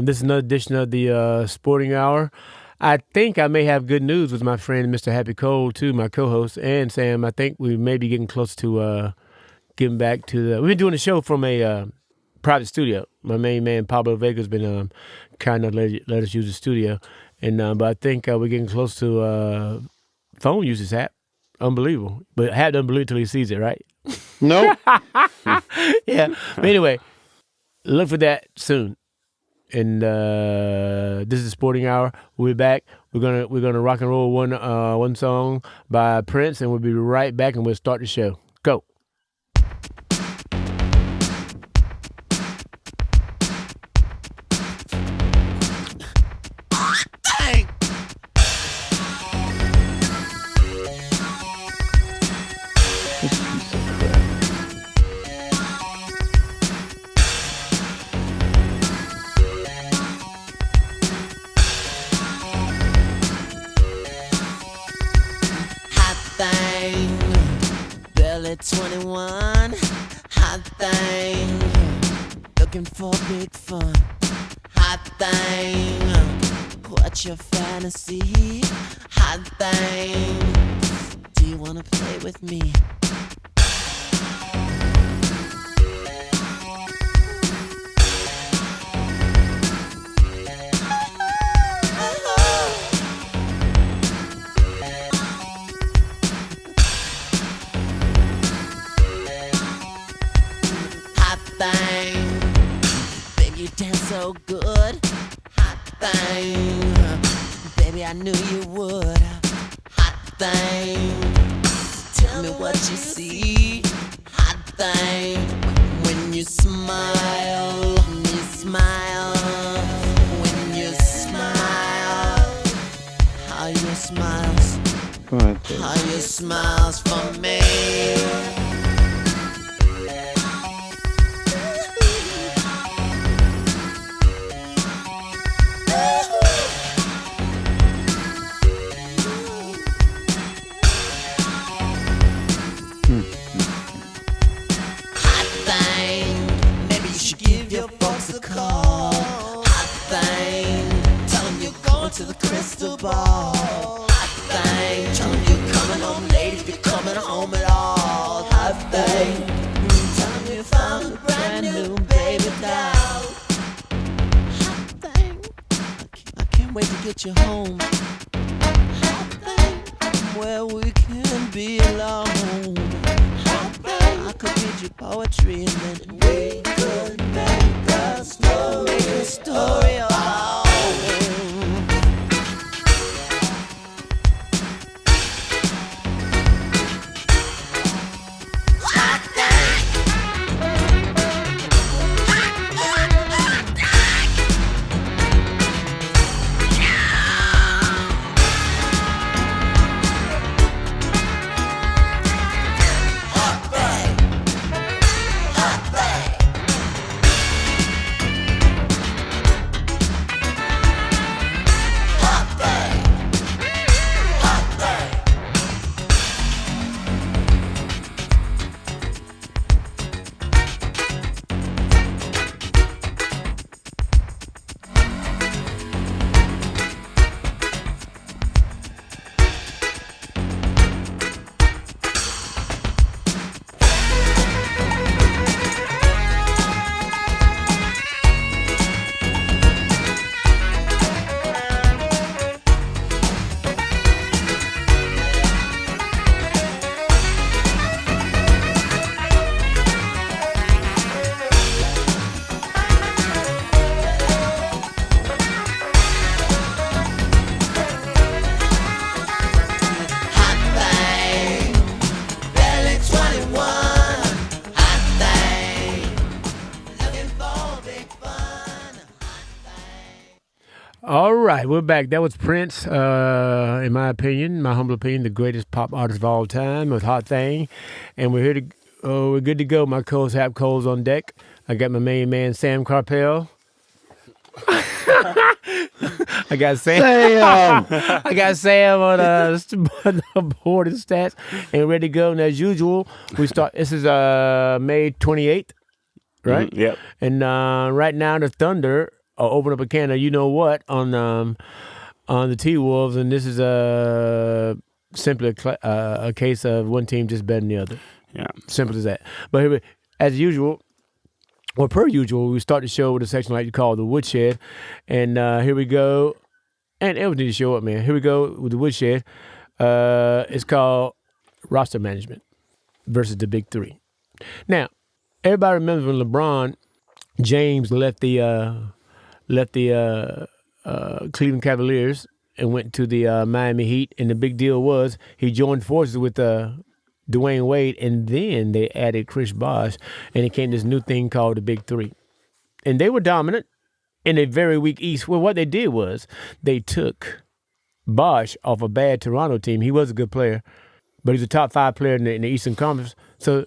This is another edition of the Sporting Hour. I think I may have good news with my friend Mr. Happy Cole, too, my co-host, and Sam. I think we may be getting close to getting back to the... We've been doing the show from a private studio. My main man, Pablo Vega, has been kind enough to let us use the studio. But I think we're getting close to phone usage app. Unbelievable. But Hap doesn't believe it till he sees it, right? Nope. Yeah. But anyway, look for that soon. And this is Sporting Hour. We'll be back. We're gonna rock and roll one song by Prince, and we'll be right back, and we'll start the show. Go. Thing, barely 21, hot thing, looking for big fun, hot thing, what's your fantasy, hot thing, do you wanna play with me? Baby, you dance so good. Hot thing. Baby, I knew you would. Hot thing. Tell me what you see. Hot thing. When you smile, when you smile, when you smile. How your smiles, how your smiles for me. To the crystal ball. Hot thing. Tell them you're coming home late if you're coming home at all. Hot thing. Tell them you found a brand new baby doll. Hot thing. I can't wait to get you home. Hot thing. Where we can be alone. Hot thing. I could read you poetry and then we could make a story. Make a story of our own. All right, we're back. That was Prince, in my opinion, my humble opinion, the greatest pop artist of all time with Hot Thing. And we're here to, we're good to go. My co-host Hap Cole's on deck. I got my main man, Sam Karpel. I got Sam. I got Sam on the board and stats and ready to go. And as usual, we start. This is May 28th, right? Yep. And right now the Thunder open up a can of you know what on the T-Wolves, and this is simply a case of one team just better than the other. Yeah. Simple as that. But here as usual, or per usual, we start the show with a section like you call the woodshed, and here we go. And everyone need to show up, man. Here we go with the woodshed. It's called roster management versus the big three. Now, everybody remembers when LeBron James left the Cleveland Cavaliers and went to the Miami Heat, and the big deal was he joined forces with Dwayne Wade, and then they added Chris Bosh, and it came this new thing called the Big Three. And they were dominant in a very weak East. Well, what they did was they took Bosh off a bad Toronto team. He was a good player, but he's a top 5 player in the Eastern Conference. So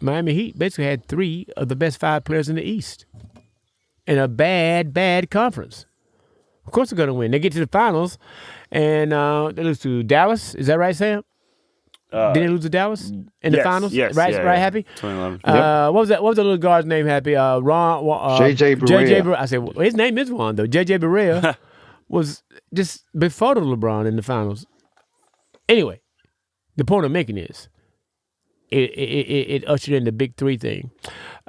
Miami Heat basically had 3 of the best 5 players in the East in a bad conference. Of course they're going to win. They get to the finals, and they lose to Dallas. Is that right, Sam? Did they lose to Dallas in the finals? Yes, right, yeah, right, yeah. Happy? 2011. What was that? What was the little guard's name? Happy? Ron. J.J. Barea. I said well, his name is Ron though. J.J. Barea was just before LeBron in the finals. Anyway, the point I'm making is it ushered in the Big Three thing.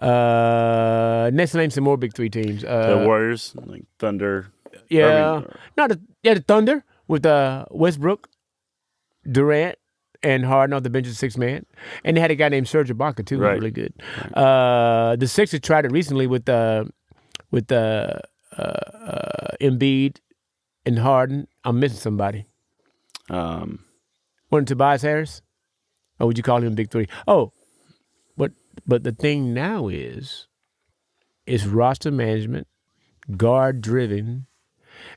Next, name some more Big Three teams. The Warriors, like Thunder. Yeah, the Thunder with Westbrook, Durant, and Harden on the bench as 6th man, and they had a guy named Serge Ibaka too, who was really good. Right. The Sixers tried it recently with Embiid and Harden. I'm missing somebody. Wasn't Tobias Harris? Or would you call him Big Three? Oh, but the thing now is roster management, guard driven,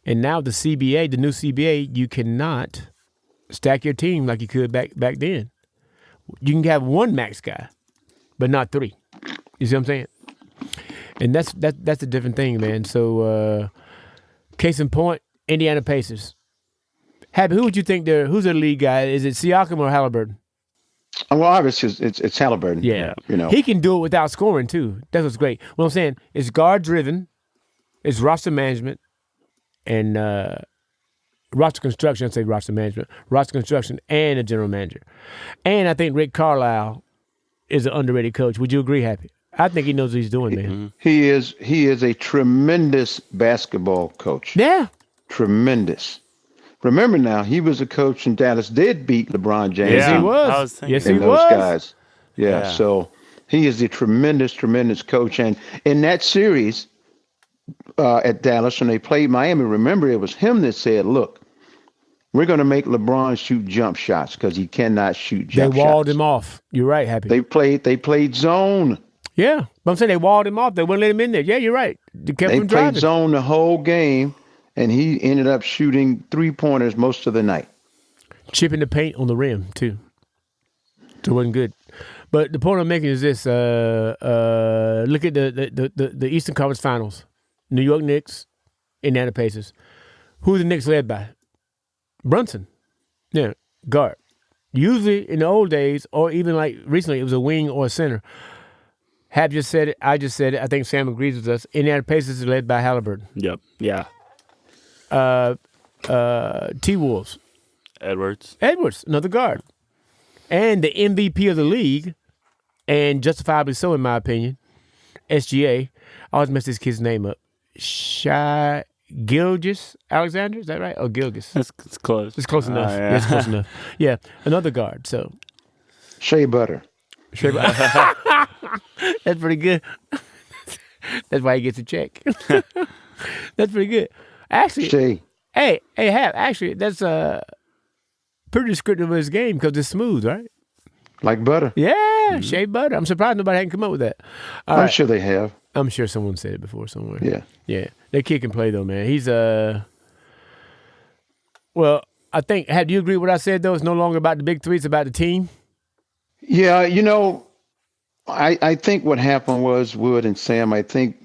and now the CBA, the new CBA, you cannot stack your team like you could back then. You can have 1 max guy, but not 3. You see what I'm saying? And that's a different thing, man. So, case in point, Indiana Pacers. Happy, who would you think who's their lead guy? Is it Siakam or Halliburton? Well, obviously it's Halliburton. Yeah. You know. He can do it without scoring, too. That's what's great. What I'm saying is guard-driven, it's roster management, and roster construction, I'd say roster management, roster construction, and a general manager. And I think Rick Carlisle is an underrated coach. Would you agree, Happy? I think he knows what he's doing, man. He is a tremendous basketball coach. Yeah. Tremendous. Remember now, he was a coach in Dallas, did beat LeBron James. Yes, he was. I was thinking Yes, and he those was. guys. Yeah, so he is a tremendous coach. And in that series at Dallas, when they played Miami, remember it was him that said, look, we're going to make LeBron shoot jump shots because he cannot shoot jump shots. They walled him off. You're right, Happy. They played zone. Yeah. But I'm saying they walled him off. They wouldn't let him in there. Yeah, you're right. They kept him They driving. played zone the whole game, and he ended up shooting 3-pointers most of the night. Chipping the paint on the rim, too. So it wasn't good. But the point I'm making is this. Look at the Eastern Conference Finals. New York Knicks, Indiana Pacers. Who are the Knicks led by? Brunson. Yeah, guard. Usually in the old days, or even like recently, it was a wing or a center. Hap just said it. I just said it. I think Sam agrees with us. Indiana Pacers is led by Halliburton. Yep. Yeah. T-Wolves. Edwards, another guard. And the MVP of the league, and justifiably so in my opinion, SGA. I always mess this kid's name up. Shai Gilgeous-Alexander, is that right? Oh, Gilgeous. It's close. It's close enough. Yeah. It's close enough. Yeah, another guard. So Shea Butter. That's pretty good. That's why he gets a check. That's pretty good. Actually, Shea. hey, Hap, actually, that's pretty descriptive of his game because it's smooth, right? Like butter. Yeah, Shea Butter. I'm surprised nobody hadn't come up with that. All I'm right. sure they have. I'm sure someone said it before somewhere. Yeah. Yeah. That kid can play, though, man. He's well, I think, do you agree with what I said, though? It's no longer about the big three. It's about the team. Yeah, you know, I think what happened was, Wood and Sam, I think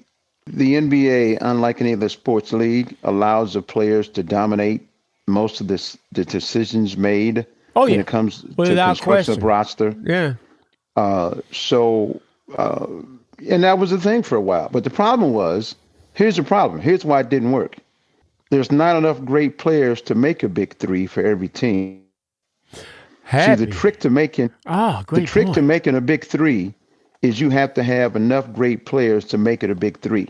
the NBA, unlike any other sports league, allows the players to dominate most of the decisions made when it comes to construction of roster. Yeah. And that was the thing for a while. But the problem was Here's the problem. Here's why it didn't work. There's not enough great players to make a big three for every team. Happy. See, the trick to making to making a big three is you have to have enough great players to make it a big three.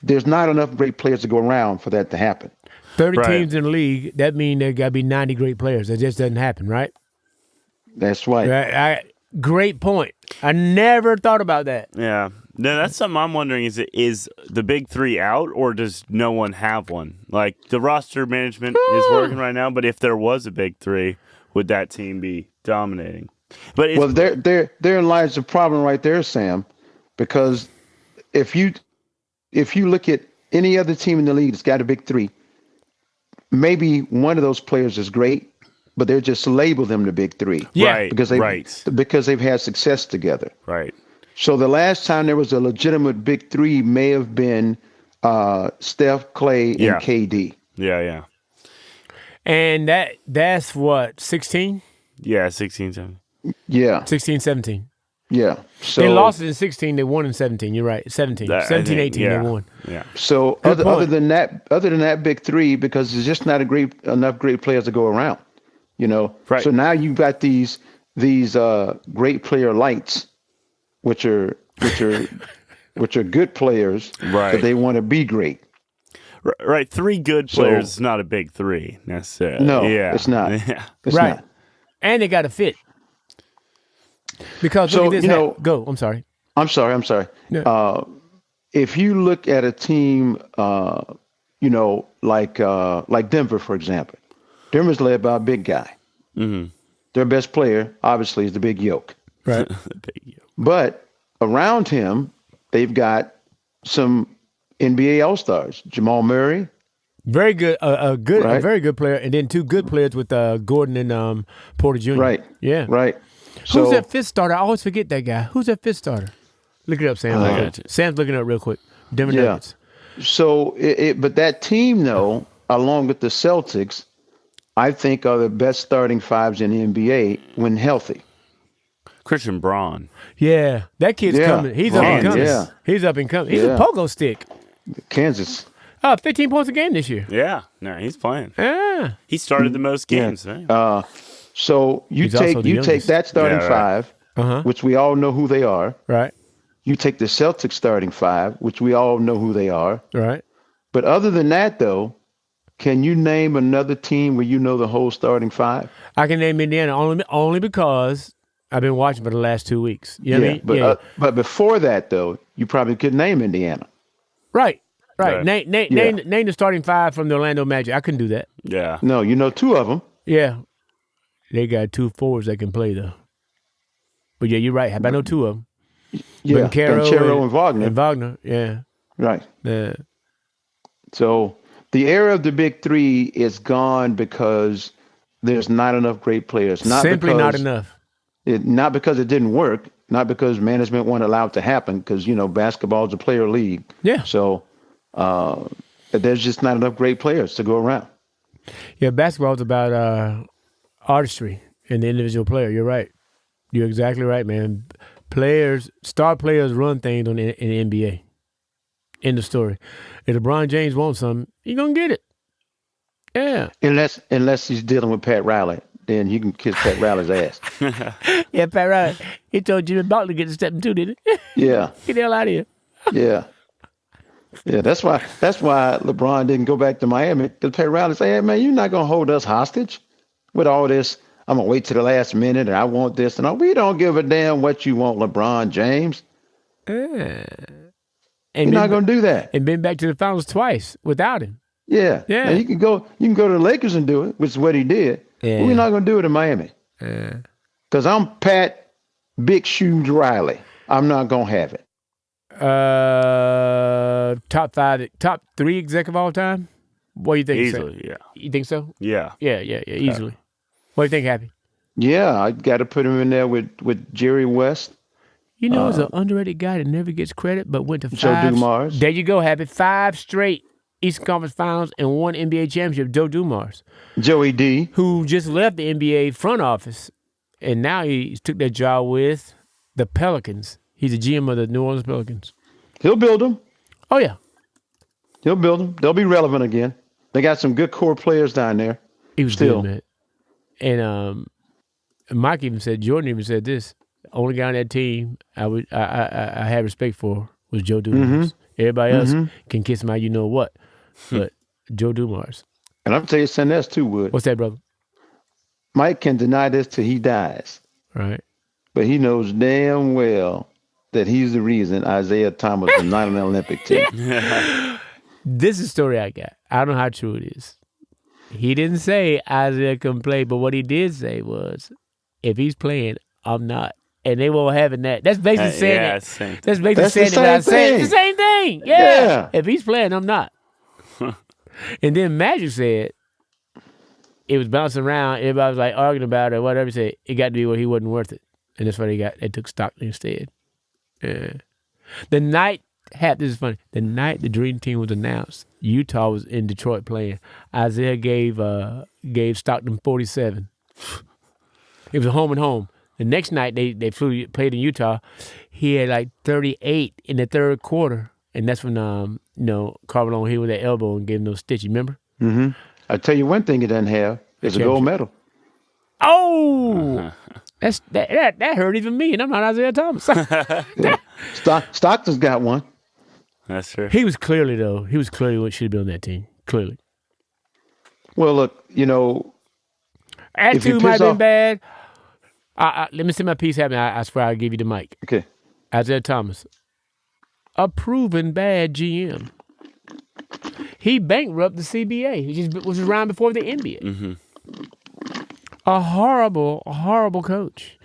There's not enough great players to go around for that to happen. 30 teams in the league, that means there got to be 90 great players. That just doesn't happen, right? That's right. Great point. I never thought about that. Yeah. No, that's something I'm wondering. Is the big three out, or does no one have one? Like, the roster management is working right now, but if there was a big three, would that team be dominating? But well, therein lies the problem right there, Sam, because if you look at any other team in the league that's got a big three, maybe one of those players is great, but they're just label them the big three. Yeah. Right, because they've had success together. Right. So the last time there was a legitimate big three may have been Steph, Clay, and KD. Yeah. And that's what, 16? Yeah, 16, 17. Yeah. 16, 17. Yeah. So they lost it in 16, they won in 17. You're right. 17. 17, 18, they won. Yeah. So other than that big three, because there's just not enough great players to go around. You know. Right. So now you've got these great player lights, which are good players, right? But they want to be great. Right. Three good players is not a big three necessarily. No, it's not. Yeah. It's right. not. And they got to fit. Because look at this. Go. I'm sorry. I'm sorry. No. If you look at a team, like Denver, for example, Denver's led by a big guy. Mm-hmm. Their best player, obviously, is the Big Yoke. Right. The Big Yoke. But around him, they've got some NBA All-Stars. Jamal Murray. Very good. A very good player. And then two good players with Gordon and Porter Jr. Right. Yeah. Right. Who's that fifth starter? I always forget that guy. Who's that fifth starter? Look it up, Sam. Sam's looking it up real quick. Denver Nuggets. So, but that team, though, along with the Celtics, I think are the best starting fives in the NBA when healthy. Christian Braun. Yeah, that kid's coming. He's up and coming. Yeah. He's up and coming. He's a pogo stick. Kansas. 15 points a game this year. Yeah. No, he's playing. Yeah. He started the most games. Yeah. So you take that starting five, which we all know who they are. Right. You take the Celtics starting five, which we all know who they are. Right. But other than that, though, can you name another team where you know the whole starting five? I can name Indiana only because I've been watching for the last 2 weeks. You know what I mean? But before that, though, you probably could name Indiana. Right. Name the starting five from the Orlando Magic. I couldn't do that. Yeah. No, you know two of them. Yeah. They got two forwards that can play, though. But yeah, you're right. I know two of them. Yeah, Banchero and Wagner. And Wagner, yeah. Right. Yeah. So the era of the big three is gone because there's not enough great players. Not enough. Not because it didn't work. Not because management won't allow it to happen. Because basketball is a player league. Yeah. So there's just not enough great players to go around. Yeah, basketball is about artistry in the individual player. You're right. You're exactly right, man. Star players run things in the NBA. End of story. If LeBron James wants something, he's going to get it. Yeah. Unless he's dealing with Pat Riley, then you can kiss Pat Riley's ass. Yeah, Pat Riley. He told Jimmy Butler to get to step too, didn't he? Yeah. Get the hell out of here. Yeah. Yeah, that's why LeBron didn't go back to Miami. Because Pat Riley said, hey, man, you're not going to hold us hostage with all this. I'm going to wait to the last minute and I want this and all. We don't give a damn what you want, LeBron James. You're not going to do that. And been back to the finals twice without him. Yeah. Yeah. Now you can go to the Lakers and do it, which is what he did. Yeah. But we're not going to do it in Miami. Yeah. Because I'm Pat Big Shoes Riley. I'm not going to have it. Top three exec of all time? What do you think? Easily, yeah. You think so? Yeah. Yeah, easily. What do you think, Happy? Yeah, I got to put him in there with Jerry West. He's an underrated guy that never gets credit, but went to five. Joe Dumars. There you go, Happy. 5 straight Eastern Conference Finals and 1 NBA championship. Joe Dumars. Joey D. Who just left the NBA front office, and now he took that job with the Pelicans. He's the GM of the New Orleans Pelicans. He'll build them. Oh, yeah. He'll build them. They'll be relevant again. They got some good core players down there. He was Still. good, man. And Mike even said, Jordan even said this. The only guy on that team I had respect for was Joe Dumars. Everybody else can kiss my you know what, but Joe Dumars. And I'm tell you something else too, Wood. What's that, brother? Mike can deny this till he dies, Right. but he knows damn well that he's the reason Isaiah Thomas was not on the Olympic team. This is a story I got. I don't know how true it is. He didn't say Isaiah can play, but what he did say was, if he's playing, I'm not. And they won't having that. That's basically saying yeah, that. same. That's basically That's the saying that. same thing. It's the same thing. Yeah. Yeah. If he's playing, I'm not. And then Magic said it was bouncing around. Everybody was like arguing about it or whatever. He said it got to be where he wasn't worth it. And that's why they took Stockton instead. Yeah. The night this is funny. The night the Dream Team was announced, Utah was in Detroit playing. Isaiah gave Stockton 47. It was a home and home. The next night they played in Utah. He had like 38 in the third quarter, and that's when Karpel on here with that elbow and gave him those stitches. Remember? Mm-hmm. I tell you one thing he doesn't have is a gold medal. Oh, that hurt even me, and I'm not Isaiah Thomas. Stockton's got one. That's true. He was clearly what should have been on that team. Clearly, Well, look, attitude might have been bad. Let me see my piece happen. I swear I'll give you the mic. Okay. Isaiah Thomas, a proven bad GM. He bankrupted the CBA, which was around before the NBA. Mm-hmm. A horrible coach.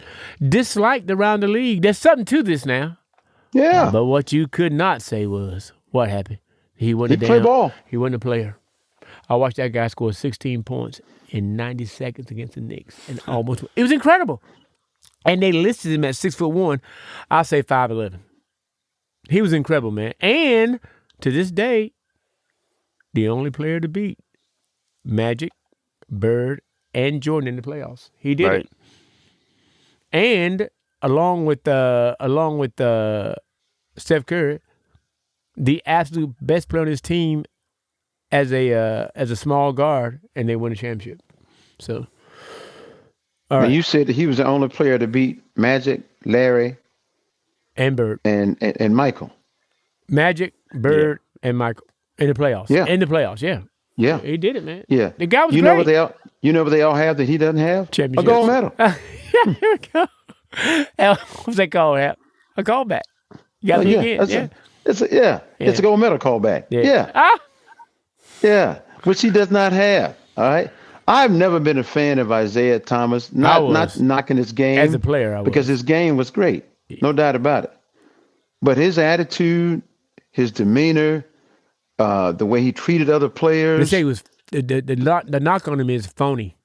Disliked around the league. There's something to this now. Yeah. But what you could not say was, what happened? He wasn't He played ball. He wasn't a player. I watched that guy score 16 points in 90 seconds against the Knicks. And it was incredible. And they listed him at 6'1". I'll say 5'11". He was incredible, man. And to this day, the only player to beat Magic, Bird, and Jordan in the playoffs. He did it. And along with Steph Curry, the absolute best player on his team as a small guard, and they won a championship. So, all right. And you said that he was the only player to beat Magic, Larry, and Bird, and Michael. Magic, Bird, and Michael in the playoffs. Yeah. In the playoffs. Yeah. Yeah. He did it, man. Yeah. The guy was you great. Know what they all have that he doesn't have? Championships. A gold medal. Yeah, here we go. What's that called, Hap? A callback. You got me again. It's a gold medal callback. Yeah. Yeah. Which he does not have. All right. I've never been a fan of Isaiah Thomas. Not knocking his game as a player, because his game was great, no doubt about it. But his attitude, his demeanor, the way he treated other players. They say he was the knock on him is phony.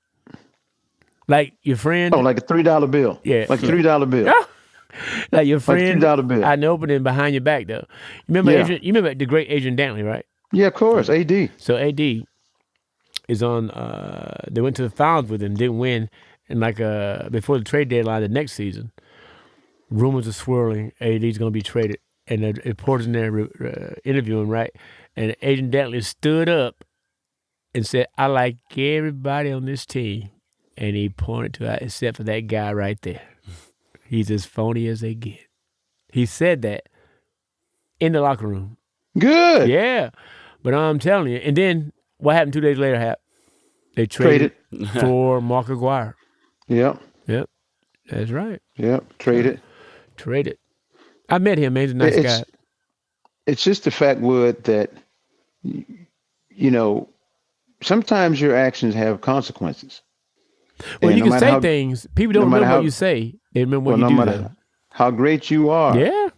Like your friend. Oh, like a $3 bill. Yeah. Like a $3 bill. Like your friend. Like $3 bill. I know, but then behind your back though. You remember the great Adrian Dantley, right? Yeah, of course. AD. So AD is on. They went to the finals with him, didn't win, and before the trade deadline the next season, rumors are swirling. AD's going to be traded, and the reporters in there interviewing, right? And Adrian Dantley stood up and said, "I like everybody on this team," and he pointed to it except for that guy right there. He's as phony as they get. He said that in the locker room. Good. Yeah. But I'm telling you. And then what happened 2 days later, Hap? They traded for Mark Aguirre. Yep. That's right. Yep. Traded. I met him, man. He's a nice guy. It's just the fact, Wood, that, sometimes your actions have consequences. Well, and you can say things. People don't remember what you say. They remember what you do. No matter how great you are. Yeah.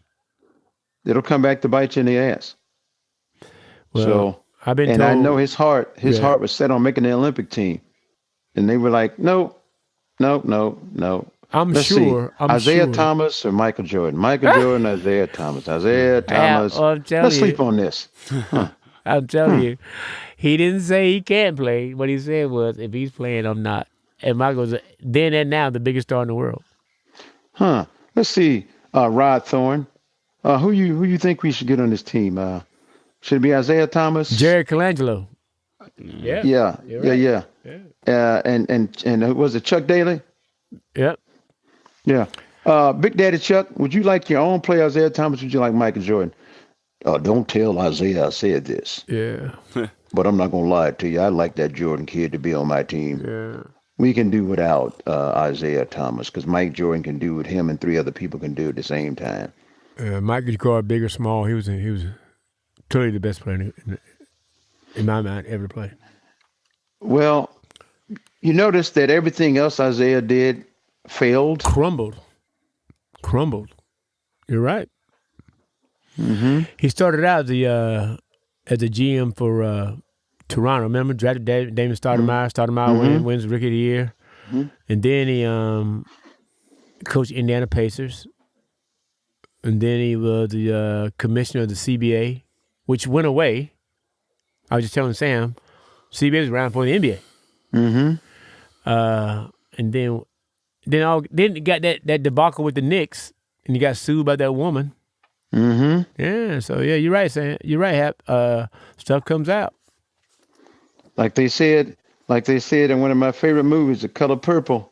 It'll come back to bite you in the ass. Well, I've been told. I know his heart was set on making the Olympic team. And they were like, no. Let's see. Isaiah Thomas or Michael Jordan? Michael Jordan, Isaiah Thomas. Isaiah Thomas. Let's sleep on this. Huh. I'm telling you. He didn't say he can't play. What he said was, if he's playing, I'm not. And Michael's then and now the biggest star in the world. Huh. Let's see. Rod Thorne. Who you think we should get on this team? Should it be Isaiah Thomas? Jared Colangelo. Yeah. Right. Yeah. And was it Chuck Daly? Yep. Yeah. Big Daddy Chuck, would you like your own player Isaiah Thomas? Would you like Michael Jordan? Don't tell Isaiah I said this. Yeah. But I'm not going to lie to you. I like that Jordan kid to be on my team. Yeah. We can do without Isaiah Thomas because Mike Jordan can do what him and 3 other people can do at the same time. Mike could guard big or small. He was clearly the best player in my mind ever to play. Well, you notice that everything else Isaiah did failed. Crumbled. You're right. Mm-hmm. He started out as a GM for Toronto. Remember, drafted Damon Stoudemire. Stoudemire wins Rookie of the Year. Mm-hmm. And then he coached Indiana Pacers. And then he was the commissioner of the CBA, which went away. I was just telling Sam, CBA was around for the NBA. Mm-hmm. And then you got that debacle with the Knicks, and you got sued by that woman. Mm-hmm. Yeah, so yeah, you're right, Sam. You're right, Hap. Stuff comes out. Like they said in one of my favorite movies, The Color Purple.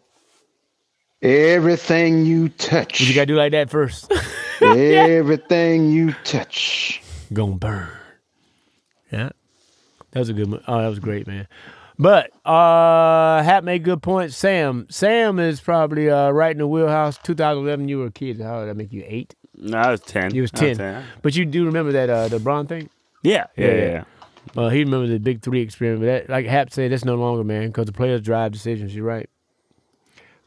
Everything you touch. You gotta do like that first. Everything you touch. Gonna burn. Yeah. That was a good one. Oh, that was great, man. But Hap made good points. Sam is probably right in the wheelhouse. 2011, you were a kid. How did that make you 8? No, I was 10. You was 10. But you do remember that the Bron thing? Yeah. He remembers the Big 3 experiment. But that, like Hap said, that's no longer, man, because the players drive decisions. You're right.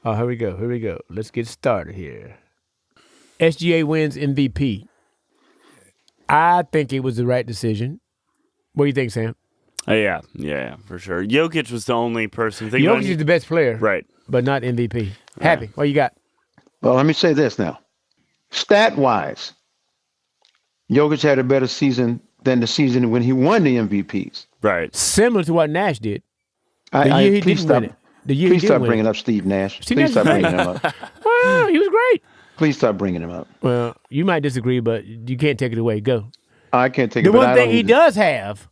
Here we go. Let's get started here. SGA wins MVP. I think it was the right decision. What do you think, Sam? Yeah, for sure. Jokic was the only person. Jokic is the best player. Right. But not MVP. Happy. What you got? Well, let me say this now. Stat-wise, Jokic had a better season than the season when he won the MVPs. Right. Similar to what Nash did. The year he didn't win it. Please stop bringing up Steve Nash. Please stop bringing him up. Well, he was great. Please stop bringing him up. Well, you might disagree, but you can't take it away. Go. I can't take it. The one thing he does have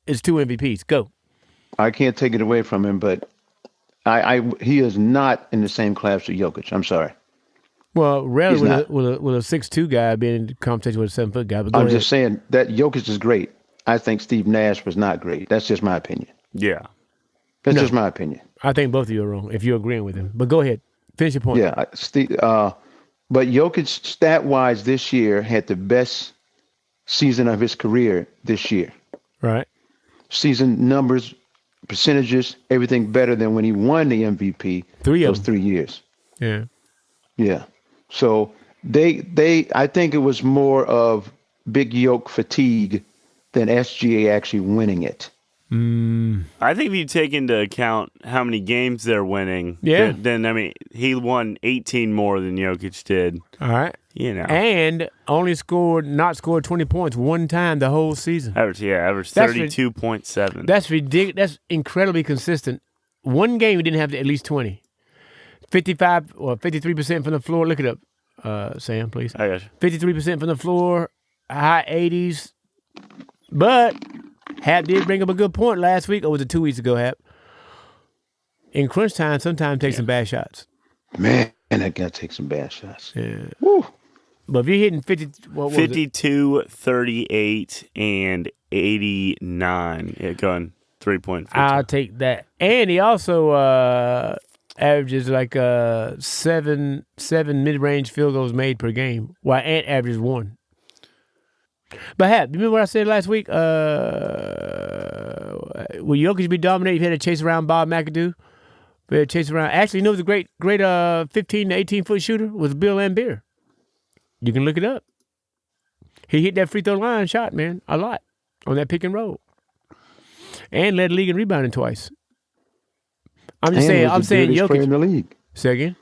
is 2 MVPs. Go. I can't take it away from him, but he is not in the same class with Jokic. I'm sorry. Well, rarely will a 6'2" guy be in competition with a 7-foot guy. But I'm just saying that Jokic is great. I think Steve Nash was not great. That's just my opinion. Yeah. That's just my opinion. I think both of you are wrong if you're agreeing with him. But go ahead. Finish your point. Yeah. But Jokic, stat-wise, this year had the best season of his career this year. Right. Season numbers, percentages, everything better than when he won the MVP those 3 years. Yeah. Yeah. So I think it was more of big yoke fatigue than SGA actually winning it. I think if you take into account how many games they're winning, then I mean, he won 18 more than Jokic did. All right. You know. And only not scored 20 points one time the whole season. Average 32.7. That's ridiculous. That's incredibly consistent. One game he didn't have at least 20. 55 or 53% from the floor. Look it up, Sam, please. I got you. 53% from the floor, high 80s. But Hap did bring up a good point last week, or was it 2 weeks ago, Hap? In crunch time, sometimes take some bad shots. Man, that guy takes some bad shots. Yeah. Woo. But if you're hitting 52, 38, and 89, going 3.5. I'll take that. And he also averages like 7 mid-range field goals made per game, while Ant averages 1. But Hap, remember what I said last week? Will Jokic be dominated? He had to chase around Bob McAdoo. He had to chase around. Actually, you know, the great 15 to 18-foot shooter was Bill Laimbeer. You can look it up. He hit that free throw line shot, man, a lot on that pick and roll, and led the league in rebounding twice. I'm saying Jokic. Player in the league. Say again.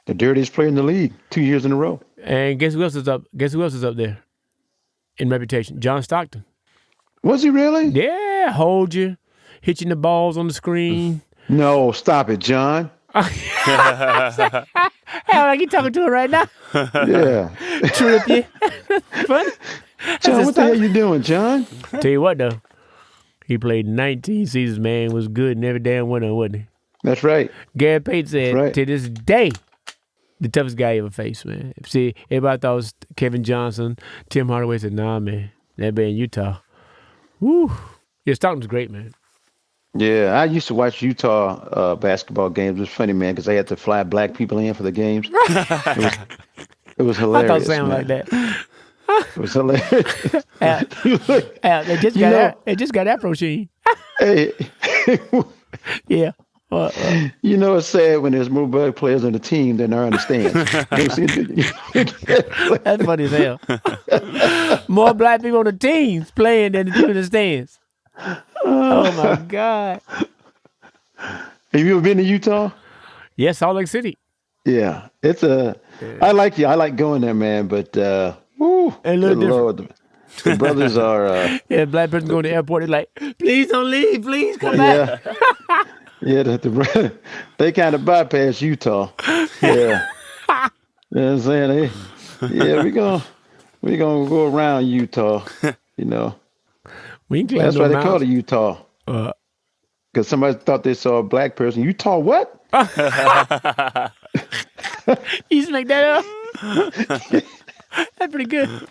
The dirtiest player in the league 2 years in a row. And guess who else is up? Guess who else is up there in reputation? John Stockton. Was he really? Yeah, hold you, hit you in the balls on the screen. No, stop it, John. Like you talking to her right now. Yeah. Trip you. Funny. John, what the hell you doing, John? Tell you what, though. He played 19 seasons, man. Was good in every damn one of them, wasn't he? That's right. Gary Payton said, Right. to this day, the toughest guy he ever faced, man. See, everybody thought it was Kevin Johnson. Tim Hardaway said, nah, man. That man in Utah. Woo. Yeah, Stockton's great, man. Yeah, I used to watch Utah basketball games. It was funny, man, because they had to fly black people in for the games. It was I hilarious. thought sound man. like that. It was hilarious. They just got Afro Sheen. Hey, Yeah. you know it's sad when there's more black players on the team than are on the stands. That's funny as hell. More black people on the teams playing than the team in the stands. Oh my God. Have you ever been to Utah? Yes, Salt Lake City. Yeah, it's I like you. I like going there, man. But woo, A little good Lord, the brothers are. Yeah, black person going to the airport, they're like, please don't leave, please come back. Yeah, they kind of bypass Utah. Yeah, you know what I'm saying? We're gonna go around Utah. You know, We ain't clear that's no why they miles. call it Utah. Because somebody thought they saw a black person. Utah what? You just make that up? That's pretty good.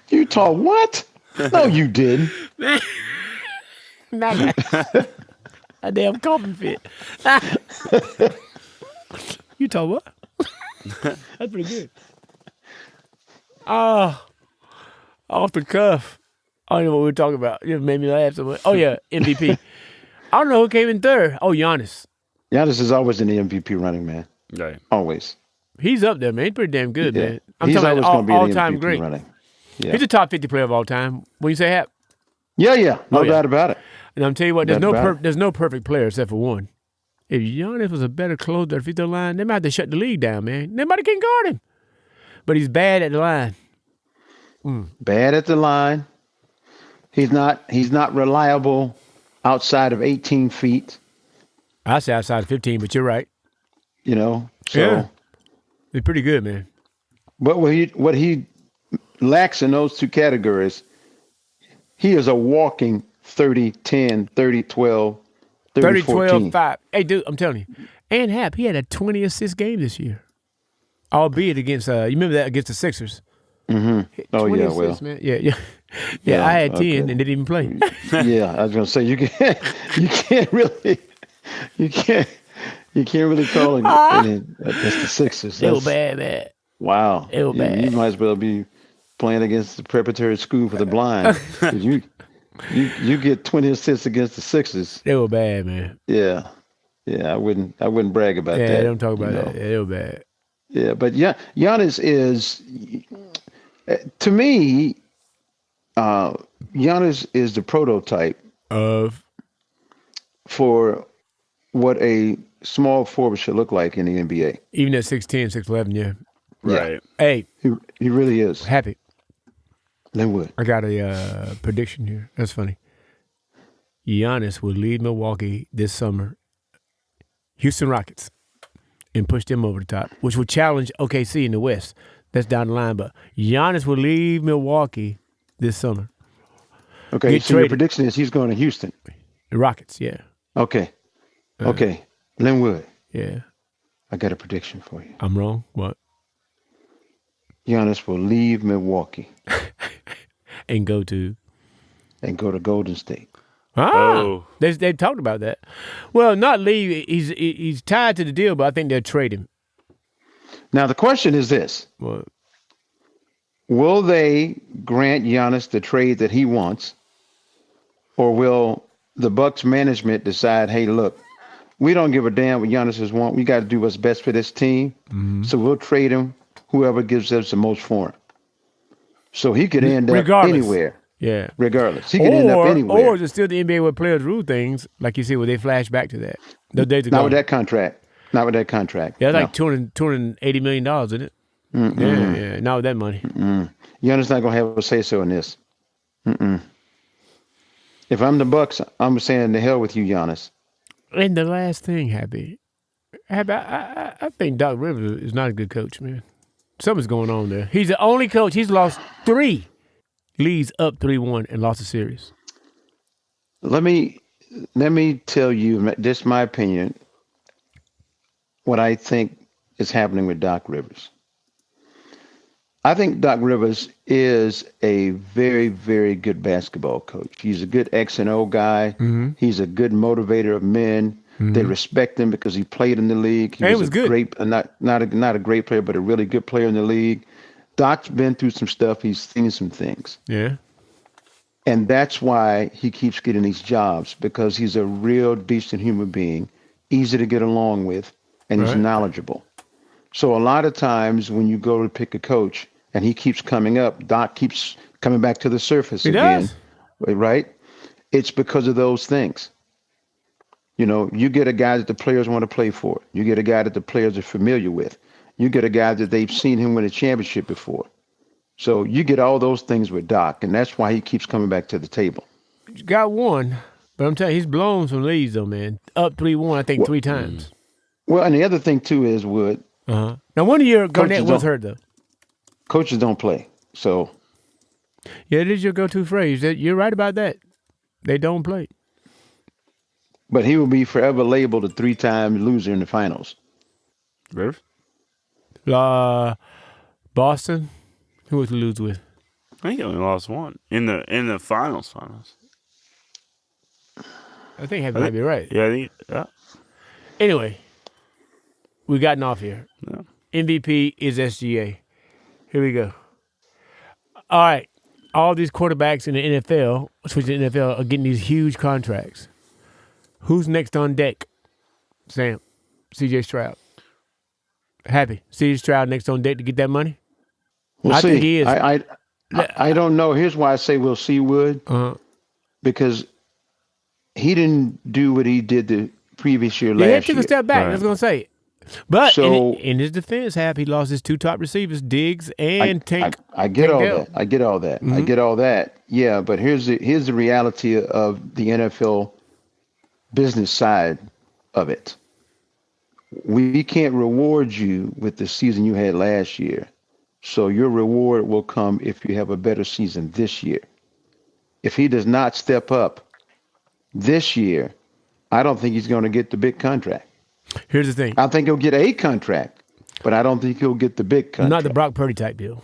Utah what? No, you didn't. Not that. A damn coughing fit. Utah what? That's pretty good. Oh, off the cuff. I don't know what we were talking about. You made me laugh so much. Oh, yeah, MVP. I don't know who came in third. Oh, Giannis. Giannis is always in the MVP running, man. Right. Always. He's up there, man. He's pretty damn good, Yeah. man. I'm He's talking always about going to be in the all-time MVP great. running. Yeah. He's a top 50 player of all time. When you say Hap. Yeah. No yeah. doubt about it. And I'm telling you what, Doubt about it. there's no perfect player except for one. If Giannis was a better closer at the free throw line, they might have to shut the league down, man. Nobody can guard him. But he's bad at the line. Bad at the line. He's not reliable outside of 18 feet. I say outside of 15, but you're right. You know. So Yeah. He's pretty good, man. But what he lacks in those two categories, he is a walking 30-10, 30-12, 30, 30-14. 12, 5. Hey, dude, I'm telling you. And Hap, he had a 20 assist game this year. Albeit against, you remember that against the Sixers? Mm-hmm. Oh, 20 yeah, assists, well. man. Yeah, I had 10 okay. and didn't even play. Yeah, I was gonna say you can't really call him against the Sixers. They were That's- bad, man. Wow. They were bad. You might as well be playing against the preparatory school for the blind. 'Cause you get 20 assists against the Sixers. They were bad, man. Yeah. I wouldn't brag about Yeah, that. don't talk about you know. that. They were bad. Yeah, but Giannis is, to me, Giannis is the prototype Of for what a small forward should look like in the NBA. even at 6'10", 6'11", yeah. Right. Hey, He really is. Happy. Lynwood. I got a prediction here. That's funny. Giannis will leave Milwaukee this summer, Houston Rockets, and push them over the top, which will challenge OKC in the West. That's down the line, but Giannis will leave Milwaukee this summer. Okay, Get so your traded. prediction is he's going to Houston. The Rockets, yeah. Okay. Lynwood, Yeah. I got a prediction for you. I'm wrong. What? Giannis will leave Milwaukee And go to... and go to Golden State. Oh. They talked about that. Well, not leave. He's tied to the deal, but I think they'll trade him. Now, the question is this. Well, Will they grant Giannis the trade that he wants, or will the Bucks management decide, hey, look, we don't give a damn what Giannis want. We got to do what's best for this team, so we'll trade him whoever gives us the most for him. So he could end up Regardless. anywhere. yeah. Regardless, he could end up anywhere. Or is it still the NBA where players rule things, like you see, where they flash back to that? Those days ago. Not with that contract. Not with that contract. Yeah, it's No. like $280 million, isn't it? Yeah, not with that money. Giannis not gonna have a say so in this. If I'm the Bucks, I'm saying the hell with you, Giannis. And the last thing, Happy, I think Doc Rivers is not a good coach, man. Something's going on there. He's the only coach. He's lost 3 leads up 3-1 and lost the series. Let me tell you, this is my opinion, what I think is happening with Doc Rivers. I think Doc Rivers is a very, very good basketball coach. He's a good X and O guy. Mm-hmm. He's a good motivator of men. Mm-hmm. They respect him because he played in the league. He was good. Great, not a great player, but a really good player in the league. Doc's been through some stuff. He's seen some things. Yeah. And that's why he keeps getting these jobs, because he's a real decent human being, easy to get along with, and he's knowledgeable. So a lot of times when you go to pick a coach and he keeps coming up, Doc keeps coming back to the surface again. Right? It's because of those things. You know, you get a guy that the players want to play for. You get a guy that the players are familiar with. You get a guy that they've seen him win a championship before. So you get all those things with Doc, and that's why he keeps coming back to the table. Got one, but I'm telling you, he's blown some leads, though, man. Up 3-1, I think, 3 times. Well, and the other thing, too, is, Wood. Now, 1 year, Garnett was hurt, though. Coaches don't play, so. Yeah, it is your go-to phrase. You're right about that. They don't play. But he will be forever labeled a 3-time loser in the finals. Rivers? Boston? Who was to lose with? I think he only lost one in the finals. I think Happy might be right. Yeah. Anyway, we gotten off here. Yeah. MVP is SGA. Here we go. All right. All these quarterbacks in the NFL, switching to the NFL, are getting these huge contracts. Who's next on deck? Sam. CJ Stroud. Happy. CJ Stroud next on deck to get that money? We'll see. Think he is. I don't know. Here's why I say we'll see, Wood. Because he didn't do what he did the previous year last year. He took a step back. I was going to say. But so, in his defense, he lost his 2 top receivers, Diggs and Tank. I get all that. I get all that. I get all that. Yeah, but here's the reality of the NFL business side of it. We can't reward you with the season you had last year. So your reward will come if you have a better season this year. If he does not step up this year, I don't think he's going to get the big contract. Here's the thing. I think he'll get a contract, but I don't think he'll get the big contract. Not the Brock Purdy type deal.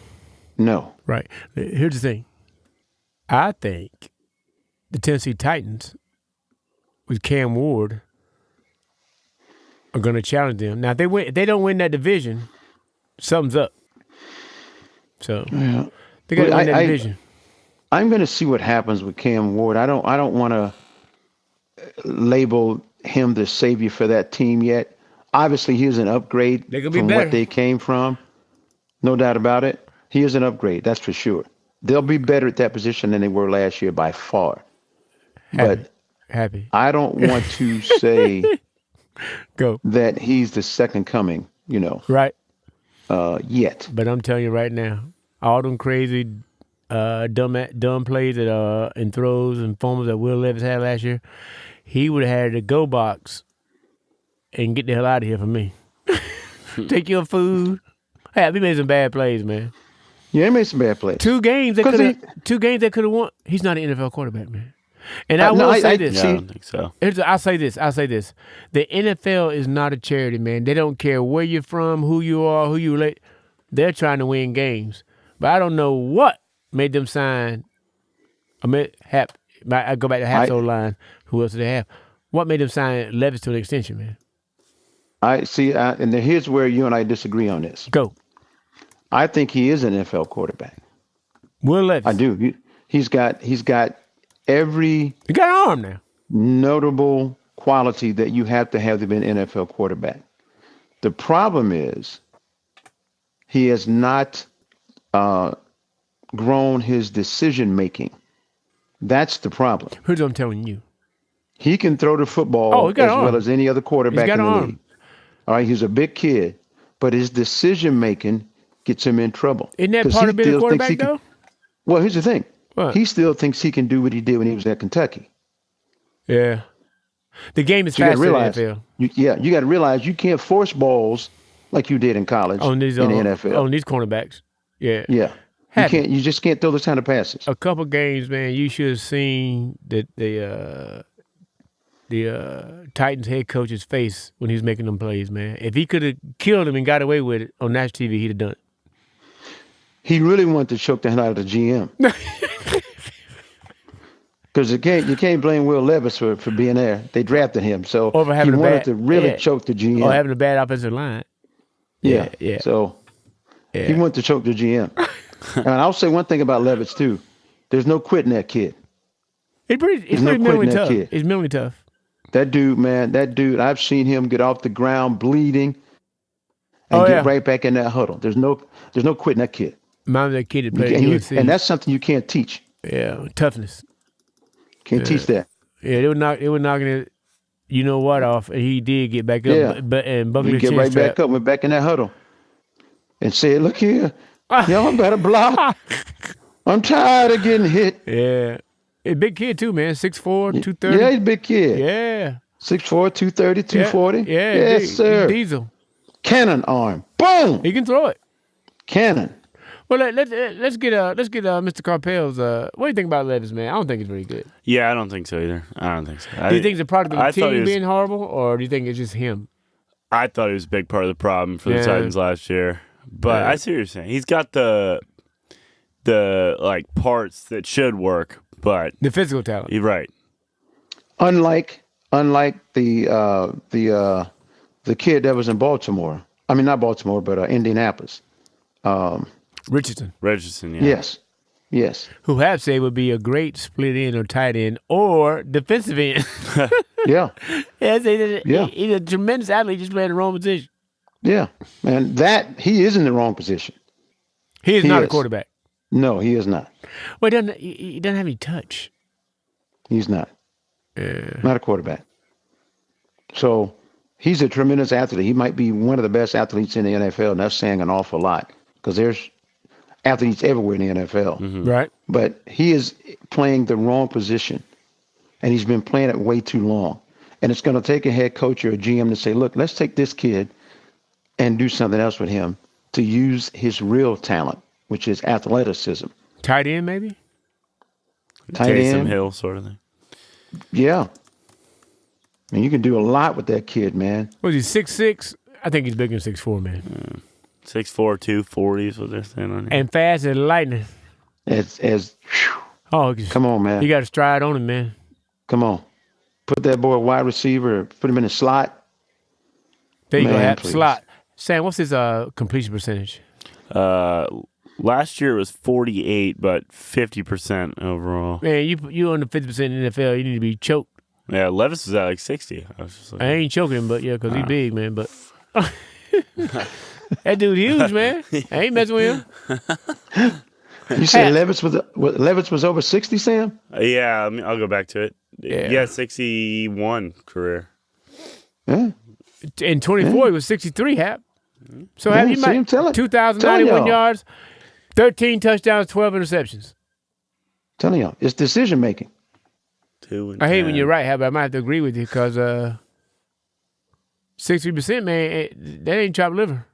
No. Right. Here's the thing. I think the Tennessee Titans with Cam Ward are going to challenge them. Now, if they don't win that division, something's up. So they got to win that division. I'm going to see what happens with Cam Ward. I don't want to label him the savior for that team yet. Obviously, he is an upgrade from what they came from. No doubt about it. He is an upgrade, that's for sure. They'll be better at that position than they were last year by far. Happy. I don't want to say Go. that he's the second coming, Right. Yet. But I'm telling you right now, all them crazy dumb plays that and throws and fumbles that Will Levis had last year, he would have had the go box and get the hell out of here for me. Take your food. Hey, he made some bad plays, man. Yeah, he made some bad plays. 2 games that could have won. He's not an NFL quarterback, man. And I will say this. Yeah, I don't think so. I'll say this. The NFL is not a charity, man. They don't care where you're from, who you are, who you relate. They're trying to win games. But I don't know what made them sign. I go back to Hap's old line. Who else do they have? What made them sign Levis to an extension, man? I see, and here's where you and I disagree on this. Go. I think he is an NFL quarterback. Will Levis. I do. He's got every. He got an arm now. Notable quality that you have to have to be an NFL quarterback. The problem is he has not grown his decision making. That's the problem. Here's what I'm telling you. He can throw the football as well as any other quarterback in the league. All right, he's a big kid, but his decision making gets him in trouble. Isn't that part of being a quarterback, though? Well, here's the thing. What? He still thinks he can do what he did when he was at Kentucky. Yeah. The game is faster in the NFL. You got to realize you can't force balls like you did in college in the NFL. On these cornerbacks. Yeah. Yeah. Happy. You just can't throw those kind of passes. A couple games, man, you should have seen that the Titans head coach's face when he was making them plays, man. If he could have killed him and got away with it on national TV, he'd have done it. He really wanted to choke the hell out of the GM. Because you can't blame Will Levis for being there. They drafted him, so Over having he a wanted bad- to really yeah. choke the GM. Or having a bad offensive line. yeah. So Yeah. he wanted to choke the GM. And I'll say one thing about Levis too. There's no quitting that kid. He's pretty no mentally quitting that tough. kid. He's mentally tough. That dude, man, I've seen him get off the ground bleeding and Oh, get yeah. right back in that huddle. There's no quitting that kid. Reminds me of that kid that played at And, UNC. and that's something you can't teach. yeah, toughness. Can't teach that. Yeah, they were knocking it, you know what, off, and he did get back up. Yeah. But and buckled You his get chin right strap. back up, went back in that huddle, and said, "Look here, y'all better block. I'm tired of getting hit." Yeah, a big kid too, man. 6'4", 230. Yeah, he's a big kid. Yeah, 6'4", 230, 240. Yeah, Yes, sir. Diesel. Cannon arm. Boom. He can throw it. Cannon. Well, let's get Mr. Karpel's. What do you think about Levis, man? I don't think it's very good. Yeah, I don't think so either. I don't think so. Do you think it's a product of the I thought he team was- being horrible, or do you think it's just him? I thought he was a big part of the problem for the Yeah. Titans last year. But Yeah. I see what you're saying. He's got the like parts that should work, but The physical talent. you're right. Unlike the kid that was in Baltimore. I mean, not Baltimore, but Indianapolis. Richardson, Richardson, yeah. Yes. who have said would be a great split end or tight end or defensive end. Yeah. Yeah. He's a tremendous athlete, just playing the wrong position. Yeah. And he is in the wrong position. He is He not a is. quarterback. No, he is not. Well, he doesn't have any touch. He's not. Yeah. Not a quarterback. So he's a tremendous athlete. He might be one of the best athletes in the NFL, and that's saying an awful lot because there's athletes everywhere in the NFL. Right. But he is playing the wrong position, and he's been playing it way too long. And it's going to take a head coach or a GM to say, look, let's take this kid and do something else with him to use his real talent, which is athleticism. Tight end, maybe? Tight Taysom end. Hill sort of thing. Yeah. I mean, you can do a lot with that kid, man. Was he 6'6"? I think he's bigger than 6'4", man. 6'4", 240 is what they're saying on here. And fast as lightning. Whew, Oh, come on, man. You got to stride on him, man. Come on. Put that boy wide receiver, put him in the slot. There you go. Man, Have please. slot. Sam, what's his completion percentage? Last year it was 48, but 50% overall. Man, you on the 50% in the NFL, you need to be choked. Yeah, Levis was at like 60. I was just like, I ain't choking him, but yeah, because he's big, man. But that dude huge, man. I ain't messing with him. You said Levis was over 60, Sam? yeah, I'll go back to it. Yeah. Yeah, 61 career. Yeah. In 24, he was 63, Hap. So Yeah, have you see him tell it. 2,091 Tell y'all. yards, 13 touchdowns, 12 interceptions. Telling y'all, it's decision making. 2 and I hate when 10. you're right, Hap. I might have to agree with you because 60%, man, that ain't chopped liver.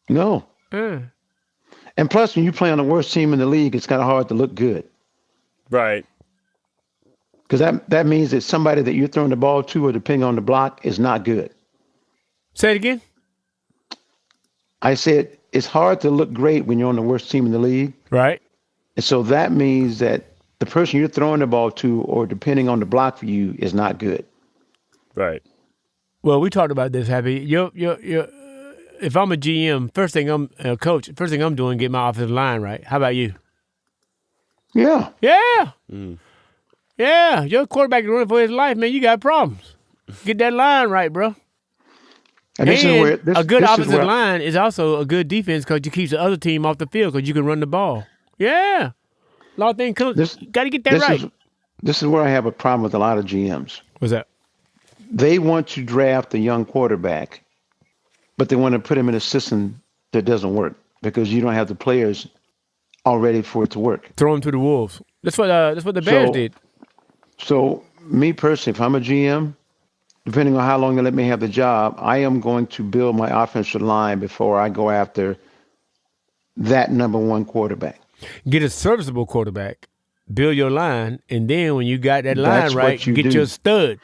No. Uh. And plus, when you play on the worst team in the league, it's kind of hard to look good. Right. Because that means that somebody that you're throwing the ball to or depending on the block is not good. Say it again. I said it's hard to look great when you're on the worst team in the league. Right. And so that means that the person you're throwing the ball to or depending on the block for you is not good. Right. Well, we talked about this, Happy. If I'm a GM, first thing I'm a coach, first thing I'm doing, get my offensive line right. How about you? Yeah. Yeah. Yeah. Your quarterback is running for his life, man. You got problems. Get that line right, bro. And this is And where a good this is offensive where- line is also a good defense because you keeps the other team off the field because you can run the ball. Yeah. A lot of things come. Got to get that right. This is where I have a problem with a lot of GMs. What's that? They want to draft a young quarterback, but they want to put him in a system that doesn't work because you don't have the players all ready for it to work. Throw him to the wolves. That's what the Bears did. So me personally, if I'm a GM, depending on how long they let me have the job, I am going to build my offensive line before I go after that number one quarterback. Get a serviceable quarterback, build your line, and then when you got that line That's what right, you get do. your stud.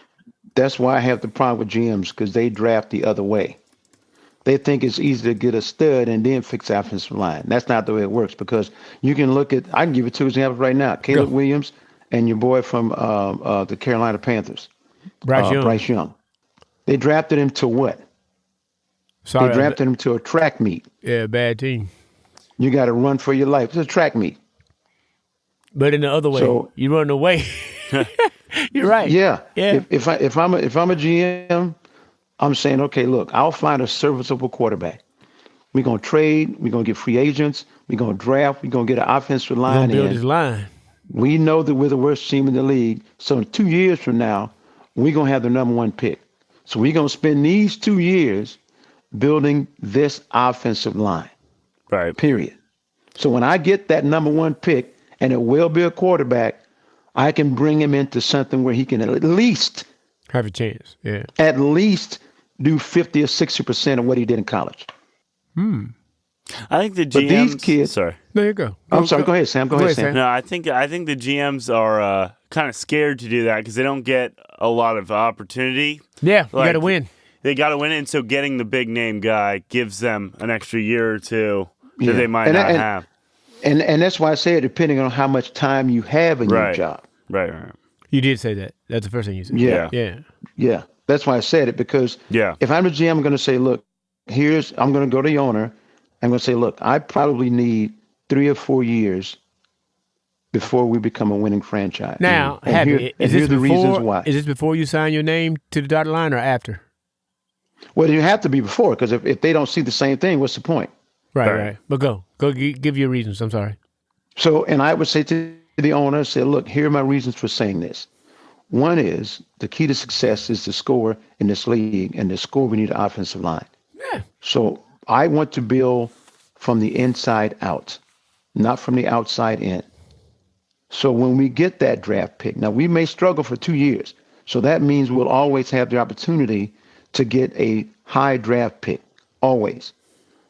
That's why I have the problem with GMs because they draft the other way. They think it's easy to get a stud and then fix the offensive line. That's not the way it works because you can look at. I can give you two examples right now: Caleb Go. Williams and your boy from the Carolina Panthers, Bryce Young. They drafted him to what? Sorry, They drafted him to a track meet. yeah, bad team. You got to run for your life. It's a track meet. But in the other way, So- you run away. You're right. Yeah. Yeah. If I'm a GM, I'm saying, okay, look, I'll find a serviceable quarterback. We're gonna trade. We're gonna get free agents. We're gonna draft. We're gonna get an offensive Gonna line build in. his line. We know that we're the worst team in the league. So in 2 years from now, we're gonna have the number one pick. So we're gonna spend these 2 years building this offensive line. Right. Period. So when I get that number one pick, and it will be a quarterback, I can bring him into something where he can at least Have a chance. Yeah. do 50 or 60% of what he did in college. I think the GMs. But these kids- Sorry. There you go. I'm sorry. Go ahead, Sam. Go ahead, Sam. No, I think the GMs are kind of scared to do that because they don't get a lot of opportunity. Yeah, you Like, got to win. They got to win, and so getting the big name guy gives them an extra year or two that Yeah. they might And- not and- have. And that's why I say it, depending on how much time you have in your Right. job. Right. You did say that. That's the first thing you said. Yeah. Yeah. Yeah. That's why I said it, because Yeah. if I'm a GM, I'm going to say, look, I'm going to go to the owner. I'm going to say, look, I probably need 3 or 4 years before we become a winning franchise. Now, And Happy, here- is and this here's the reasons before? why. Is this before you sign your name to the dotted line or after? Well, you have to be before, because if they don't see the same thing, what's the point? Right, Right. right. But go give your reasons. I'm sorry. So, and I would say to the owner, say, look, here are my reasons for saying this. One is the key to success is to score in this league, and to score, we need an offensive line. Yeah. So I want to build from the inside out, not from the outside in. So when we get that draft pick, now we may struggle for 2 years. So that means we'll always have the opportunity to get a high draft pick, always.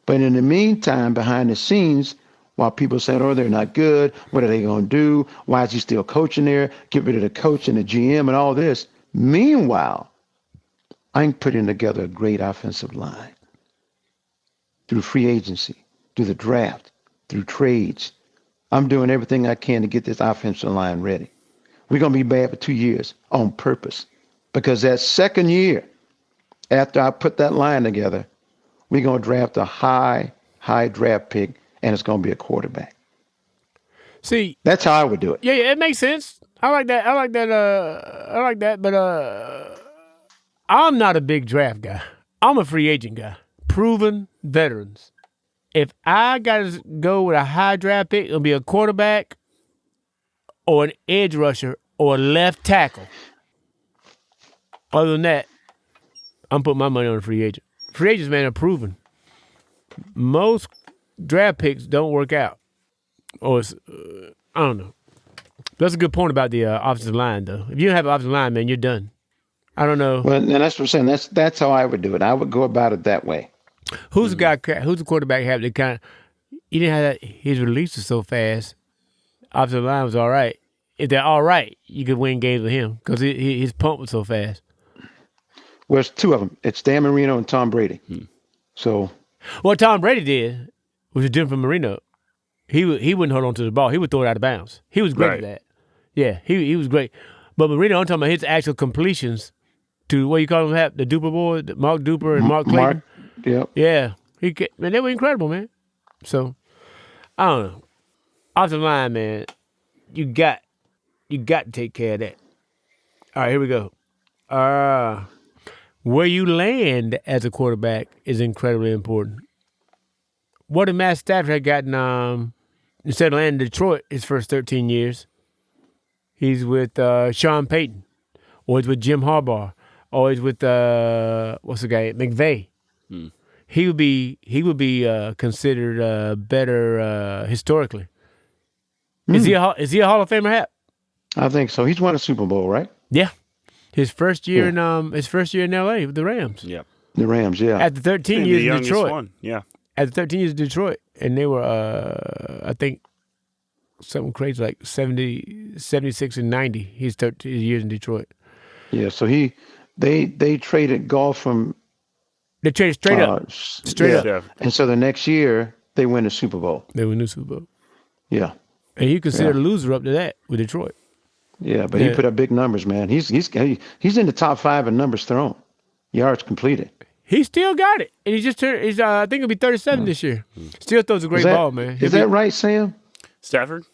But in the meantime, behind the scenes, while people say, oh, they're not good, what are they going to do? Why is he still coaching there? Get rid of the coach and the GM and all this. Meanwhile, I'm putting together a great offensive line through free agency, through the draft, through trades. I'm doing everything I can to get this offensive line ready. We're going to be bad for 2 years on purpose, because that second year, after I put that line together, we're going to draft a high draft pick, and it's going to be a quarterback. See, That's how I would do it. yeah, it makes sense. I like that. I like that. But I'm not a big draft guy. I'm a free agent guy. Proven veterans. If I got to go with a high draft pick, it'll be a quarterback or an edge rusher or a left tackle. Other than that, I'm putting my money on a free agent. Free agents, man, are proven. Most draft picks don't work out. Or it's, I don't know. That's a good point about the offensive line, though. If you don't have an offensive line, man, you're done. I don't know. Well, and that's what I'm saying. That's how I would do it. I would go about it that way. Who's the guy? Who's the quarterback have that kind of? He didn't have that. His release was so fast. Offensive line was all right. If they're all right, you could win games with him because his pump was so fast. Well, it's two of them. It's Dan Marino and Tom Brady. So, What Tom Brady did was different from Marino. He wouldn't hold on to the ball. He would throw it out of bounds. He was great Right. at that. Yeah, he was great. But Marino, I'm talking about his actual completions to what you call them, the Duper boy, Mark Duper and Mark Clayton. yep. Yeah, man, they were incredible, man. So I don't know. Offensive line, man, you got to take care of that. All right, here we go. Where you land as a quarterback is incredibly important. What if Matt Stafford had gotten instead of landing in Detroit his first 13 years, he's with Sean Payton, or he's with Jim Harbaugh, or he's with what's the guy, McVay. He would be considered better historically. Is he a Hall of Famer, Hap? I think so. He's won a Super Bowl, right? Yeah. His first year in LA with the Rams. Yep. The Rams, yeah. After 13 The years in youngest Detroit. one. Yeah. After 13 years in Detroit, and they were I think something crazy, like 70, 76 and 90. He's 13 years in Detroit. Yeah, so they traded Golf from They traded straight up. Straight up. Yeah. and so the next year they win the Super Bowl. They win the Super Bowl. Yeah, And you consider the loser up to that with Detroit. yeah, but Yeah. he put up big numbers, man. He's in the top 5 in numbers thrown, yards completed. He still got it. And he just turned, I think he'll be 37 this year. Still throws a great ball, man. Is that right, Sam? Stafford?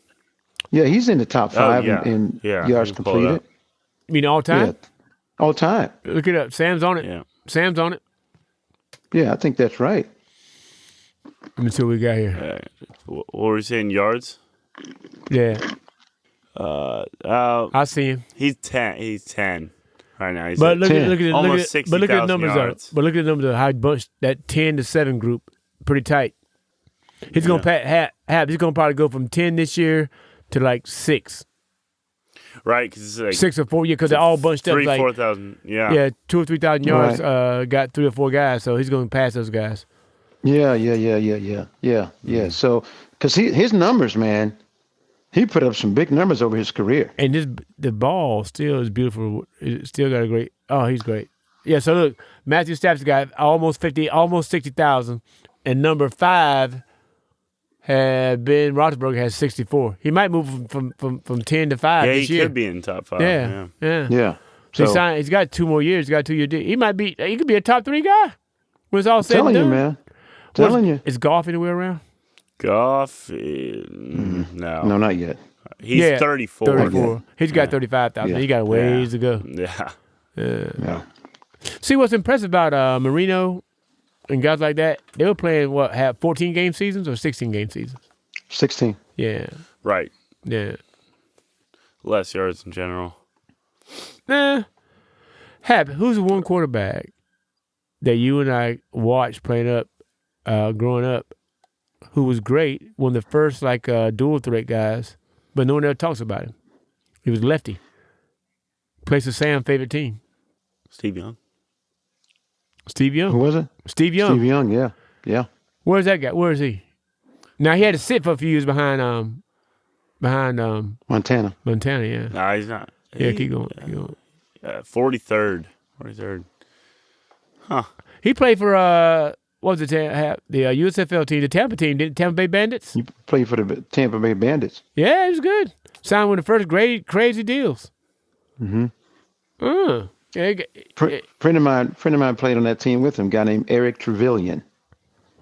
Yeah, he's in the top 5 yeah. in Yeah, yards you can pull it completed. up. You mean all time? Yeah, all time. Look it up. Sam's on it. Yeah. Sam's on it. Yeah, I think that's right. Let me see what we got here. What were we saying? Yards? Yeah. Uh, I see him. he's 10. He's 10 right now. He's But at look at 10. look at Almost look at but look at the 60,000 numbers yards. are. But look at the numbers of how he bunched that 10 to 7 group pretty tight. He's gonna he's gonna probably go from 10 this year to like 6. right, because it's like 6 or 4 because they're all bunched up 3,000, like 4,000. Yeah. yeah, 2,000 or 3,000 yards. Right. Got 3 or 4 guys, so he's gonna pass those guys. Yeah. So, because his numbers, man, he put up some big numbers over his career. And the ball still is beautiful. It still got a great. Oh, he's great. Yeah. So look, Matthew Stafford's got almost 60,000, and number 5 had Ben Roethlisberger has 64. He might move from 10 to 5 Yeah, this he year. could be in top 5. Yeah. Yeah. So So, he's got 2 more years. He's got a 2-year deal. He could be a top 3 guy when it's all said and telling you, done. man. Telling you. Is golf anywhere around? Goff? No. No, not yet. He's 34. 34. He's got 35,000. Yeah. He got a ways to go. Yeah. Yeah. See, what's impressive about Marino and guys like that, they were playing, have 14-game seasons or 16-game seasons? 16. Yeah. Right. Yeah. Less yards in general. Hap, who's the one quarterback that you and I watched playing up, growing up, who was great, one of the first dual threat guys, but no one ever talks about him. He was lefty. Plays for Sam's favorite team. Steve Young. Steve Young. Who was it? Steve Young. Steve Young, yeah. Yeah. Where's that guy? Where is he? Now he had to sit for a few years behind Montana. Montana, yeah. No, he's not. Yeah, keep going. 43rd. 43rd. He played for what was it? The USFL team, the Tampa team, didn't Tampa Bay Bandits? He played for the Tampa Bay Bandits. Yeah, he was good. Signed one of the first great crazy deals. Mm-hmm. Yeah, Friend of mine played on that team with him, a guy named Eric Trevelyan.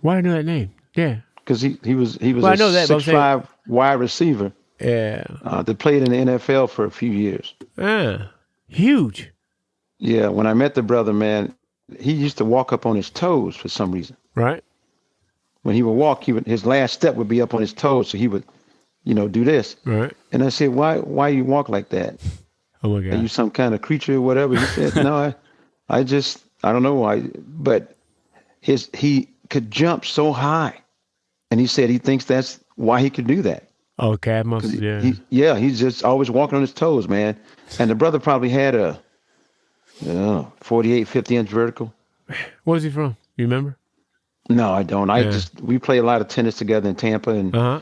why do I know that name? Yeah. Because he was Well, I know a that, but I'm saying- 6'5" wide receiver Yeah. that played in the NFL for a few years. Huge. Yeah, when I met the brother, man, he used to walk up on his toes for some reason. Right? When he would walk, his last step would be up on his toes, so he would, do this. Right. And I said, why you walk like that? Oh my Are you God. some kind of creature or whatever? He said, no, I don't know why, but he could jump so high, and he said he thinks that's why he could do that. Oh, calf muscles, yeah. He's just always walking on his toes, man. And the brother probably had a 48, 50-inch vertical. Where's he from? You remember? No, I don't. We play a lot of tennis together in Tampa, and Uh-huh.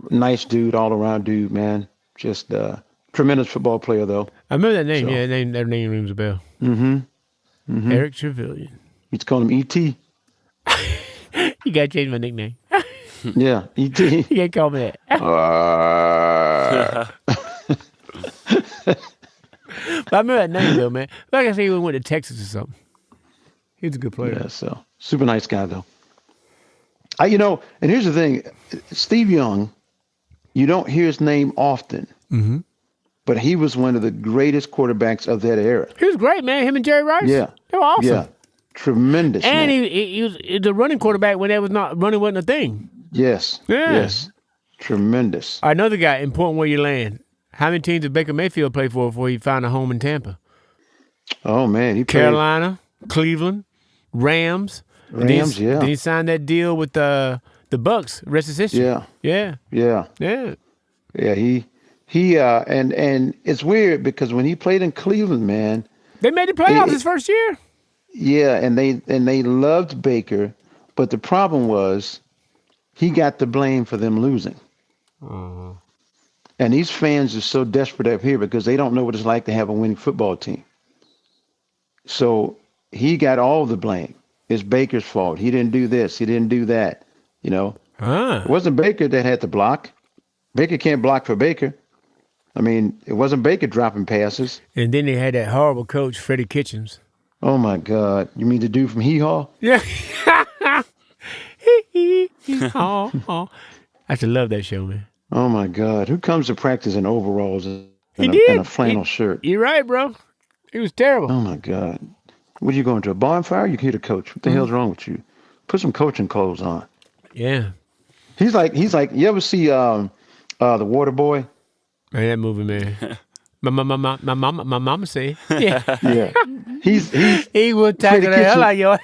nice dude, all around dude, man. Just tremendous football player, though. I remember that name. So- Yeah, that name rings a bell. Mm-hmm. Eric Trevelyan. Used to call him E.T. You got to change my nickname. Yeah, E.T. You can't call me that. But I remember that name, though, man. Like I say, he went to Texas or something. He was a good player. Yeah, so super nice guy, though. And here's the thing. Steve Young, you don't hear his name often, but he was one of the greatest quarterbacks of that era. He was great, man. Him and Jerry Rice. Yeah. They were awesome. Yeah. Tremendous, And man. he was the running quarterback when that was not running wasn't a thing. Yes. Yeah. Yes. Tremendous. Another guy, important where you land. How many teams did Baker Mayfield play for before he found a home in Tampa? Oh, man. He played Carolina, Cleveland, Rams. Rams, Then he signed that deal with the Bucks. Rest is history. Yeah. Yeah. Yeah. Yeah. Yeah. He and it's weird because when he played in Cleveland, man, They made the playoffs his first year. yeah, and they loved Baker, but the problem was he got the blame for them losing. And these fans are so desperate up here because they don't know what it's like to have a winning football team. So he got all the blame. It's Baker's fault. He didn't do this. He didn't do that. You know, Ah. it wasn't Baker that had to block. Baker can't block for Baker. I mean, it wasn't Baker dropping passes. And then they had that horrible coach, Freddie Kitchens. Oh, my God. You mean the dude from Hee Haw? Yeah. Oh. I should love that show, man. Oh, my God. Who comes to practice in overalls and, He and did. a flannel shirt? You're right, bro. It was terrible. Oh, my God. What, are you going to a bonfire? You here to coach. What the hell's wrong with you? Put some coaching clothes on. Yeah. He's like, you ever see the Water Boy? Man, that movie, man. My mama say, yeah. Yeah. He would tackle Freddie the hell Kitchen- out of your.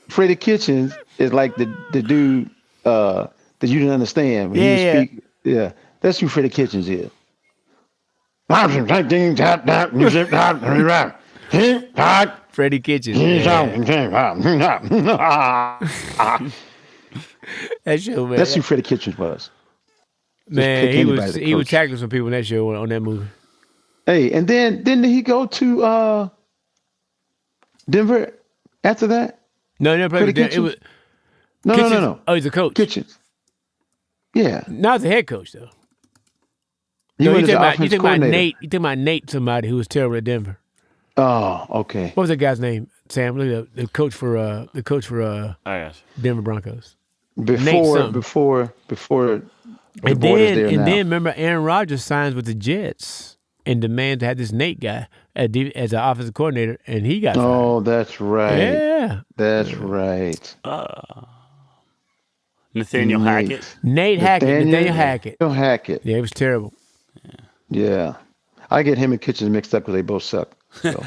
Freddie Kitchens is like the dude that you didn't understand when he Yeah, would yeah. speak. Yeah. That's who Freddie Kitchens is. Freddie Kitchens. That show, man. That's who Freddie Kitchens was. Man, pick he anybody was to he was coach. tackling some people in that show on that movie. Hey, and then didn't he go to Denver after that? No, he never played with Freddie them. It was Kitchens? No. Kitchens- Oh, he's a coach. Kitchens. Yeah. Not as a head coach though. He No, was you the talking about offensive coordinator. Nate. You talking about Nate, somebody who was terrible at Denver. Oh, okay. What was that guy's name? Sam, look it up. The coach for I got you. Denver Broncos. Before something. the And board is there now. then remember Aaron Rodgers signs with the Jets and demands to have this Nate guy as an offensive coordinator, and he got fired. Oh, that's right. Yeah. That's right. Nathaniel Nate. Hackett. Nathaniel Hackett. Nathaniel Hackett. Yeah, it was terrible. Yeah. I get him and Kitchens mixed up because they both suck. So,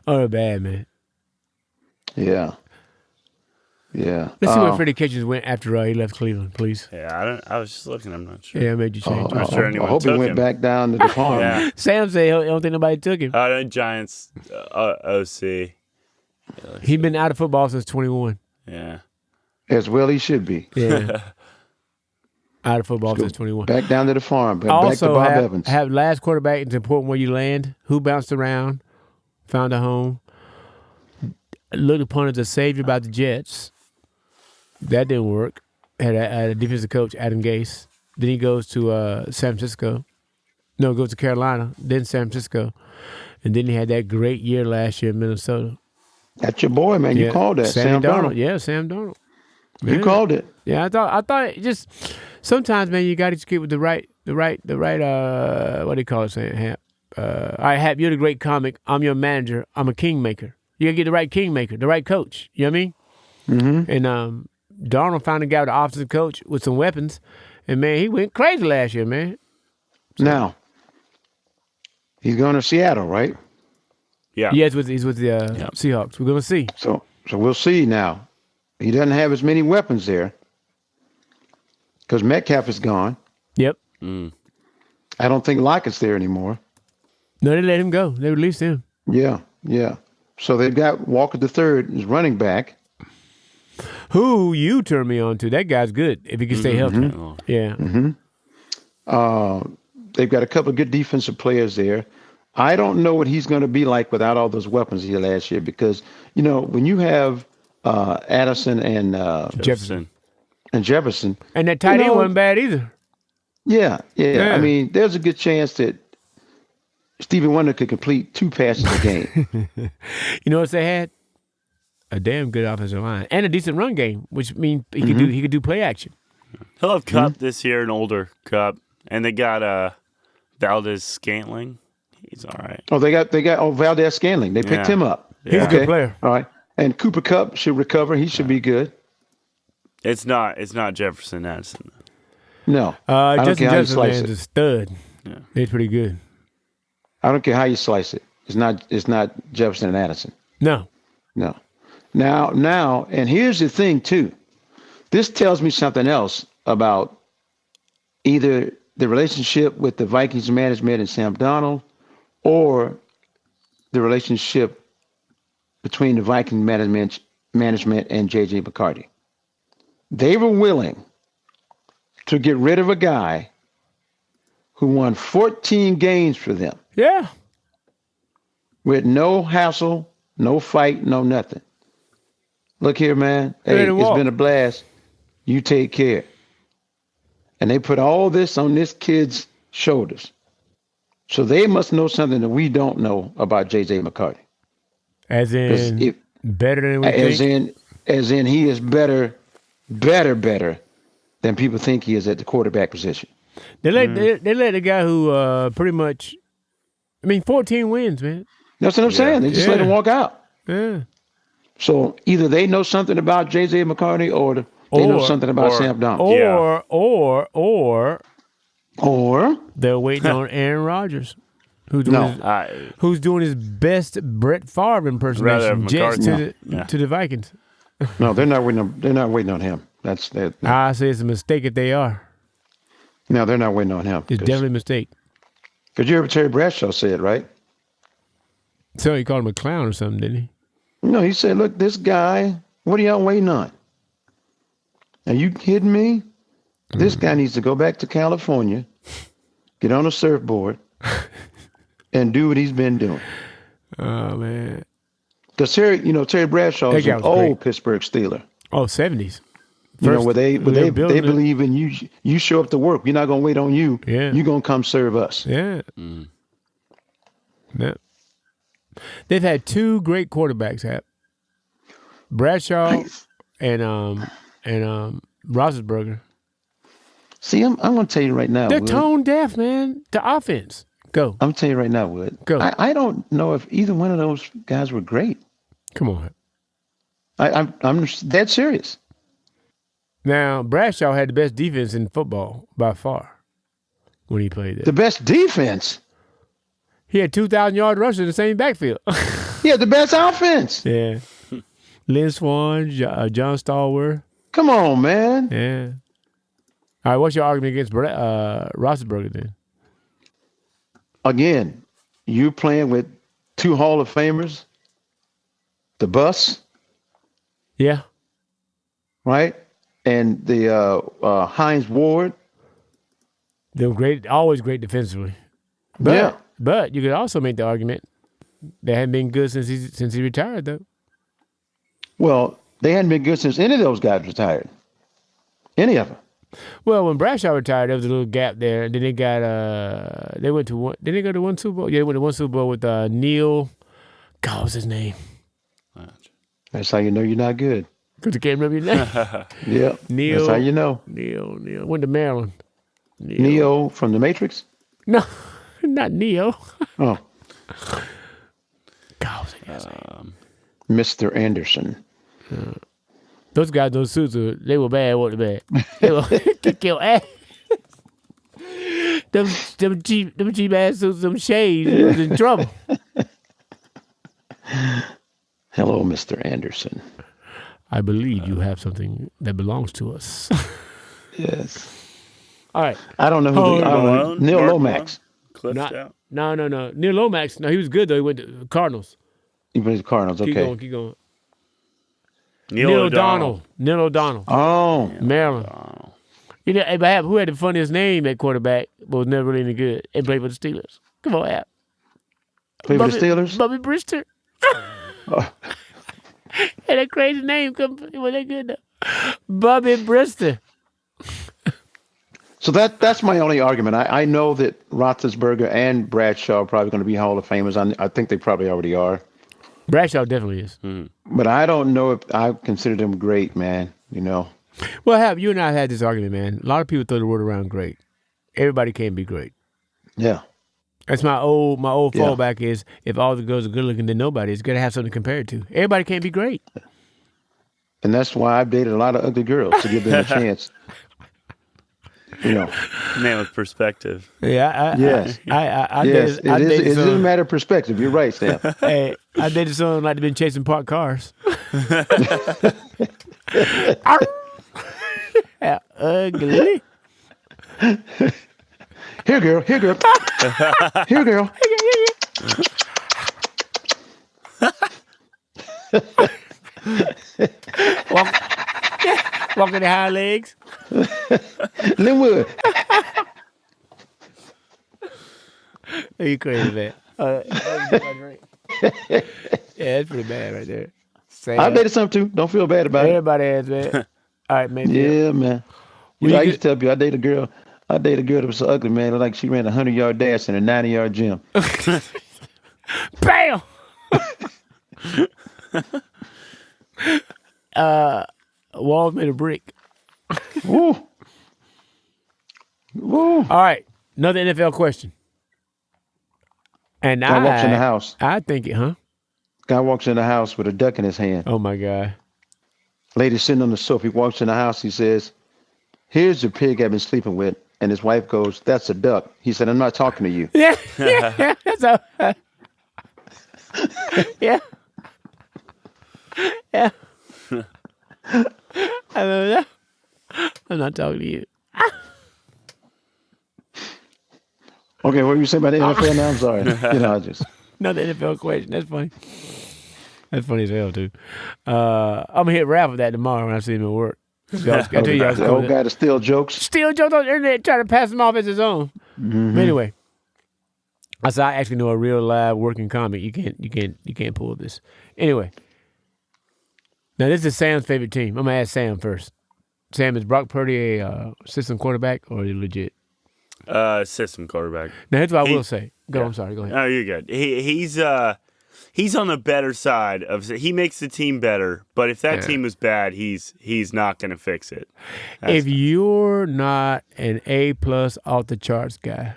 Oh, they're bad, man. yeah. Yeah. Let's see where Freddie Kitchens went after he left Cleveland, please. Yeah, I was just looking. I'm not sure. Yeah, I made you change. I'm not sure I anyone hope he took went him. back down to the farm. Yeah. Sam said I don't think nobody took him. The Giants OC. He's been out of football since 21. Yeah. As well he should be. Yeah. Out of football since 21. Back down to the farm. Back to Also, Bob Evans. have last quarterback. It's important where you land. Who bounced around, found a home, looked upon as a savior by the Jets. That didn't work. Had a defensive coach, Adam Gase. Then he goes to San Francisco. No, goes to Carolina. Then San Francisco, and then he had that great year last year in Minnesota. That's your boy, man. You called that. Sammy Sam Darnold. Yeah, Sam Darnold. You Yeah. called it. Yeah, I thought it just sometimes, man, you got to get with the right. What do you call it? Saying, Hap? All right, Hap, you're the great comic. I'm your manager. I'm a kingmaker. You gotta get the right kingmaker, the right coach. You know what I mean? Mm-hmm. And Darnold found a guy with the offensive coach with some weapons, and man, he went crazy last year, man. Now, he's going to Seattle, right? Yeah. Yeah, he's with the Seahawks. We're gonna see. So we'll see now. He doesn't have as many weapons there because Metcalf is gone. Yep. I don't think Lockett's there anymore. No, they let him go. They released him. Yeah. So they've got Walker III as running back. Who you turned me on to? That guy's good if he can stay healthy. Yeah. They've got a couple of good defensive players there. I don't know what he's going to be like without all those weapons he had last year because, you know, when you have Addison and Jefferson. Jefferson. And that tight You end know- wasn't bad either. Yeah. Yeah. I mean, there's a good chance that Stevie Wonder could complete 2 passes a game. You know what they had? A damn good offensive line and a decent run game, which means he could do play action. He'll have Cup this year, an older Cup. And they got Valdez Scantling. He's all right. Oh, they got Valdez Scantling. They picked Yeah. him up. He's a good player. All right. And Cooper Kupp should recover. He should be good. It's not Jefferson Addison. No. I don't Justin care how you Jefferson slice man's it. a stud. Yeah. He's pretty good. I don't care how you slice it. It's not Jefferson and Addison. No. No. Now, and here's the thing too. This tells me something else about either the relationship with the Vikings management and Sam Darnold, or the relationship between the Viking management and J.J. McCarthy. They were willing to get rid of a guy who won 14 games for them Yeah. with no hassle, no fight, no nothing. Look here, man. Let Hey, him it's walk. been a blast. You take care. And they put all this on this kid's shoulders. So they must know something that we don't know about J.J. McCarthy. As in, better than we think. As in he is better than people think he is at the quarterback position. They let the guy who pretty much, 14 wins, man. That's what I'm saying. They just let him walk out. Yeah. So either they know something about J.J. McCarthy or they know something about Sam Darnold. Or they're waiting on Aaron Rodgers, who's doing his best Brett Favre impersonation. Jets to the Vikings. No, they're not waiting on him. That's that. I say it's a mistake if they are. No, they're not waiting on him. It's definitely a mistake. Because you heard Terry Bradshaw say it, right? So he called him a clown or something, didn't he? No, he said, look, this guy, what are y'all waiting on? Are you kidding me? This guy needs to go back to California, get on a surfboard, and do what he's been doing. Oh, man. Because Terry Bradshaw is an old Pittsburgh Steeler. Oh, 70s. Where they believe in you. You show up to work. We're not going to wait on you. Yeah. You're going to come serve us. Yeah. Yeah. They've had two great quarterbacks, Bradshaw and Roethlisberger. See, I'm going to tell you right now. They're Wood, tone deaf, man. The offense. Go. I'm telling you right now, Wood. Go. I don't know if either one of those guys were great. Come on. I'm dead serious. Now, Bradshaw had the best defense in football by far when he played there. The best defense. He had 2,000-yard rushers in the same backfield. Yeah, the best offense. Yeah. Lynn Swan, John Stallworth. Come on, man. Yeah. All right, what's your argument against Roethlisberger then? Again, you playing with two Hall of Famers, the bus, Yeah. right? And the Hines Ward. They were great, always great defensively. But you could also make the argument they hadn't been good since he retired, though. Well, they hadn't been good since any of those guys retired. Any of them. Well, when Bradshaw retired, there was a little gap there. Then they got they went to one. Did they go to one Super Bowl? Yeah, they went to one Super Bowl with Neil. God, what's his name? That's how you know you're not good. Because I can't remember your name. Yeah. Neil. That's how you know. Neil. Went to Maryland. Neo from The Matrix? No, not Neo. Oh. God, what's that guy's name? Mr. Anderson. Those guys, those suits, they were bad, weren't they? Bad? They were kick your ass. them cheap ass suits, them shades, he was in trouble. Hello, Mr. Anderson. I believe you have something that belongs to us. Yes. All right. I don't know who Neil Lomax. Cliff out. No. Neil Lomax. No, he was good though. He went to Cardinals. He went to the Cardinals. Okay. Keep going. Neil O'Donnell. Neil O'Donnell. Oh. Maryland. You know, Ab, who had the funniest name at quarterback, but was never really any good, and played for the Steelers. Come on, Ab. Played for the Steelers? Bobby Brister. Had that crazy name. Was that good though? Bobby Brister. So that's my only argument. I know that Roethlisberger and Bradshaw are probably going to be Hall of Famers. I think they probably already are. Bradshaw definitely is. But I don't know if I consider them great, man. You know. Well, Hap, you and I had this argument, man. A lot of people throw the word around great. Everybody can't be great. Yeah. That's my old fallback is if all the girls are good looking, then nobody is going to have something to compare it to. Everybody can't be great. And that's why I've dated a lot of ugly girls to give them a chance. You know. Man with perspective. Yeah. Yes. It is a matter of perspective. You're right, Sam. Hey, I dated someone like they've been chasing parked cars. Yeah, ugly. Here, girl. Here, girl. Here, girl. Walking the high legs. Lynwood. You crazy, man. Yeah, that's pretty bad right there. I dated some too. Don't feel bad about it. Everybody has, man. All right, man. Yeah, man. You Well, know, you I used to tell people I dated a girl. I dated a girl that was so ugly, man. Like she ran a 100-yard dash in a 90-yard gym. Bam! Walls made of brick. Woo. Woo. All right, another NFL question. And Guy walks in the house. I think it, huh? Guy walks in the house with a duck in his hand. Oh my God. Lady sitting on the sofa. He walks in the house. He says, "Here's the pig I've been sleeping with." And his wife goes, "That's a duck." He said, "I'm not talking to you." Yeah, that's a, yeah, yeah. I'm not talking to you. Okay, what were you saying about the NFL now? I'm sorry. I just. Another NFL question. That's funny. That's funny as hell, too. I'm going to hit Ralph with that tomorrow when I see him at work. I tell you, The old guy to steal jokes. Steal jokes on the internet, try to pass them off as his own. Mm-hmm. But anyway, I actually know a real live working comic. You can't pull this. Anyway, now this is Sam's favorite team. I'm gonna ask Sam first. Sam, is Brock Purdy a system quarterback or is he legit? System quarterback. Now here's what I will say. I'm sorry. Go ahead. Oh, you're good. He's on the better side of. He makes the team better, but if that team is bad, he's not going to fix it. If you're not an A+ off the charts guy,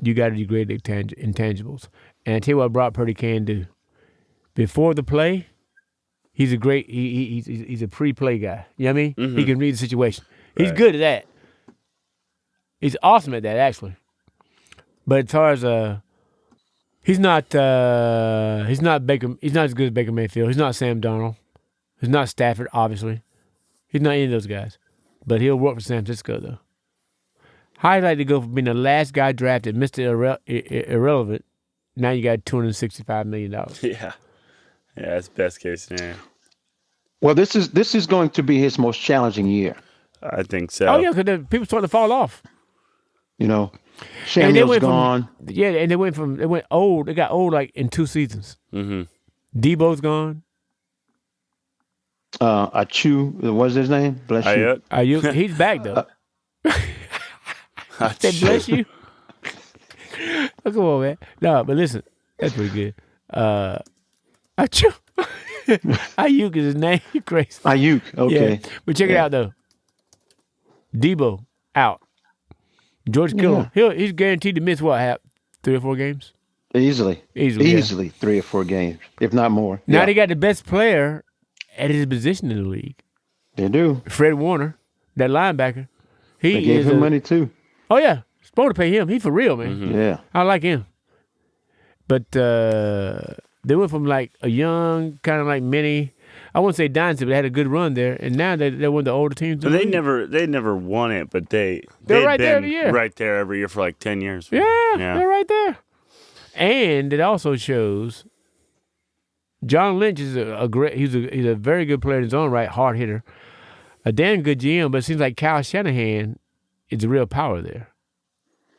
you got to degrade the intangibles. And I tell you what, Brock Purdy can do. Before the play, he's a great. He's a pre-play guy. You know what I mean? Mm-hmm. He can read the situation. He's Right. good at that. He's awesome at that, actually. But as far as he's not Baker. He's not as good as Baker Mayfield. He's not Sam Darnold. He's not Stafford, obviously. He's not any of those guys. But he'll work for San Francisco, though. How'd you like to go from being the last guy drafted, Mr. Irrelevant? Now you got $265 million. Yeah, that's best case scenario. Well, this is going to be his most challenging year. I think so. Oh yeah, because people starting to fall off. Samuel's gone. And they went old. They got old like in 2 seasons. Mm-hmm. Debo's gone. Achu, what's his name? Bless you. Ayuk, he's back though. Say bless you. Oh, come on, man. No, but listen, that's pretty good. Ayuk is his name. You crazy? Ayuk. Okay. Yeah. But check it out though. Debo out. George Kittle, he's guaranteed to miss what, 3 or 4 games? Easily. 3 or 4 games, if not more. Now they got the best player at his position in the league. They do. Fred Warner, that linebacker. They gave him money too. Oh yeah, supposed to pay him. He for real, man. Mm-hmm. Yeah. I like him. But they went from like a young kind of like mini. I wouldn't say dynasty, but they had a good run there, and now they're one of the older teams. They never won it, but they're right there every year. Right there every year for like 10 years. Yeah, they're right there. And it also shows John Lynch is he's a very good player in his own right, hard hitter, a damn good GM. But it seems like Kyle Shanahan is the real power there.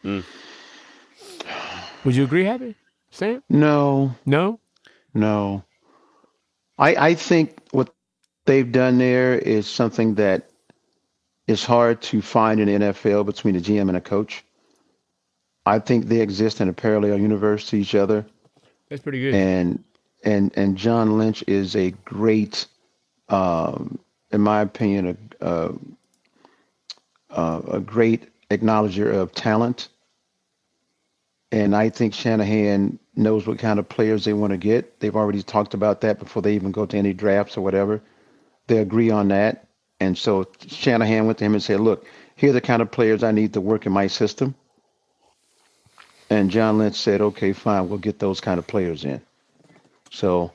Mm. Would you agree, Happy Sam? No. I think what they've done there is something that is hard to find in the NFL between a GM and a coach. I think they exist in a parallel universe to each other. That's pretty good. And John Lynch is a great, in my opinion, a great acknowledger of talent. And I think Shanahan knows what kind of players they want to get. They've already talked about that before they even go to any drafts or whatever. They agree on that. And so Shanahan went to him and said, look, here are the kind of players I need to work in my system. And John Lynch said, okay, fine, we'll get those kind of players in. So,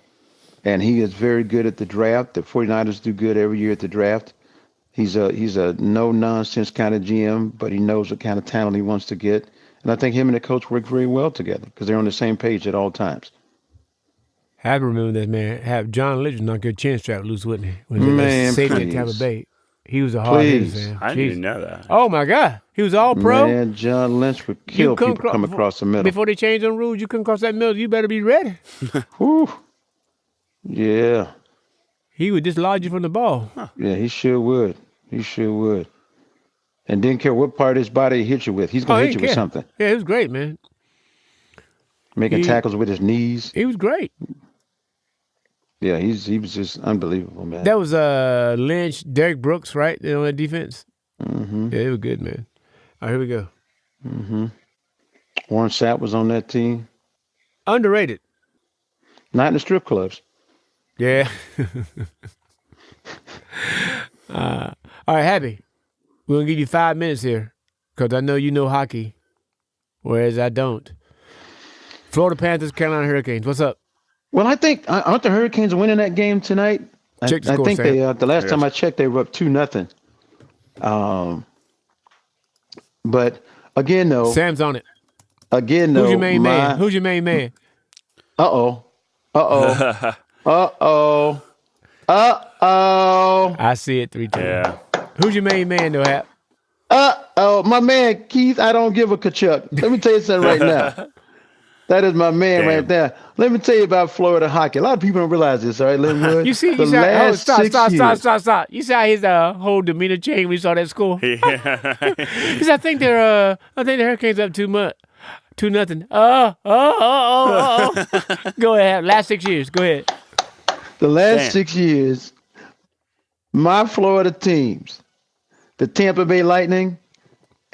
and he is very good at the draft. The 49ers do good every year at the draft. He's a no-nonsense kind of GM, but he knows what kind of talent he wants to get. And I think him and the coach work very well together because they're on the same page at all times. Have to remember this, man. Have John Lynch was not good chin strap loose, wouldn't he? When he Man, safety at please. Tampa Bay. He was a hard hitter, Please. Sam. I didn't Jeez. even know that. Oh my God, he was all pro. Man, John Lynch would kill couldn't people coming across the middle. Before they changed them rules, you couldn't cross that middle. You better be ready. Whew. Yeah. He would dislodge you from the ball. Yeah, he sure would. He sure would. And didn't care what part of his body he hit you with. He's going to hit you with something. Yeah, it was great, man. Making tackles with his knees. He was great. Yeah, he was just unbelievable, man. That was Lynch, Derek Brooks, right? On that defense. Mm-hmm. Yeah, it was good, man. All right, here we go. Mm-hmm. Warren Sapp was on that team. Underrated. Not in the strip clubs. Yeah. All right, Happy. We're going to give you 5 minutes here because I know you know hockey, whereas I don't. Florida Panthers, Carolina Hurricanes. What's up? Well, I think aren't the Hurricanes winning that game tonight? Check the score, I think Sam. they. The last time I checked, they were up 2-0. But again, though. Sam's on it. Again, though. Who's your main man? Who's your main man? Uh-oh. Uh-oh. Uh-oh. Uh-oh. I see it 3 times. Yeah. Who's your main man, though, Hap? Uh-oh. My man, Keith, I don't give a kachuk. Let me tell you something right now. That is my man right there. Let me tell you about Florida hockey. A lot of people don't realize this, all right, Lynwood? You see, stop. You see how his whole demeanor changed when he saw that score? Yeah. Because I think the Hurricanes up 2-0. Go ahead. Last 6 years. Go ahead. The last 6 years, my Florida teams, the Tampa Bay Lightning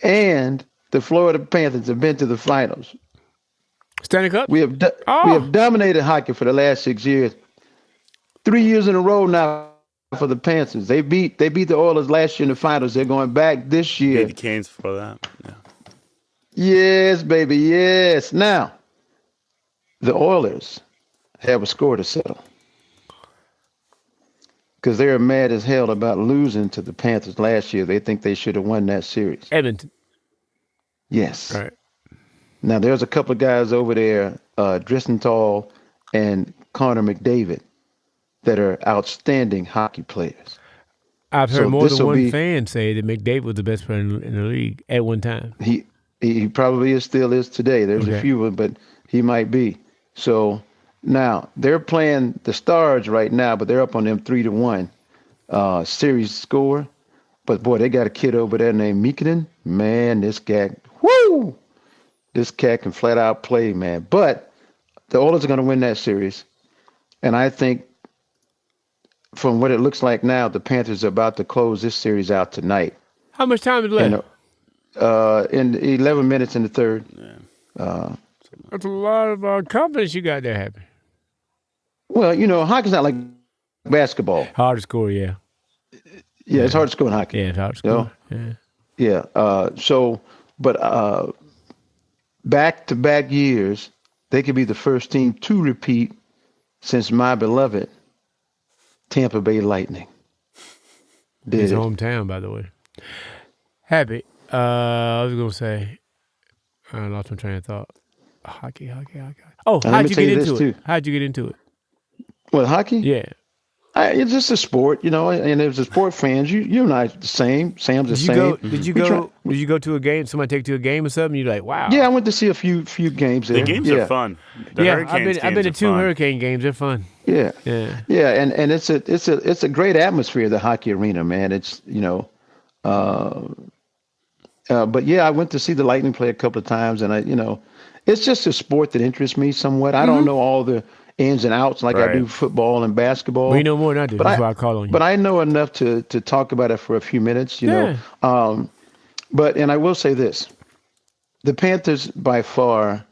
and the Florida Panthers have been to the finals. Stanley Cup? We have dominated hockey for the last 6 years. 3 years in a row now for the Panthers. They beat the Oilers last year in the finals. They're going back this year. Beat the Canes for that. Yeah. Yes, baby, yes. Now, the Oilers have a score to settle because they're mad as hell about losing to the Panthers last year. They think they should have won that series. Edmonton. Yes. All right. Now, there's a couple of guys over there, Drissenthal and Connor McDavid, that are outstanding hockey players. I've heard more than one fan say that McDavid was the best player in the league at one time. He probably still is today. There's a few, but he might be. So now they're playing the Stars right now, but they're up on them 3-1 series score. But boy, they got a kid over there named Mikkonen. Man, this guy, whoo! This cat can flat out play, man. But the Oilers are going to win that series. And I think from what it looks like now, the Panthers are about to close this series out tonight. How much time is left? In 11 minutes in the third. That's a lot of confidence you got there, Happy. Well, hockey's not like basketball. Hard to score, yeah. Yeah, it's hard to score in hockey. Yeah, it's hard to score. But back-to-back years, they could be the first team to repeat since my beloved Tampa Bay Lightning did His it. hometown, by the way. Happy. I was going to say, I lost my train of thought. Hockey. Oh, how'd you get into it? How'd you get into it? What, hockey? Yeah. It's just a sport, and as a sport fans, you and I are the same. Sam's the same. Did you go to a game? Somebody take you to a game or something? You're like, wow. Yeah, I went to see a few games there. The games are fun. I've been to 2 Hurricane games. They're fun. Yeah. And it's a great atmosphere, the hockey arena, man. It's but yeah, I went to see the Lightning play a couple of times, and it's just a sport that interests me somewhat. I don't know all the ins and outs like I do football and basketball. Well, you know more than I do. That's why I call on you. But I know enough to talk about it for a few minutes, know. And I will say this. The Panthers the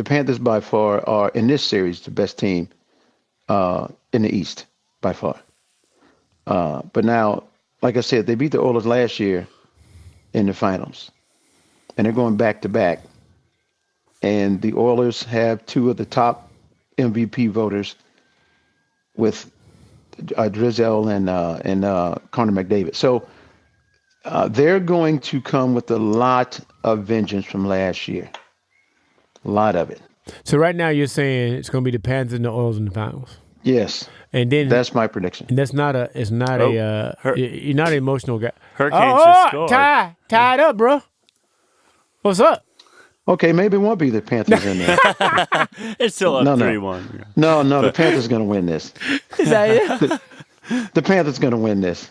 Panthers by far are, in this series, the best team in the East, by far. But now, like I said, they beat the Oilers last year in the finals. And they're going back-to-back. And the Oilers have 2 of the top MVP voters with Drizzell and Connor McDavid. So they're going to come with a lot of vengeance from last year. A lot of it. So right now you're saying it's going to be the Panthers and the Oilers in the finals. Yes. And then That's my prediction. and that's not a. It's not a. You're not an emotional guy. Hurricanes just scored. Tied up, bro. What's up? Okay, maybe it won't be the Panthers in there. It's still up No. 3-1. No, the Panthers going to win this. Is that it? The Panthers going to win this.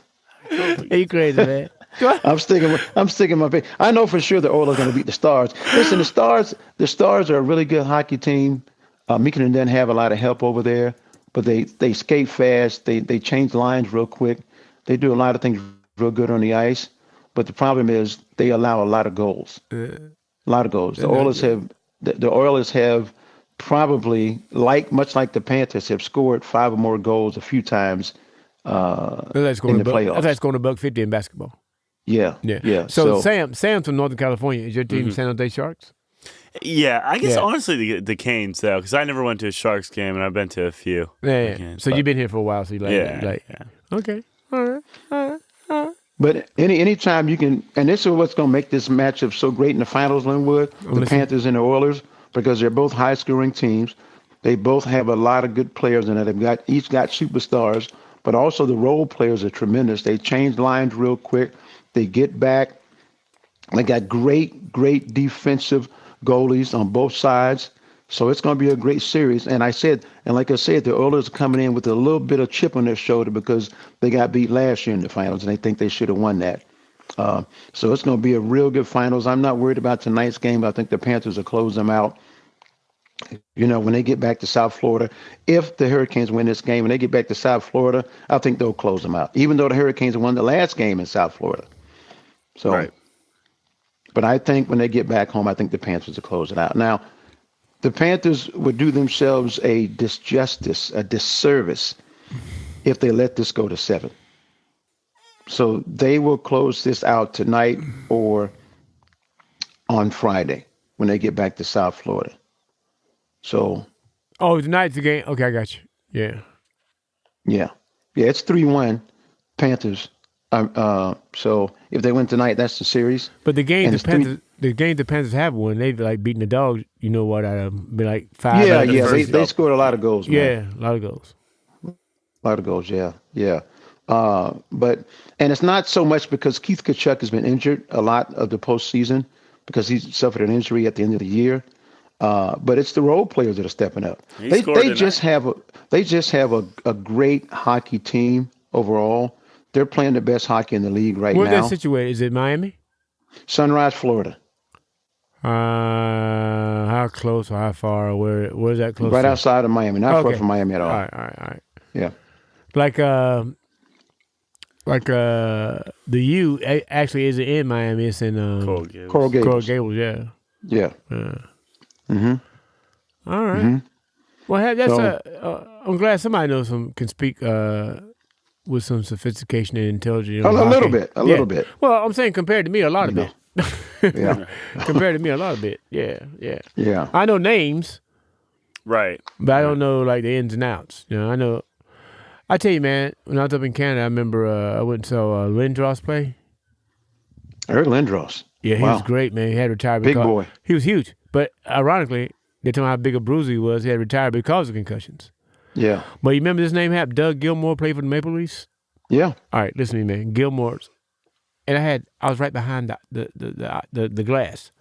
Are you crazy, man? I'm sticking my pick. I know for sure the Oilers are going to beat the Stars. Listen, the Stars are a really good hockey team. Mikanen doesn't have a lot of help over there, but they skate fast. They change lines real quick. They do a lot of things real good on the ice. But the problem is they allow a lot of goals. A lot of goals. The Oilers have probably, much like the Panthers, have scored 5 or more goals a few times in the playoffs. That's going to $150 in basketball. Yeah. So Sam's from Northern California. Is your team San Jose Sharks? Yeah, I guess honestly the Canes though, because I never went to a Sharks game and I've been to a few. Yeah. Games, So you've been here for a while, so you like. Okay. All right. But any time you can, and this is what's going to make this matchup so great in the finals, Lynwood, the Panthers and the Oilers, because they're both high-scoring teams. They both have a lot of good players in it. They've each got superstars, but also the role players are tremendous. They change lines real quick. They get back. They got great defensive goalies on both sides. So it's going to be a great series. And like I said, the Oilers are coming in with a little bit of chip on their shoulder because they got beat last year in the finals, and they think they should have won that. So it's going to be a real good finals. I'm not worried about tonight's game. I think the Panthers will close them out. When they get back to South Florida, if the Hurricanes win this game and they get back to South Florida, I think they'll close them out, even though the Hurricanes won the last game in South Florida. So, right. But I think when they get back home, I think the Panthers will close it out. Now, the Panthers would do themselves a disservice, if they let this go to 7. So they will close this out tonight or on Friday when they get back to South Florida. So. Oh, tonight's the game. Okay, I got you. Yeah. Yeah. It's 3-1 Panthers. So if they win tonight, that's the series. But the game the Panthers have won, they've beaten the Dogs. You know what? Be like 5. Yeah. They scored a lot of goals. Man. Yeah, a lot of goals. A lot of goals. Yeah. But it's not so much because Keith Tkachuk has been injured a lot of the postseason because he suffered an injury at the end of the year. But it's the role players that are stepping up. They just have a great hockey team overall. They're playing the best hockey in the league right now. Where's that situated? Is it Miami? Sunrise, Florida. How close or how far? Where's that close? Right outside of Miami. Not far from Miami at all. All right. Yeah. Like the U actually isn't in Miami. It's in Coral Gables. Coral Gables. Yeah. Yeah. Mm-hmm. All right. Mm-hmm. Well, that's I'm glad somebody can speak with some sophistication and intelligence. A little bit. Well, I'm saying compared to me, a lot of bit. Yeah. Compared to me, a lot of bit. Yeah. I know names, right? But I don't know like the ins and outs. I know. I tell you, man, when I was up in Canada, I remember I went and saw Lindros play. Eric Lindros. Yeah, he was great, man. He had retired. Big boy. He was huge, but ironically, they told me how big a bruiser he was. He had retired because of concussions. Yeah. But you remember this name happened? Doug Gilmour played for the Maple Leafs? Yeah. All right, listen to me, man. Gilmour's. And I was right behind the glass.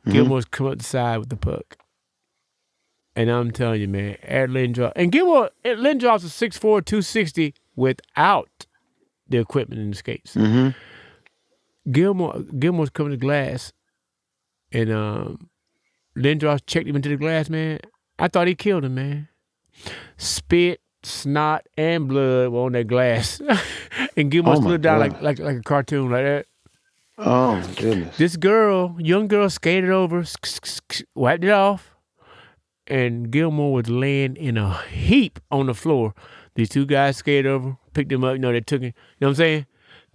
Mm-hmm. Gilmour's come up the side with the puck. And I'm telling you, man, Eric Lindros. And Lindros is 6'4", 260 without the equipment and the skates. Mm-hmm. Gilmour's coming to the glass. And Lindros checked him into the glass, man. I thought he killed him, man. Spit, snot, and blood were on that glass. And Gilmour slid down like a cartoon like that. Oh, my goodness. This young girl, skated over, wiped it off, and Gilmour was laying in a heap on the floor. These two guys skated over, picked him up. They took him. You know what I'm saying?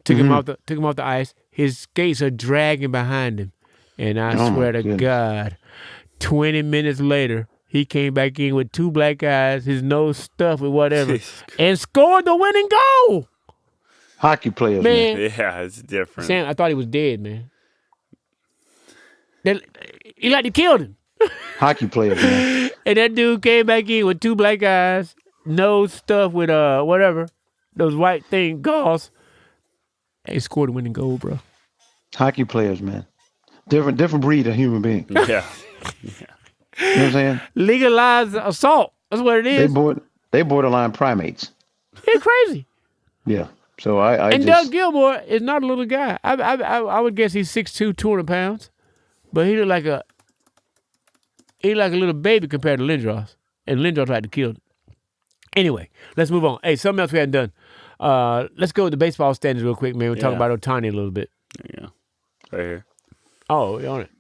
Took him off the ice. His skates are dragging behind him. And I swear to God, 20 minutes later, he came back in with 2 black eyes, his nose stuffed with whatever, and scored the winning goal. Hockey players, man. Yeah, it's different. Sam, I thought he was dead, man. He killed him. Hockey players, man. And that dude came back in with 2 black eyes nose stuff with whatever those white thing gauze. He scored a winning goal, bro. Hockey players, man. Different breed of human being. You know Yeah. what I'm saying? Legalized assault. That's what it is. They borderline primates. It's crazy. Yeah. So I And just Doug Gilmore is not a little guy. I would guess he's 6'2", 200 pounds, but he look like a little baby compared to Lindros. And Lindros tried to kill him. Anyway, let's move on. Hey, something else we hadn't done. Let's go with the baseball standings real quick, man. We'll talk Yeah. about Ohtani a little bit. Yeah. Right here. Oh, you're on it.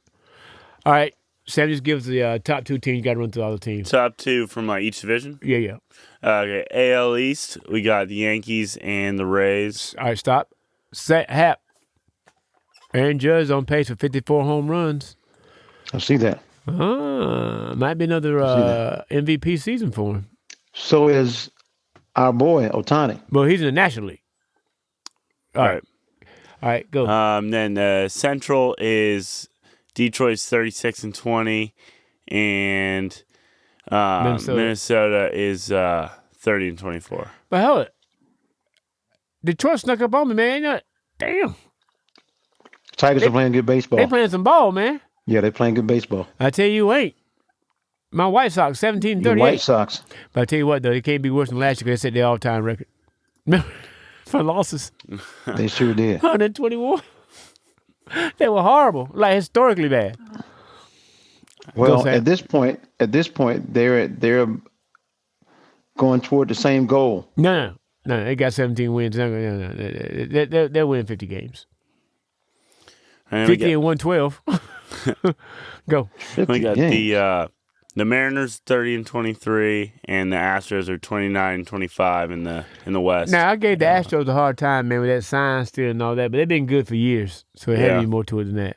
All right. Sam just gives the top two teams. You got to run through all the teams. Top two from each division. Yeah. Okay. AL East, we got the Yankees and the Rays. All right, stop. Set, Hap. Aaron Judge on pace for 54 home runs. I see that. Might be another MVP season for him. So is our boy Ohtani. Well, he's in the National League. All right, go. Then Central is Detroit's 36-20, and Minnesota is 30-24. But hold it. Detroit snuck up on me, man. Damn. Tigers are playing good baseball. They playing some ball, man. Yeah, they're playing good baseball. I tell you, ain't. My White Sox, 17-38. The White Sox. But I tell you what, though, they can't be worse than last year because they set their all-time record. For losses. They sure did. 121. They were horrible, like historically bad. Well, at this point, they're going toward the same goal. No, they got 17 wins. No. They'll win 50 games. And 50 and 112. Go. we got games. the Mariners 30-23, and the Astros are 29-25 in the West. Now, I gave the Astros a hard time, man, with that sign steal and all that, but they've been good for years, so it had to be more to it than that.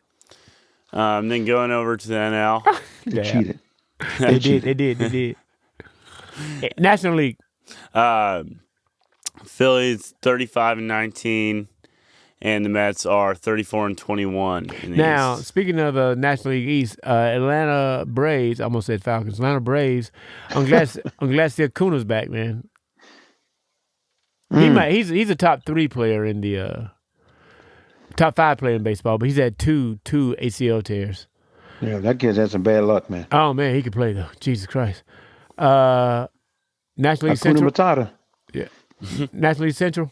Then going over to the NL. They cheated. They did. National League. Phillies 35-19, and the Mets are 34-21. in the Now, East. speaking of National League East, Atlanta Braves, I almost said Falcons. Atlanta Braves. I'm glad Steve Acuna's back, man. He's a top 3 player in the top 5 player in baseball, but he's had two ACL tears. Yeah, that kid had some bad luck, man. Oh man, he could play though. Jesus Christ. National League Hakuna Central. Matata. Yeah. National League Central.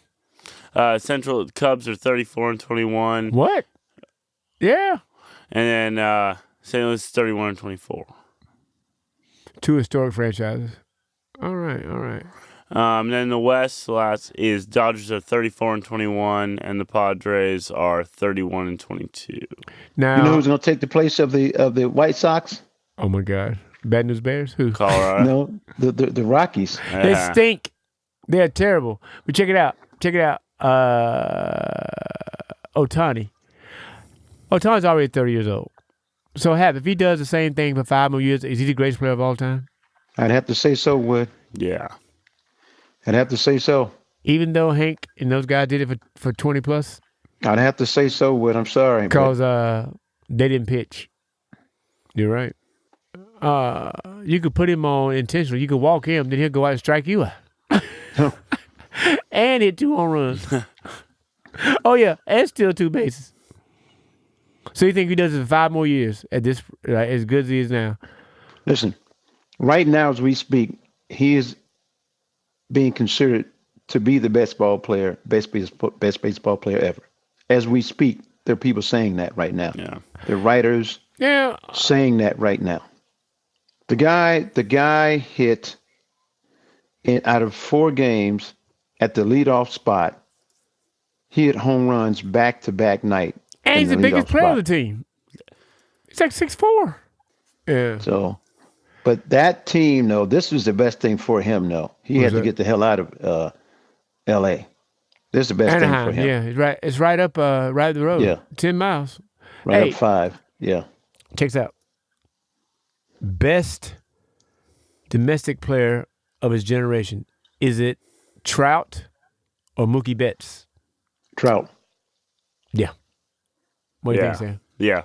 Central Cubs are 34-21. What? Yeah. And then St. Louis is 31-24. 2 historic franchises. All right. Then the West last is Dodgers are 34-21, and the Padres are 31-22. Now, You know who's going to take the place of the White Sox? oh my God, Bad News Bears. Who? Colorado. No, the Rockies. They Yeah. stink. They're terrible. But check it out. Ohtani. Ohtani's already 30 years old. So, if he does the same thing for 5 more years, is he the greatest player of all time? I'd have to say so, Wood. Yeah. I'd have to say so. Even though Hank and those guys did it for 20 plus? I'd have to say so, Wood. I'm sorry. Because they didn't pitch. You're right. You could put him on intentional. You could walk him, then he'll go out and strike you out. And hit 2 home runs. Oh, yeah. And still 2 bases. So you think he does it for 5 more years at this, as good as he is now? Listen, right now as we speak, he is being considered to be the best baseball player ever. As we speak, there are people saying that right now. Yeah. There are writers saying that right now. The guy hit out of 4 games at the leadoff spot. He hit home runs back-to-back night. And he's the biggest player of the team. He's like 6'4". Yeah. So, but that team, though, this was the best thing for him, though. He had to get the hell out of L.A. This is the best Anaheim, thing for him. Yeah, it's right up the road. Yeah. 10 miles. Right up 5. Yeah. Check this out. Best domestic player of his generation. Is it Trout or Mookie Betts? Trout. Yeah. What do you think, Sam? Yeah.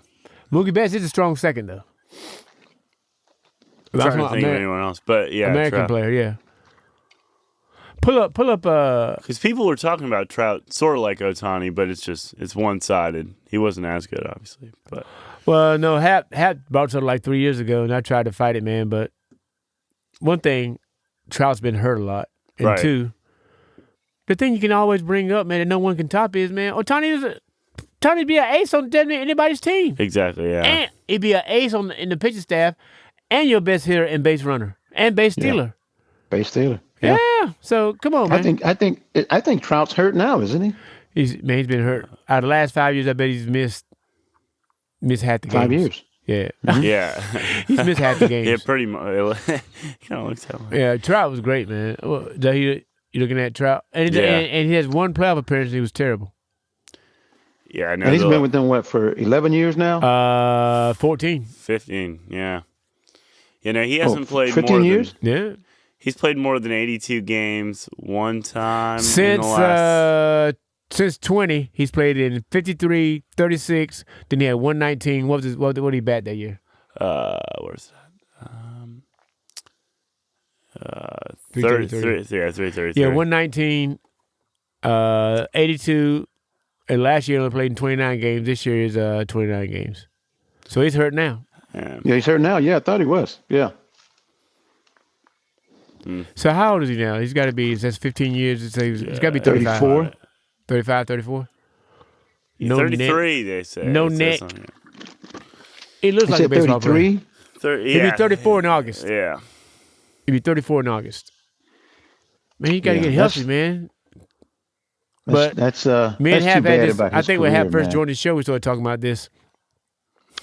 Mookie Betts is a strong second, though. I'm trying to think of anyone else, but yeah. American Trout. player, yeah. Pull up. Because people were talking about Trout sort of like Ohtani, but it's one-sided. He wasn't as good, obviously. But Well, no, Hap brought something like 3 years ago, and I tried to fight it, man. But one thing, Trout's been hurt a lot, and Right. two, the thing you can always bring up, man, that no one can top is, man, Ohtani'd be an ace on anybody's team. exactly, yeah. And he'd be an ace in the pitching staff, and your best hitter and base runner and base stealer. Base stealer. Yeah. So come on, man. I think Trout's hurt now, isn't he? He's been hurt. Out of the last 5 years, I bet he's missed half the games. 5 years. Yeah. Yeah. He's missed half the games. Yeah, pretty much. Kind of looks that way. Yeah, Trout was great, man. Well, you looking at Trout, and he has one playoff appearance. He was terrible. Yeah, I know. And he's been with them, for 11 years now? 14. 15, yeah. You know, he hasn't played 15 more years? than... Yeah. He's played more than 82 games one time Since in the last... since 20, he's played in 53, 36. Then he had 119. What did he bat that year? Where's that? 333. Yeah, 119, 82, and last year he only played in 29 games. This year is 29 games. So he's hurt now. Yeah. Yeah, he's hurt now. Yeah, I thought he was. Yeah. So how old is he now? He's got to be, that's 15 years. He's got to be 35. 34. 35, 34? He's No 33, they say. No It says neck. on here. He looks He like a said baseball player. 33. He'll be 34 in August. Yeah. He'll be 34 in August. Man, you got to Yeah, get healthy, man. But That's me and that's Hap too had bad this. about I his think when career, Hap first man. joined the show, we started talking about this.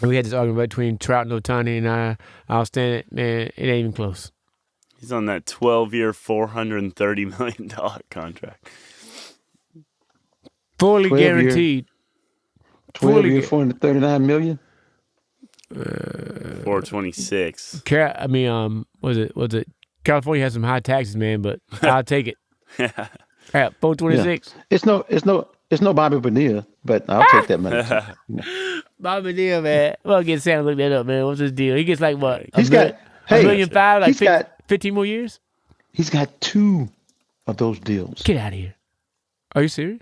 And we had this argument between Trout and Ohtani, and I was standing, man, it ain't even close. He's on that 12-year, $430 million contract. Fully 12 year. guaranteed. 12 years, $439 million? 426. Was it? California has some high taxes, man, but I'll take it. Yeah. Yeah, 426. It's no Bobby Bonilla, but I'll take that money. Bobby Deal, man. Well, get Sam to look that up, man. What's his deal? He gets like what? He's got $1.5 million, like he's got 15 more years? he's got 2 of those deals. Get out of here. Are you serious?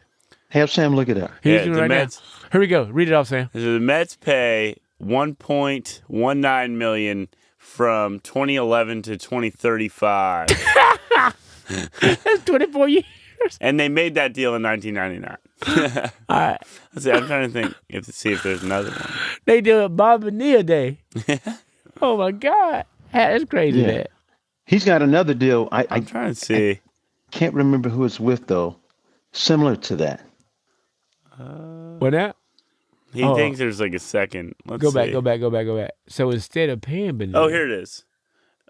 Have Sam look it up. He's Yeah, doing the right Mets- now. Here we go. Read it off, Sam. The Mets pay $1.19 million from 2011 to 2035. That's 24 years. And they made that deal in 1999. All right. Let's see, I'm trying to think see if there's another one. They do a Bobby Neal Day. Oh, my God. That's crazy, Yeah. man. He's got another deal. I I'm trying to see. can't remember who it's with though. Similar to that. What now? He Oh. thinks there's like a second. Let's Go back, see. go back. So instead of paying Bonilla. Oh, here it is.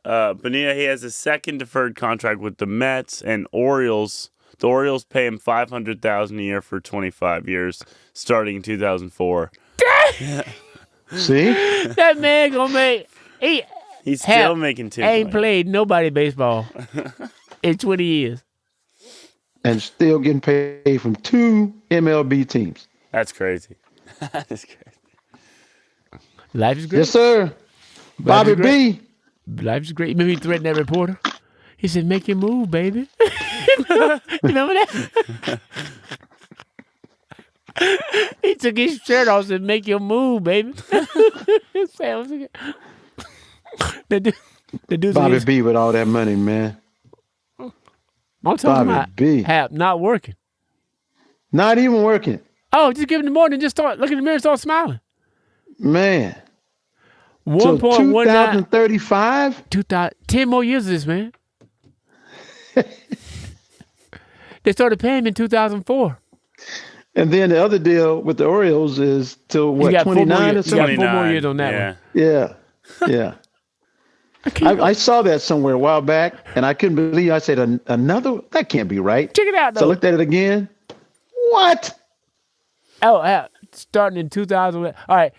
Bonilla, he has a second deferred contract with the Mets and Orioles. The Orioles pay him $500,000 a year for 25 years, starting in 2004. See? That man gonna make. He's Hap still making $2 ain't million. played nobody baseball in 20 years. And still getting paid from 2 MLB teams. That's crazy. That's cray. Life is great. Yes, sir. Bobby is great. B. Life is great. Remember he threatened that reporter? He said, make your move, baby. Remember that? He took his shirt off and said, make your move, baby. Sam was like, the dude's Bobby B with all that money, man. I'm talking Bobby about B. Hap not working. Not even working. Oh, just give him the morning and just start look in the mirror and start smiling. Man. Till 1.19 2035? 10 more years of this, man. They started paying him in 2004. And then the other deal with the Orioles is till You what, got 4 more 29 or years. You got something? 4 more years on that yeah. one. Yeah. Yeah. I saw that somewhere a while back, and I couldn't believe. I said, another? That can't be right. Check it out, So I though. looked at it again. What? Oh, starting in 2000. All right.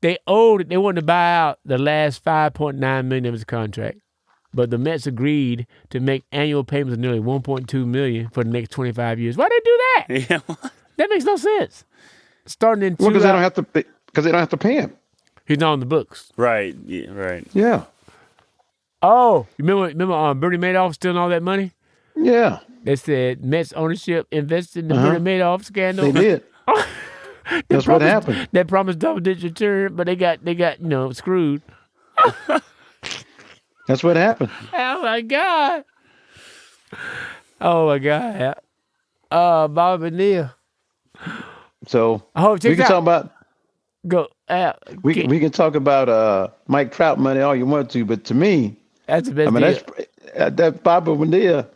They wanted to buy out the last $5.9 million of his contract. But the Mets agreed to make annual payments of nearly $1.2 million for the next 25 years. Why they do that? Yeah. What? That makes no sense. Starting in Well, because they don't have to pay him. he's not on the books. Right. Yeah, right. Yeah. Oh, you remember Bernie Madoff stealing all that money? Yeah, They said Mets ownership invested in the Bernie Madoff scandal. they did. That's what happened. They promised double-digit return, but they got screwed. That's what happened. Oh my God. Oh my God. Bob and Neil. So Oh, check we can it talk out. about Go. we can talk about Mike Trout money all you want to, but to me, That's the best I mean deal. that Bob Bonilla.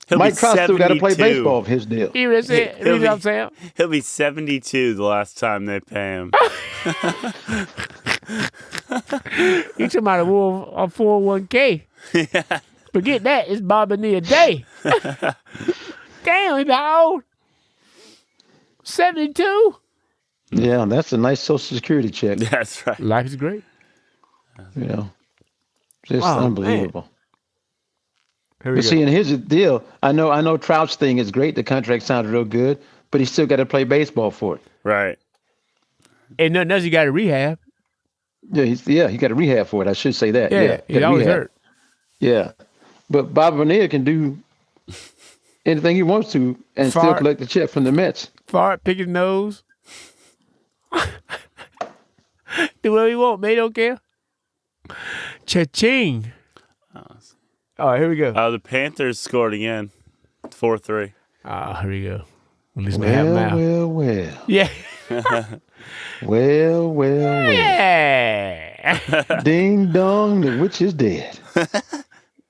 He'll Mike be Trout still got to play 72. baseball of his deal. You just said, He'll read what I'm be- saying? He'll be 72 the last time they pay him. You talking about a 401k. Forget that. It's Bob and Neil Day. Damn, he about old. 72? Yeah, that's a nice Social Security check. That's right. Life is great. You know, just Oh, unbelievable. Here we But go. see, and here's the deal. I know Trout's thing is great. The contract sounds real good, but he still got to play baseball for it. Right. And nothing else, you got to rehab. Yeah, he got to rehab for it. I should say that. Yeah, he gotta always rehab. hurt. Yeah, but Bob Bonilla can do anything he wants to and still Fart. collect the check from the Mets. Fart, pick his nose. Do whatever you want, man. Don't care. Cha-ching. All right, here we go. The Panthers scored again. 4-3. Here we go. At least we have him out. Well. Yeah. Well. Yeah. Ding dong, the witch is dead.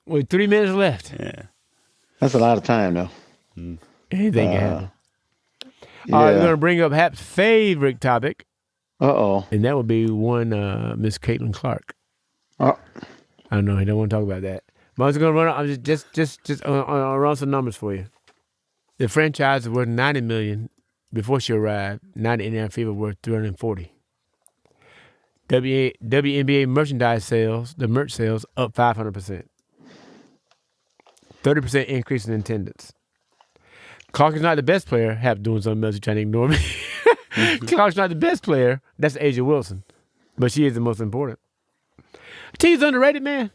With 3 minutes left. Yeah. That's a lot of time, though. Anything can happen. Yeah. All right, we're going to bring up Hap's favorite topic, Uh-oh. and that would be one Miss Caitlin Clark. Oh, I don't know. He don't want to talk about that. But I'm just going to run. I'm just run some numbers for you. The franchise was worth $90 million before she arrived. Now the Indiana Fever worth $340. WNBA merchandise sales, the merch sales, up 500%. 30% increase in attendance. Clark is not the best player. Hap doing something else. You're trying to ignore me. Clark's not the best player. That's Asia Wilson. But she is the most important. T's underrated, man.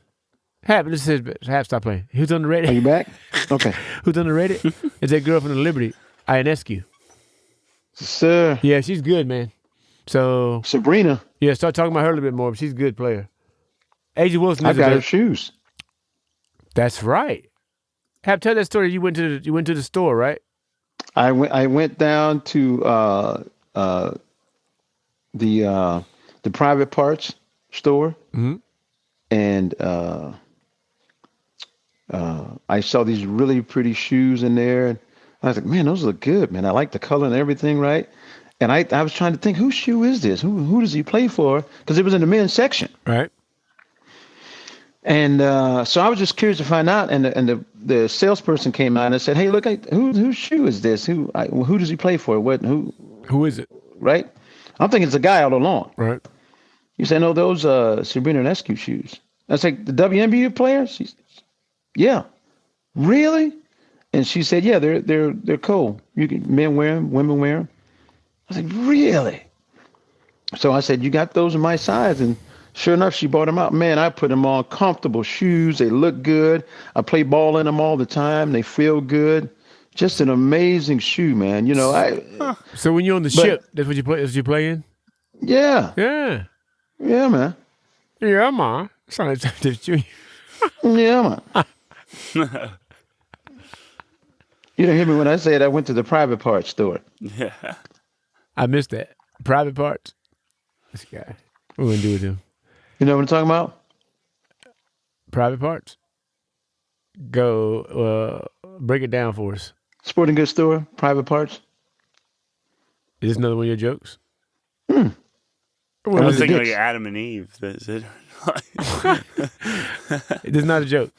Hap, this is Hap, stop playing. Who's are underrated? you back? Okay. Who's underrated? Is that girl from the Liberty, Ionescu. Sir, Yeah, she's good, man. So, Sabrina, yeah, start talking about her a little bit more. But she's a good player. Asia Wilson I is got a her best. shoes. That's right. Hap, tell that story. You went to the store, right? I went down to the private parts store, and I saw these really pretty shoes in there, and I was like, man, those look good, man. I like the color and everything, right? And I was trying to think, whose shoe is this? Who does he play for? Because it was in the men's section. Right. And so I was just curious to find out. And the salesperson came out and said, "Hey, look, whose shoe is this? Who does he play for? Who is it? Right? I'm thinking it's a guy all along. Right. You say, no, those Sabrina Ionescu shoes. I was like, the WNBA players? Yeah. Really? And she said, yeah, they're cool. You can men wear them, women wear them. I was like, really? So I said, you got those in my size? And sure enough, she bought them out. Man, I put them on, comfortable shoes. They look good. I play ball in them all the time. They feel good. Just an amazing shoe, man. You know, So when you're on the ship, that's what you play. That's what you play in. Yeah, Yeah, man. yeah, man. Sound like something shoe. Yeah, man. You don't hear me when I said I went to the private parts store. Yeah. I missed that. Private parts. This guy. What we gonna do with him? You know what I'm talking about? Private parts. Go break it down for us. Sporting goods store, private parts. Is this another one of your jokes? I What was is it? thinking like Adam and Eve. That's it. This is not a joke.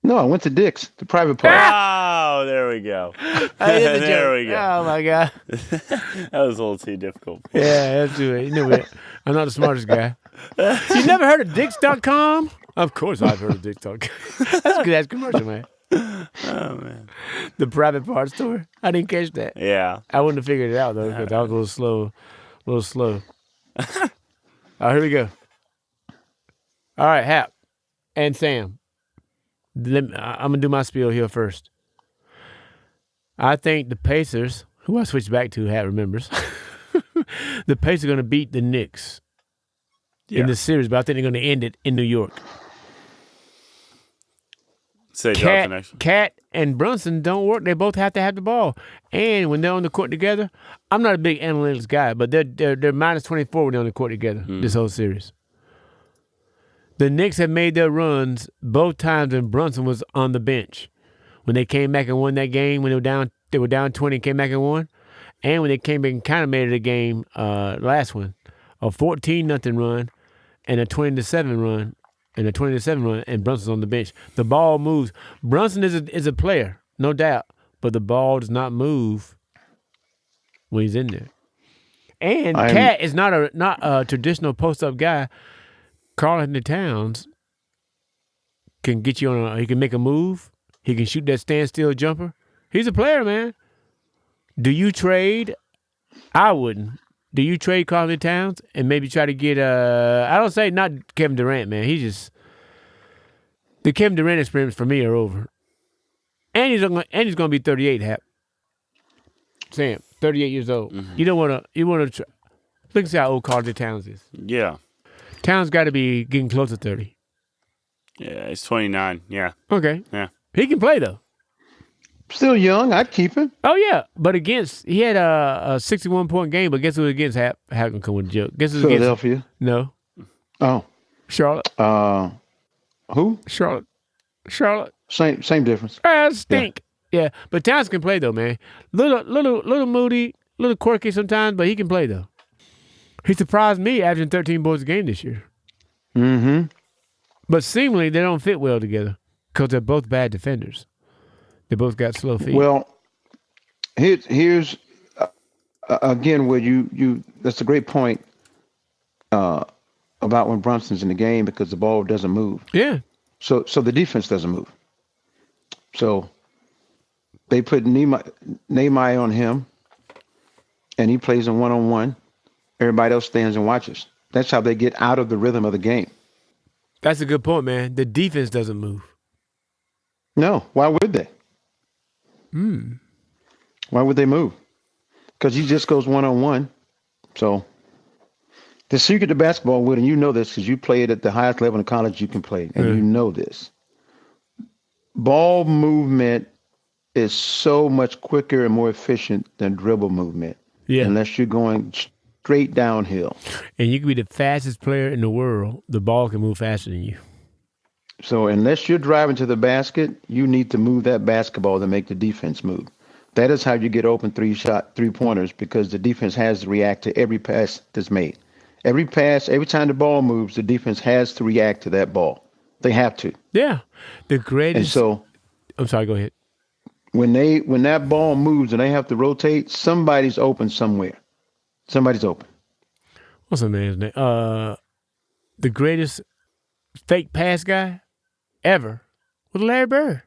No, I went to Dick's, the private parts. Oh, there we go. There we go. Oh my god. That was a little too difficult. Yeah, that's it. You know it. I'm not the smartest guy. You never heard of Dix.com? Of course I've heard of Dix.com. That's a good ass commercial, man. Oh man. The private parts store. I didn't catch that. Yeah. I wouldn't have figured it out though, because I was a little slow. All right, here we go. All right, Hap and Sam. I'm gonna do my spiel here first. I think the Pacers, who I switched back to, Hat remembers, the Pacers are going to beat the Knicks in the series, but I think they're going to end it in New York. Say connection. Cat and Brunson don't work. They both have to have the ball. And when they're on the court together, I'm not a big analytics guy, but they're minus 24 when they're on the court together this whole series. The Knicks have made their runs both times when Brunson was on the bench. When they came back and won that game, when they were down 20 and came back and won. And when they came back and kind of made it a game, last one, a 14-0 run and a 20-7 run. And a 20-7 run, and Brunson's on the bench. The ball moves. Brunson is a player, no doubt, but the ball does not move when he's in there. And Cat is not a traditional post-up guy. Karl Anthony Towns can get you on. He can make a move. He can shoot that standstill jumper. He's a player, man. Do you trade? I wouldn't. Do you trade Karl Anthony Towns and maybe try to get I don't say not Kevin Durant, man. He just the Kevin Durant experiments for me are over. And he's gonna be 38, Hap. Sam, 38 years old. Mm-hmm. You wanna look and see how old Karl Anthony Towns is. Yeah. Towns gotta be getting close to 30. Yeah, he's 29. Yeah. Okay. Yeah. He can play though. Still young. I'd keep him. Oh, yeah. But he had a 61-point game, but guess who against? How can come with a joke? Guess who Philadelphia? Against? No. Oh. Charlotte. Who? Charlotte. Same difference. Stink. Yeah. But Towns can play, though, man. Little moody, little quirky sometimes, but he can play, though. He surprised me averaging 13 boards a game this year. Mm-hmm. But seemingly they don't fit well together because they're both bad defenders. They both got slow feet. Well, here's again where you that's a great point about when Brunson's in the game because the ball doesn't move. Yeah. So the defense doesn't move. So they put Nehemiah on him, and he plays in one-on-one. Everybody else stands and watches. That's how they get out of the rhythm of the game. That's a good point, man. The defense doesn't move. No, why would they? Why would they move? Because he just goes one-on-one. So the secret to basketball, Wood, and you know this because you played at the highest level in college you can play, and you know this. Ball movement is so much quicker and more efficient than dribble movement. Yeah. Unless you're going straight downhill. And you can be the fastest player in the world. The ball can move faster than you. So unless you're driving to the basket, you need to move that basketball to make the defense move. That is how you get open three-pointers because the defense has to react to every pass that's made. Every pass, every time the ball moves, the defense has to react to that ball. They have to. Yeah. The greatest. And so, I'm sorry, go ahead. When that ball moves and they have to rotate, somebody's open somewhere. Somebody's open. What's the man's name? The greatest fake pass guy ever was Larry Bird.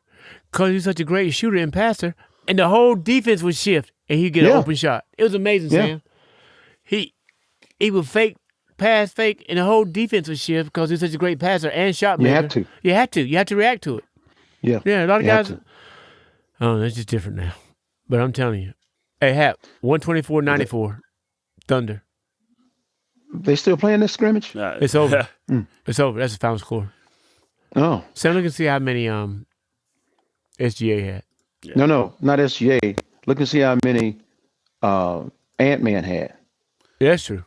Because he's such a great shooter and passer, and the whole defense would shift, and he'd get an open shot. It was amazing, Sam. He would fake, and the whole defense would shift because he's such a great passer and shot maker. You had to. You had to react to it. Yeah. Yeah, a lot of guys. Oh, that's just different now. But I'm telling you. Hey, Hap, 124-94, Thunder. They still playing this scrimmage? It's over. It's over. That's the final score. Oh. So look and see how many SGA had. Yeah. No, not SGA. Look and see how many Ant-Man had. Yeah, that's true.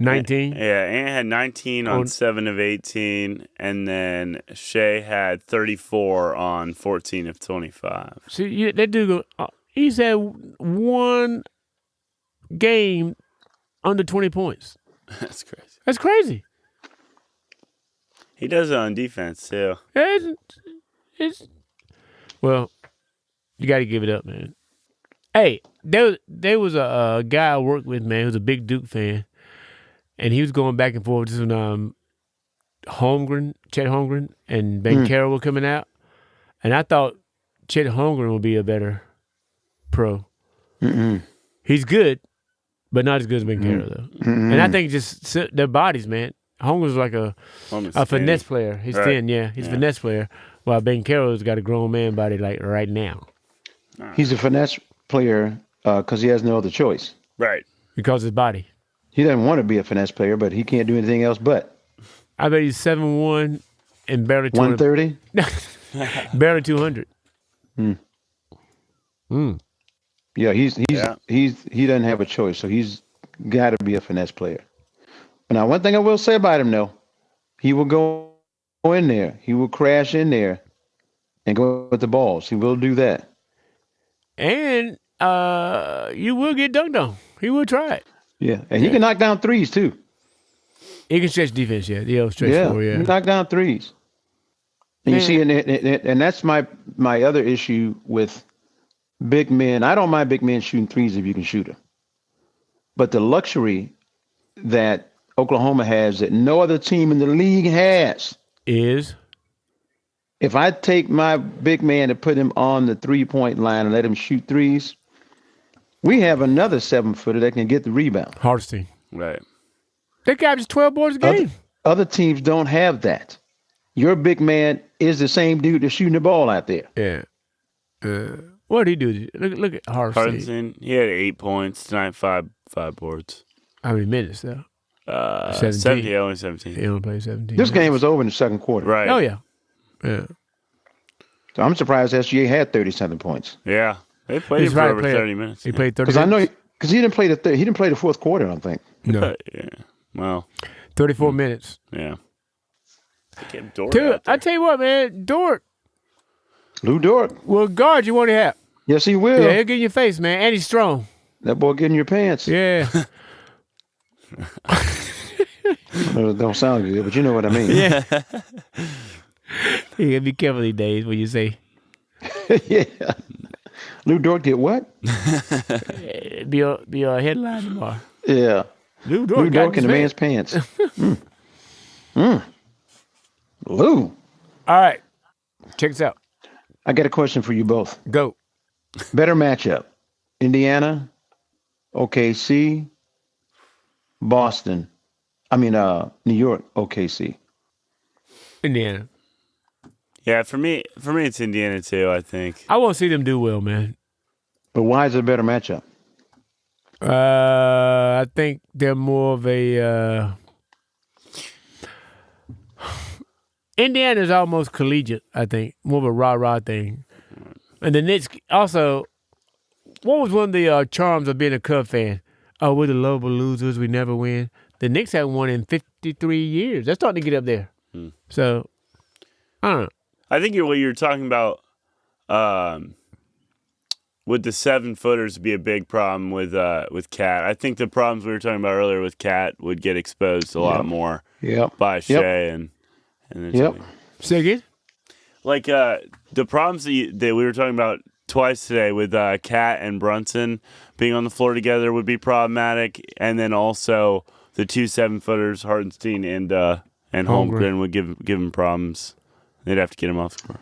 19? Yeah, Ant had 19 on 7 of 18, and then Shai had 34 on 14 of 25. See, that dude, he's had one game under 20 points. That's crazy. That's crazy. He does it on defense, too. Well, you got to give it up, man. Hey, there was a guy I worked with, man, who was a big Duke fan, and he was going back and forth just when Chet Holmgren, and Ben Carroll were coming out, and I thought Chet Holmgren would be a better pro. Mm-mm. He's good, but not as good as Ben Carroll, though. Mm-mm. And I think just their bodies, man. Holmgren's like a finesse player. He's thin, yeah. He's a finesse player, while Ben Carroll's got a grown man body like right now. He's a finesse player because he has no other choice. Right. Because of his body. He doesn't want to be a finesse player, but he can't do anything else but. I bet he's 7'1" and barely 200. 130? Barely 200. Yeah, he doesn't have a choice, so he's got to be a finesse player. But now, one thing I will say about him, though, he will go in there, he will crash in there, and go with the balls. He will do that. And you will get dunked on. He will try it. Yeah, and he can knock down threes too. He can stretch defense, yeah. He'll stretch Yeah, forward, he yeah. can knock down threes. And you see, and that's my other issue with big men. I don't mind big men shooting threes if you can shoot them. But the luxury that Oklahoma has that no other team in the league has Is if I take my big man and put him on the 3-point line and let him shoot threes, we have another 7-footer that can get the rebound. Hardstein. Right. That guy just 12 boards a game. Other teams don't have that. Your big man is the same dude that's shooting the ball out there. Yeah. What did he do? Look at Hardstein. Hardison, he had 8 points tonight, five boards. How many minutes, though? 17. Yeah, only 17. He only played 17. This game was over in the second quarter. Right. Oh, yeah. Yeah. So I'm surprised SGA had 30-something points. Yeah. They played He's him for right over player. 30 minutes. He played 30 Because I know minutes. because he didn't play the fourth quarter, I don't think. No. Yeah. Well, 34 minutes. yeah. Get Dort Dude, out there. I tell you what, man. Dort Lou Dort. will guard you, won't he have? Yes, he will. Yeah, he'll get in your face, man. And he's strong. That boy get in your pants. Yeah. It don't sound good, but you know what I mean. Yeah. You gotta be careful these days when you say Yeah. Lou Dort get what? be a headline tomorrow. Yeah. Lou Dort, Lou Dort in the man's pants. Lou. All right. Check this out. I got a question for you both. Go. Better matchup. Indiana, OKC, Boston. New York, OKC. Indiana. Yeah, for me, it's Indiana too. I think. I want to see them do well, man. But why is it a better matchup? I think they're more of a Indiana's almost collegiate, I think. More of a rah-rah thing. And the Knicks also, what was one of the charms of being a Cub fan? Oh, we're the lovable losers, we never win. The Knicks haven't won in 53 years. They're starting to get up there. So, I don't know. I think what you're talking about would the 7-footers be a big problem with Cat? I think the problems we were talking about earlier with Cat would get exposed a lot more by Shai and the team. Say again? Like the problems that we were talking about twice today with Cat and Brunson being on the floor together would be problematic, and then also the 2 7-footers, Hartenstein and Holmgren would give him problems. They'd have to get him off the floor.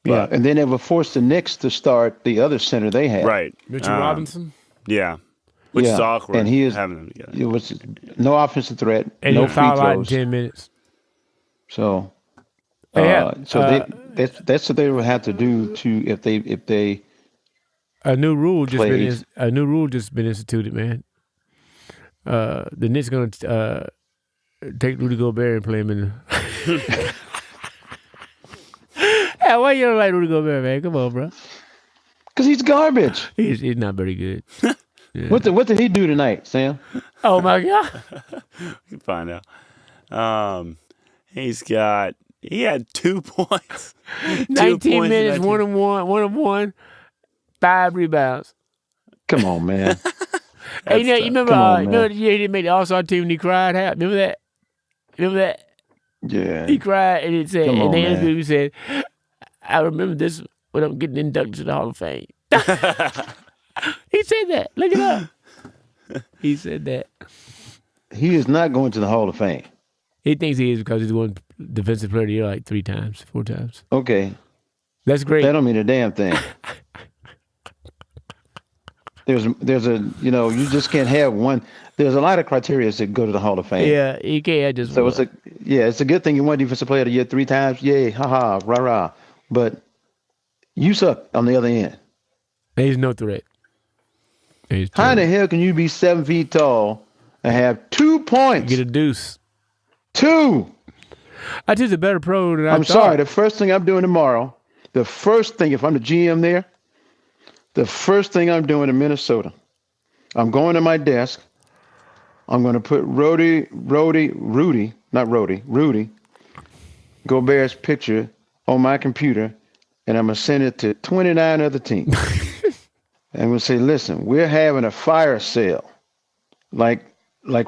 Yeah, and then it would force the Knicks to start the other center they had. Right. Mitchell Robinson? Yeah. Which is awkward. And he is having them together. It was no offensive threat, And no he'll free foul out in throws. 10 minutes. So, Yeah. that's what they would have to do to if they A new rule plays. just been instituted, man. The Knicks gonna take Rudy Gobert and play him in. Hey, why you don't like Rudy Gobert, man? Come on, bro. because he's garbage. He's not very good. What did he do tonight, Sam? Oh my God! We can find out. He had 2 points. 19 minutes, 1 of 1, 5 rebounds. Come on, man. Hey, you remember? Come on, Remember man. the year he didn't make the All-Star team and he cried? Remember that? Remember that? Yeah. He cried and it said, Come and on, the man. interview he said, "I remember this when I'm getting inducted to the Hall of Fame." He said that. Look it up. He said that. He is not going to the Hall of Fame. He thinks he is because he's won Defensive Player of the Year like 3 times, 4 times. Okay. That's great. That don't mean a damn thing. There's a you just can't have one. There's a lot of criteria that go to the Hall of Fame. Yeah, you can't just. So it's a good thing you won Defensive Player of the Year 3 times. Yay, haha, rah rah. But you suck on the other end. He's no threat. How in the hell can you be 7 feet tall and have 2 points? Get a deuce. 2. I just a better pro than I I'm thought. sorry. The first thing I'm doing tomorrow, if I'm the GM there, the first thing I'm doing in Minnesota, I'm going to my desk. I'm going to put Rudy Gobert's picture on my computer, and I'm going to send it to 29 other teams. And we'll say, listen, we're having a fire sale, like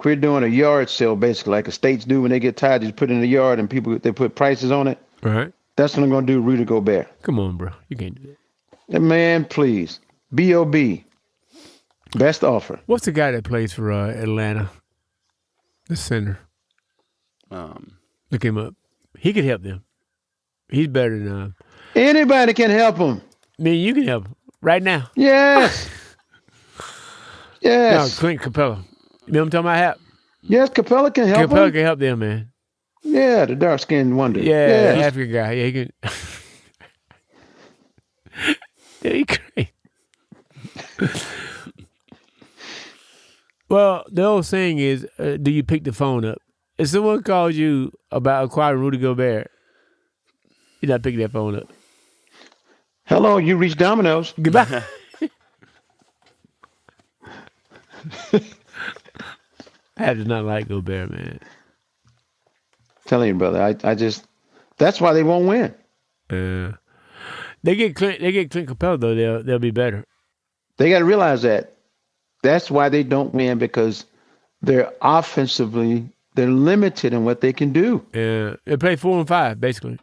we're doing a yard sale, basically, like the states do when they get tired. They just put it in the yard and they put prices on it. Right. That's what I'm going to do, Rudy Gobert. Come on, bro. You can't do that. Man, please. B.O.B. Best offer. What's the guy that plays for Atlanta? The center. Look him up. He could help them. He's better than Anybody can help him. me. You can help him right now. Yes. Yes. No, Clint Capella. You know what I'm talking about? Help. Yes, Capella can help Capella him. can help them, man. Yeah, the dark-skinned wonder. Yeah, Yes. African guy. Yeah, he can. Yeah, he great. Well, the old saying is, do you pick the phone up? If someone calls you about acquiring Rudy Gobert, you're not picking that phone up. Hello, you reached Domino's. Goodbye. I have to not like Gobert, man. Telling you, brother, I just, that's why they won't win. They get Clint Capella though, they'll be better. They got to realize that. That's why they don't win, because they're limited in what they can do. Yeah, they play 4 and 5 basically.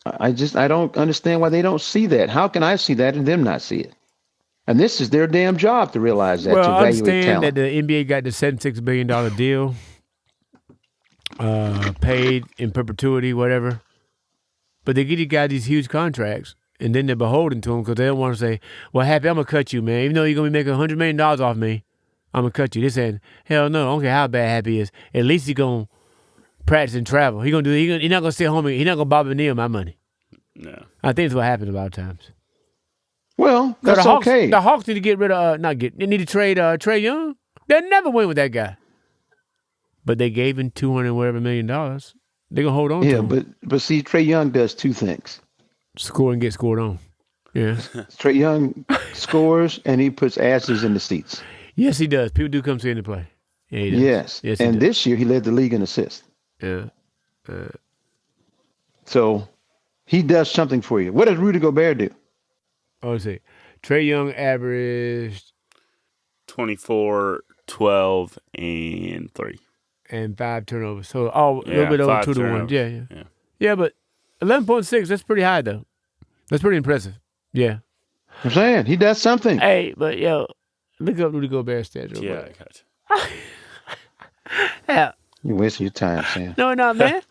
I don't understand why they don't see that. How can I see that and them not see it? And this is their damn job to realize that, Well, to I evaluate understand talent. that the NBA got the $76 billion deal, paid in perpetuity, whatever. But they get these guys these huge contracts, and then they're beholden to them because they don't want to say, well, Happy, I'm going to cut you, man. Even though you're going to be making $100 million off me, I'm going to cut you. They're saying, hell no, I don't care how bad Happy is. At least he's going to practice and travel. He's not going to stay home. He's not going to bob and kneel my money. No. I think that's what happens a lot of times. Well, So that's okay. The Hawks need to get rid of, they need to trade Trae Young. They'll never win with that guy. But they gave him $200 million. They're going to hold on to him. but see, Trae Young does two things. Score and get scored on. Yeah. Trae Young scores and he puts asses in the seats. Yes, he does. People do come see him to play. Yeah, he does. Yes. Yes, And he does. this year he led the league in assists. Yeah. So he does something for you. What does Rudy Gobert do? Oh, let's see. Trae Young averaged 24, 12, and 3. and 5 turnovers. So a little Yeah, bit over 5 2 to 1. turnovers. Yeah. Yeah. Yeah, but 11.6, that's pretty high though. That's pretty impressive. Yeah. I'm saying he does something. Hey, but yo, look up Rudy Gobert's stats real Yeah, I quick. got Yeah. You're wasting your time, Sam. No, not man.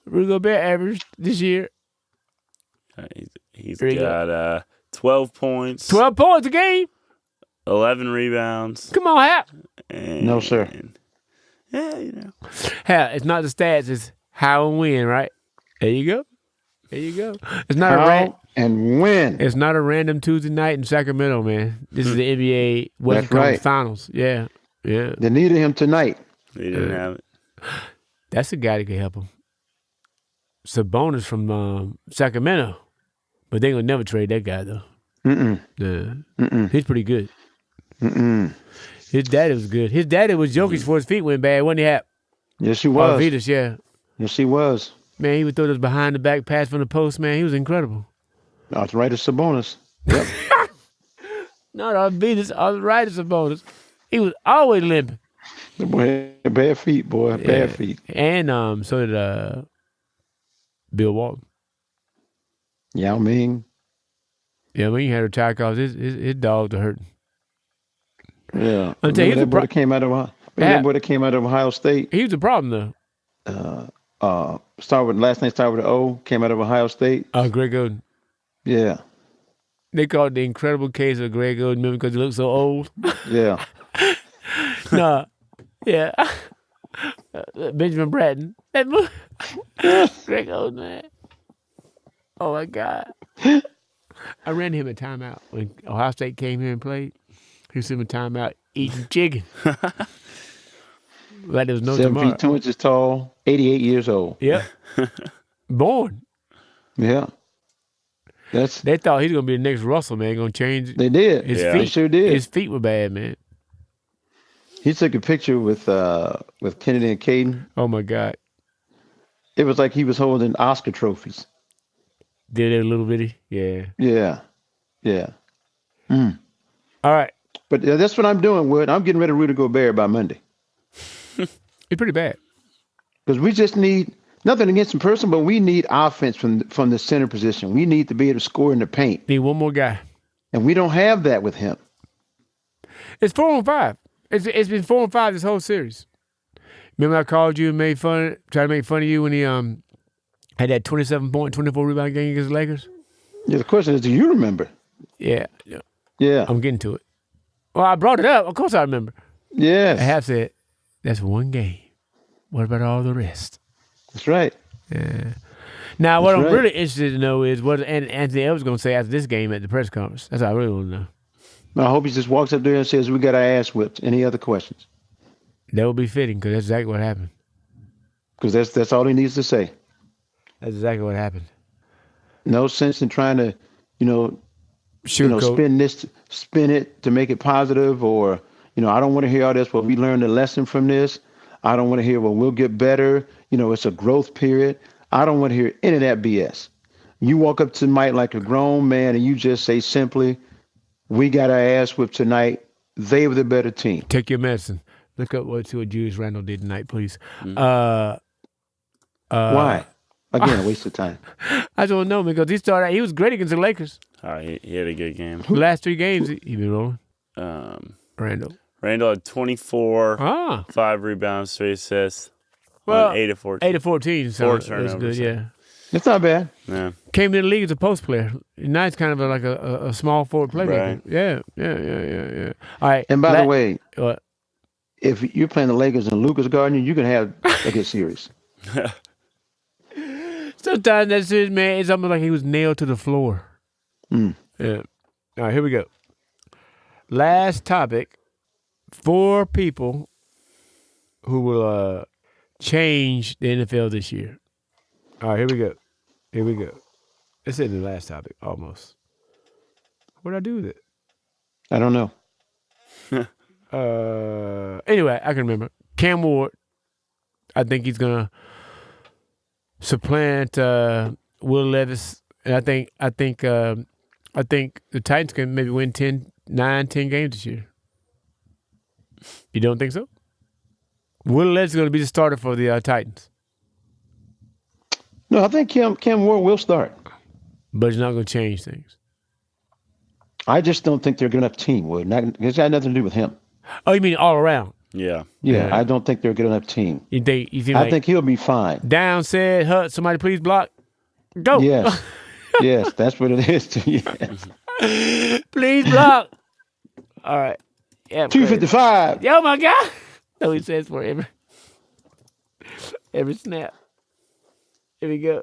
Rudy Gobert averaged this year you. He's Here you got 12 points, 12 points a game. 11 rebounds. Come on, Hap. And, No, sir. Yeah, you know. Hap, it's not the stats, it's how and when, right? There you go. There you go. It's not How and when? It's not a random Tuesday night in Sacramento, man. This is the NBA Western That's Conference right. Finals. Yeah. Yeah. They needed him tonight. They didn't have it. That's a guy that can help him. Sabonis from Sacramento. But they going to never trade that guy, though. Yeah. He's pretty good. His daddy was good. His daddy was Jokic before his feet went bad, wasn't he, Hap? Yes, he was. Vitas, yeah. Yes, he was. Man, he would throw those behind-the-back pass from the post, man. He was incredible. Arthritis Sabonis. Yep. Not Vitas, arthritis Sabonis. He was always limping. The boy had bad feet, boy. Bad feet. And so did Bill Walton. Yao Ming. Yeah, when he had to retire because his dogs are hurting. Yeah. I'm telling you, Remember that boy that came out of that boy that came out of Ohio State? He was the problem, though. Last name started with an O, came out of Ohio State. Greg Oden. Yeah. They called it the incredible case of Greg Oden because he looked so old. Yeah. Nah. Yeah. Benjamin Bratton. That movie. Greg Oden, man. Oh, my God. I ran him a timeout when Ohio State came here and played. He was in a timeout eating chicken. Like there was no 7 tomorrow. feet 2 inches tall, 88 years old. Yep. Born. Yeah. They thought he was gonna be the next Russell, man. Gonna change. They did. His Yeah. feet They sure did. His feet were bad, man. He took a picture with Kennedy and Caden. Oh my God. It was like he was holding Oscar trophies. Did it a little bitty? Yeah. Yeah. Yeah. All right. But that's what I'm doing, Wood. I'm getting ready to Rudy Gobert by Monday. It's pretty bad. Because we just need nothing against him person, but we need offense from the center position. We need to be able to score in the paint. Need one more guy. And we don't have that with him. It's 4-5. It's been 4-5 this whole series. Remember I called you and tried to make fun of you when he had that 27-point, 24-rebound game against the Lakers? Yeah, the question is, do you remember? Yeah. Yeah. I'm getting to it. Well, I brought it up. Of course I remember. Yes. I have said, that's one game. What about all the rest? That's right. Yeah. Now, what That's I'm right. really interested to know is what Anthony Edwards going to say after this game at the press conference. That's what I really want to know. I hope he just walks up there and says, we got our ass whipped. Any other questions? That would be fitting because that's exactly what happened. Because that's all he needs to say. That's exactly what happened. No sense in trying to, Sugarcoat. spin it to make it positive, or, I don't want to hear all this. Well, we learned a lesson from this. I don't want to hear, well, we'll get better. It's a growth period. I don't want to hear any of that BS. You walk up to Mike like a grown man and you just say simply, we got our ass whipped tonight. They were the better team. Take your medicine. Look up what Julius Randle did tonight, please. Why? Again, a waste of time. I don't know because he was great against the Lakers. He had a good game. The last 3 games he been rolling. Randle. Randall had 24, 5 rebounds, 3 assists, Well, 8 of 14. 8 of 14. So 4 that's turnovers, good, yeah. It's not bad. Yeah. Came to the league as a post player. Now it's kind of like a small forward playmaker. Right. Yeah. All right. And by the way, what? if you're playing the Lakers in Lucas Garden, you can have a good series. Sometimes that's it, man. It's almost like he was nailed to the floor. Yeah. All right, here we go. Last topic. 4 people who will change the NFL this year. All right, here we go. It's in the last topic, almost. What did I do with it? I don't know. Anyway, I can remember. Cam Ward. I think he's gonna supplant Will Levis, and I think the Titans can maybe win 9, 10 games this year. You don't think so? Will Levis is going to be the starter for the Titans, No, I think Cam Ward will start. but it's not going to change things. I just don't think they're a good enough team, Wood. It's got nothing to do with him. Oh, you mean all around? Yeah. Yeah, I don't think they're a good enough team. You think I think he'll be fine. down said, Hut, somebody please block. Go. Yes. Yes, that's what it is. Yes. Please block. All right. Yeah. 255. Oh my God. No, he says for every snap. Here we go.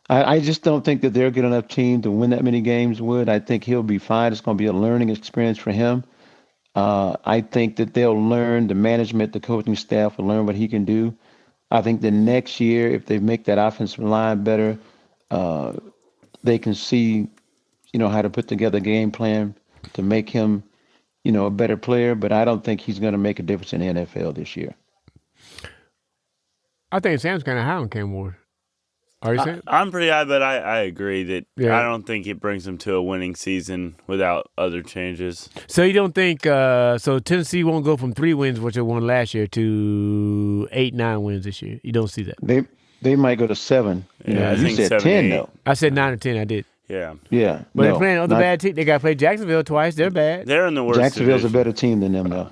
I just don't think that they're a good enough team to win that many games, Wood. I think he'll be fine. It's going to be a learning experience for him. I think that they'll learn, the management, the coaching staff will learn what he can do. I think the next year, if they make that offensive line better, they can see, how to put together a game plan to make him, a better player. But I don't think he's going to make a difference in the NFL this year. I think Sam's kind of high on Cam Ward. Are you saying? I'm pretty high, but I agree that Yeah. I don't think it brings them to a winning season without other changes. So you don't think so Tennessee won't go from 3 wins, which they won last year, to 8, 9 wins this year? You don't see that? They might go to 7. Yeah, I you think said 7, 10 8. though. I said 9 or 10. I did. Yeah. Yeah, But no, they're playing other not- bad teams. They got to play Jacksonville twice. They're bad. They're in the worst Jacksonville's a division. better team than them, though.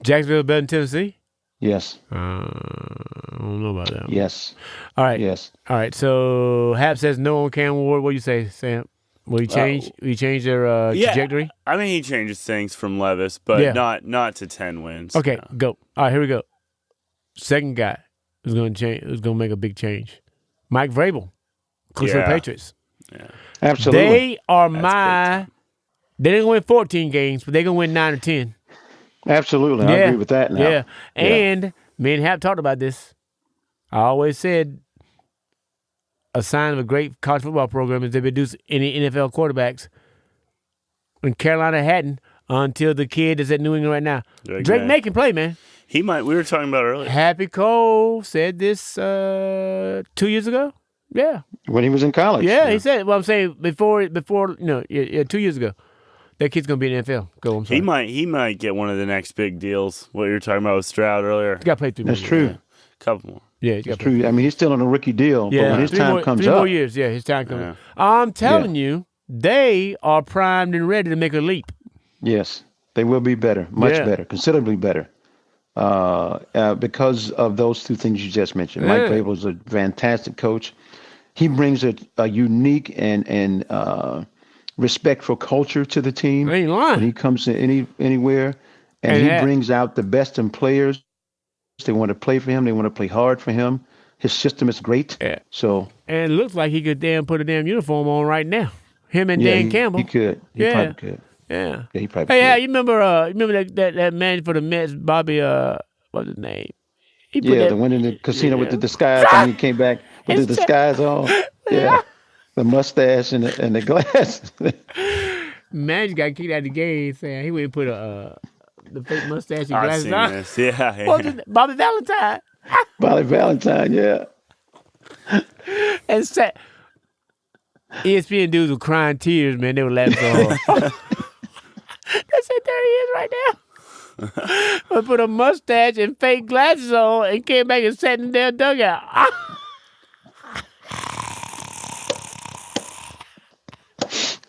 Jacksonville better than Tennessee? Yes, I don't know about that one. yes, All right. yes. All right. So Hap says no on Cam Ward. What do you say, Sam? Will he change? Will he change their trajectory? I mean, he changes things from Levis, but Yeah. not to 10 wins. Okay, No. go. All right, here we go. Second guy who's going to change, who's going to make a big change. Mike Vrabel, coach of the Yeah. Patriots. Yeah. Absolutely. They are That's they didn't win 14 games, but they're going to win 9 or 10. Absolutely. I agree with that now. Yeah. And me and Hap talked about this. I always said a sign of a great college football program is they produce any NFL quarterbacks. And Carolina hadn't until the kid is at New England right now. Drake May can play, man. He might. We were talking about earlier. Happy Cole said this 2 years ago. Yeah. When he was in college. Yeah, he said. Well, I'm saying before 2 years ago, that kid's gonna be in the NFL. Go, I'm sorry. He might get one of the next big deals. What you were talking about with Stroud earlier. He got to play 3 more. That's true. Yeah. Couple more. Yeah, he's got It's true. I mean, he's still on a rookie deal, but when his time comes three up, more years. Yeah, his time comes. Yeah. I'm telling you, they are primed and ready to make a leap. yes, they will be better, much Yeah. better, considerably better, because of those two things you just mentioned. Mike Yeah. Vrabel is a fantastic coach. He brings a unique and respectful culture to the team. I ain't lying. When he comes to anywhere, and And he that- brings out the best in players. They want to play for him. They want to play hard for him. His system is great. Yeah. So And it looks like he could put a damn uniform on right now. Him and yeah, Dan Campbell. he could. He Yeah. probably could. Yeah. Yeah, he probably Hey, could. yeah, you remember that man for the Mets, Bobby? What's his name? He put Yeah, that, the one in the casino with Yeah. the disguise. I mean, he came back with the It's- disguise on. Yeah, the mustache and the glasses. man just got kicked out of the game. Saying he went and put the fake mustache and I've glasses seen on. this. Yeah. What was it? Bobby Valentine. Bobby Valentine. Yeah, And said, ESPN dudes were crying tears, man. They were laughing so hard. They said, there he is right now. I put a mustache and fake glasses on and came back and sat in their dugout.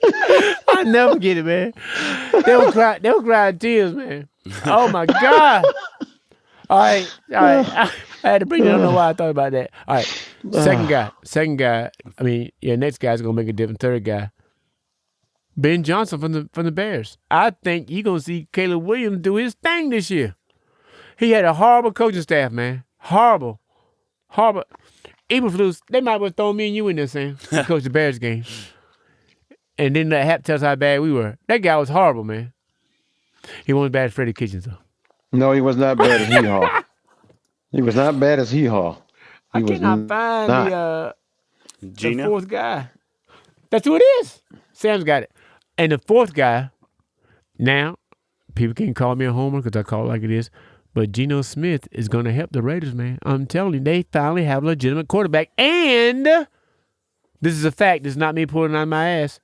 I never get it, man. They were crying tears, man. Oh my God. All right. I had to bring it. I don't know why I thought about that. All right. Second guy. I mean, next guy's gonna make a difference. Third guy. Ben Johnson from the Bears. I think you're gonna see Caleb Williams do his thing this year. He had a horrible coaching staff, man. Horrible. Eberflus, they might have thrown me and you in there, Sam. to coach the Bears game. And then that Hap tells how bad we were. That guy was horrible, man. He wasn't bad as Freddie Kitchens, though. no, he was not bad as Hee Haw. He was not bad as Hee Haw. I He was cannot find not. the Gino? fourth guy. That's who it is. Sam's got it. And the fourth guy, now, people can call me a homer because I call it like it is, but Geno Smith is going to help the Raiders, man. I'm telling you, they finally have a legitimate quarterback. And this is a fact. This is not me pulling on my ass.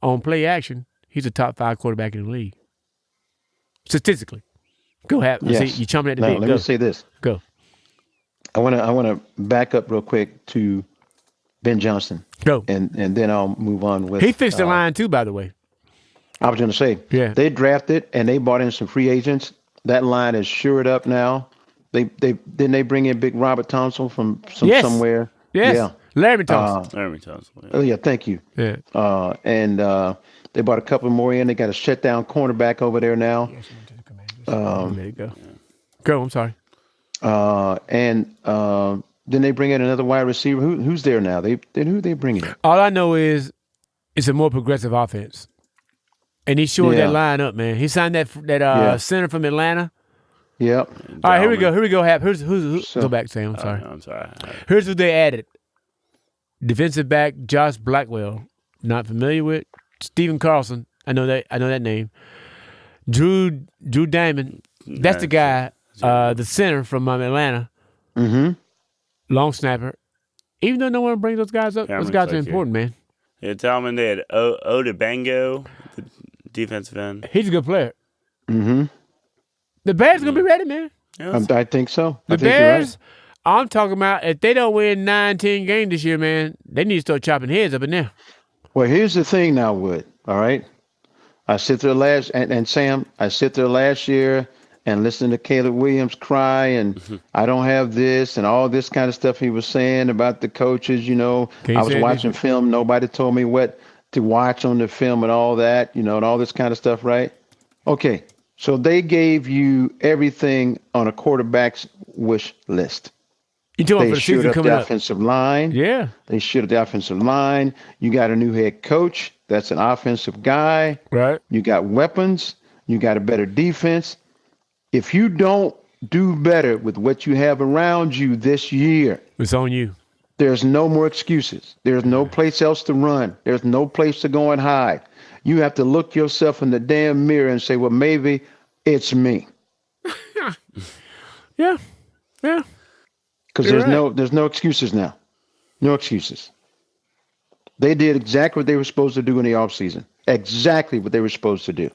On play action, he's a top 5 quarterback in the league. Statistically. Go ahead. Yes. See, you're chomping at the Now, bit. let Go. me say this. Go. I want to back up real quick to Ben Johnson, Go. and then I'll move on with. He fixed the line, too, by the way. I was going to say, Yeah. they drafted and they brought in some free agents. That line is shored up now. They didn't they bring in Big Robert Thompson from Yes. somewhere? Yes. Yeah. Larry Thompson. Let me tell you. Oh yeah, thank you. Yeah. And they brought a couple more in. They got a shutdown cornerback over there now. There you go. Go, I'm sorry. And then they bring in another wide receiver. Who's there now? Who they bringing in? All I know is it's a more progressive offense. And he shored Yeah. that line up, man. He signed that Yeah. center from Atlanta. Yep. All right, here we go, Hap. Who's So- go back, Sam. I'm sorry. I'm sorry. Here's who they added. Defensive back Josh Blackwell. Not familiar with. Stephen Carlson. I know that name. Drew Diamond. That's the guy. The center from Atlanta. Mm-hmm. Long snapper. Even though no one brings those guys up, Yeah, those I'm guys are excited. important, man. Yeah, tell them they had Odebango, the defensive end. He's a good player. Mm-hmm. The Bears are gonna be ready, man. Yeah, I think so. The I think you're right. Bears, I'm talking about if they don't win 9-10 games this year, man, they need to start chopping heads up in there. Well, here's the thing now, Wood. All right. I sit there and Sam, I sit there last year and listen to Caleb Williams cry and I don't have this and all this kind of stuff he was saying about the coaches, Can you I was say it watching film. Nobody told me what to watch on the film and all that, and all this kind of stuff, right? Okay. So they gave you everything on a quarterback's wish list. You talking about They for the shored season up coming the up? offensive line. Yeah. They shored up the offensive line. You got a new head coach that's an offensive guy. Right. You got weapons. You got a better defense. If you don't do better with what you have around you this year, It's on you. there's no more excuses. There's no place else to run. There's no place to go and hide. You have to look yourself in the damn mirror and say, well, maybe it's me. Yeah. Yeah. Because You're there's no excuses now. No excuses. They did exactly what they were supposed to do in the offseason. Exactly what they were supposed to do.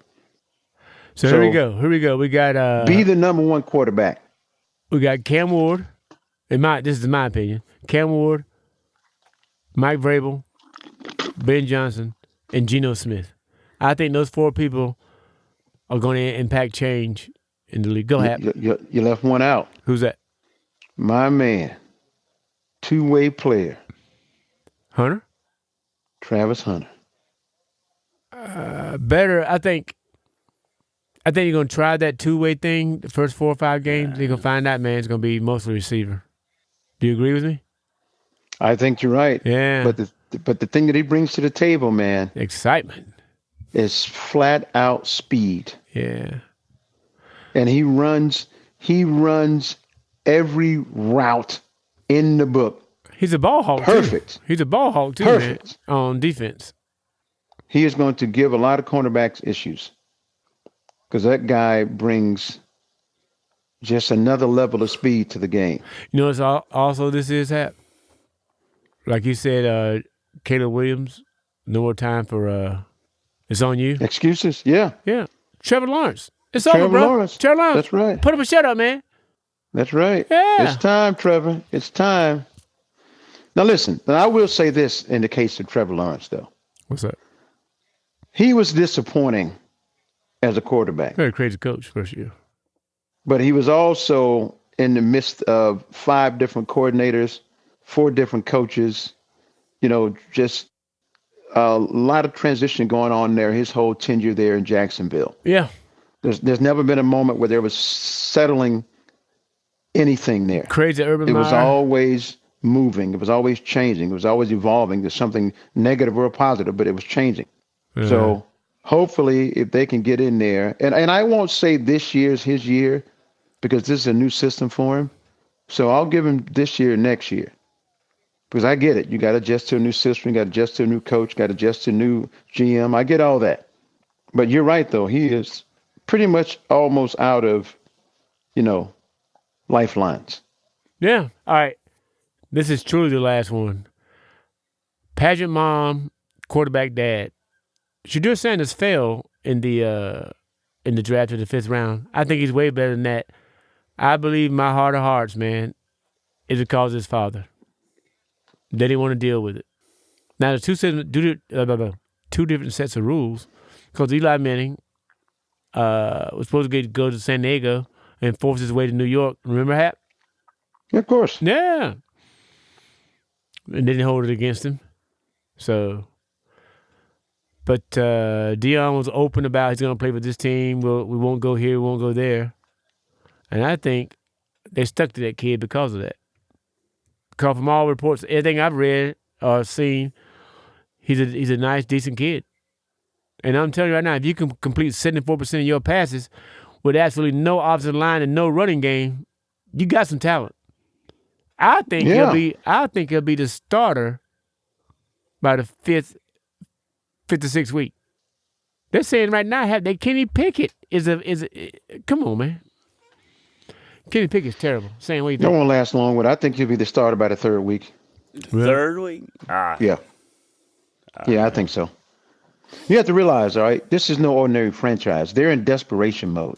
So here we go. Here we go. We got Be the number one quarterback. we got Cam Ward. This is my opinion. Cam Ward, Mike Vrabel, Ben Johnson, and Geno Smith. I think those 4 people are going to impact change in the league. Go ahead. You left one out. Who's that? My man, two-way player, Hunter? Travis Hunter. Better, I think you're going to try that two-way thing the first 4 or 5 games. You're going to find out, man, it's going to be mostly receiver. Do you agree with me? I think you're right. Yeah. But the thing that he brings to the table, man, Excitement. is flat out speed. Yeah. And he runs every route in the book. He's a ball hawk, Perfect. too. He's a ball hawk, too, Perfect. man, on defense. He is going to give a lot of cornerbacks issues because that guy brings just another level of speed to the game. You know, also this is Hap. Like you said, Caleb Williams, no more time for it's on you. Excuses? Yeah. Yeah. Trevor Lawrence. It's Trevor over, bro. Lawrence. Trevor Lawrence. That's right. Put up a shut up, man. That's right. Yeah. It's time, Trevor. It's time. Now listen, and I will say this in the case of Trevor Lawrence, though. What's up? He was disappointing as a quarterback, Very crazy coach first year. but he was also in the midst of 5 different coordinators, 4 different coaches, just a lot of transition going on there, his whole tenure there in Jacksonville. Yeah. There's never been a moment where there was settling anything there. Crazy Urban It was Meyer. always moving. It was always changing. It was always evolving to something negative or positive, but it was changing. Yeah. So hopefully if they can get in there, and I won't say this year's his year because this is a new system for him. So I'll give him this year, next year. Because I get it. You got to adjust to a new system. You got to adjust to a new coach. Got to adjust to a new GM. I get all that. But you're right, though. He is pretty much almost out of, lifelines. Yeah. All right. This is truly the last one. Pageant mom, quarterback dad. Shadur Sanders fell in the draft of the 5th round. I think he's way better than that. I believe my heart of hearts, man, is because of his father. They didn't want to deal with it. Now, there's two different sets of rules because Eli Manning was supposed to go to San Diego and force his way to New York. Remember, Hap? Yeah, of course. Yeah. And didn't hold it against him. So, but Dion was open about he's going to play for this team. We won't go here, we won't go there. And I think they stuck to that kid because of that. Because from all reports, everything I've read or seen, he's a nice, decent kid. And I'm telling you right now, if you can complete 74% of your passes with absolutely no offensive line and no running game, you got some talent. I think he'll be the starter by the fifth or 6th week. They're saying right now Kenny Pickett is come on, man. Kenny Pickett's terrible. Saying what you That think. won't last long, but I think he'll be the starter by the 3rd week. Third week? Yeah. I think so. You have to realize, all right, this is no ordinary franchise. They're in desperation mode.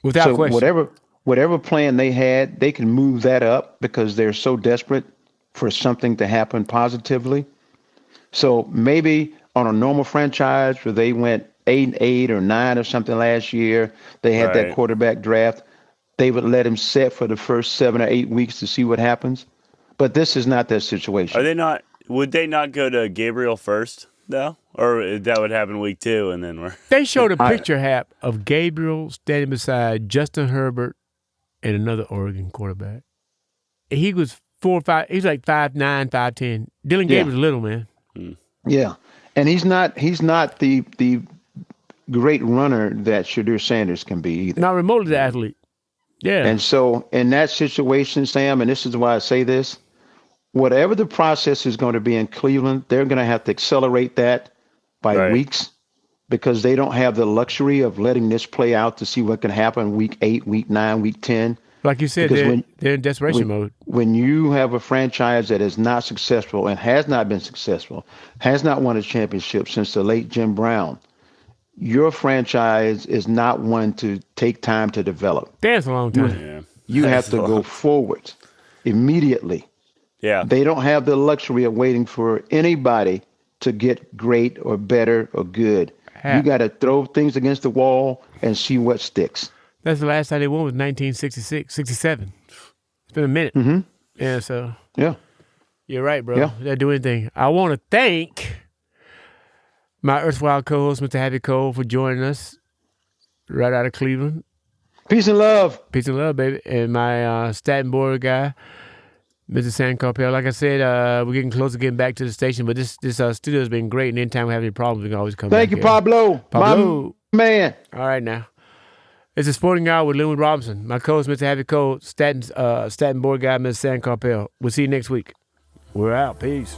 Without question. Whatever plan they had, they can move that up because they're so desperate for something to happen positively. So maybe on a normal franchise where they went 8-8 or 9 or something last year, they had that quarterback draft. They would let him set for the first 7 or 8 weeks to see what happens. But this is not that situation. Are they not? Would they not go to Gabriel first though, or that would happen week 2 and then we're? They showed a picture, Hap, of Gabriel standing beside Justin Herbert and another Oregon quarterback he was 4 or 5. He's like 5'9", 5'10". Dylan Yeah. Gabriel's little, man. Yeah, and he's not the great runner that Shadur Sanders can be either. Not remotely the athlete. Yeah. And so in that situation, Sam, and this is why I say this, whatever the process is going to be in Cleveland, they're going to have to accelerate that by weeks because they don't have the luxury of letting this play out to see what can happen week 8, week 9, week 10. Like you said, they're in desperation mode. When you have a franchise that is not successful and has not been successful, has not won a championship since the late Jim Brown, your franchise is not one to take time to develop. That's a long time. You have to go forward immediately. Yeah. They don't have the luxury of waiting for anybody to get great or better or good. You got to throw things against the wall and see what sticks. That's the last time they won was 1966, 67. It's been a minute. Mm-hmm. Yeah, so. Yeah. You're right, bro. Yeah. They'll do anything. I want to thank my erstwhile co-host, Mr. Happy Cole, for joining us right out of Cleveland. Peace and love. Peace and love, baby. And my Staten Board guy, Mr. Sam Karpel. Like I said, we're getting close to getting back to the station, but this studio has been great, and anytime we have any problems, we can always come back. Thank you, here. Pablo. Pablo. My man. All right, now. It's a Sporting Hour with Lynwood Robinson. My co-host, Mr. Happy Cole, Staten Board guy, Mr. Sam Karpel. We'll see you next week. We're out. Peace.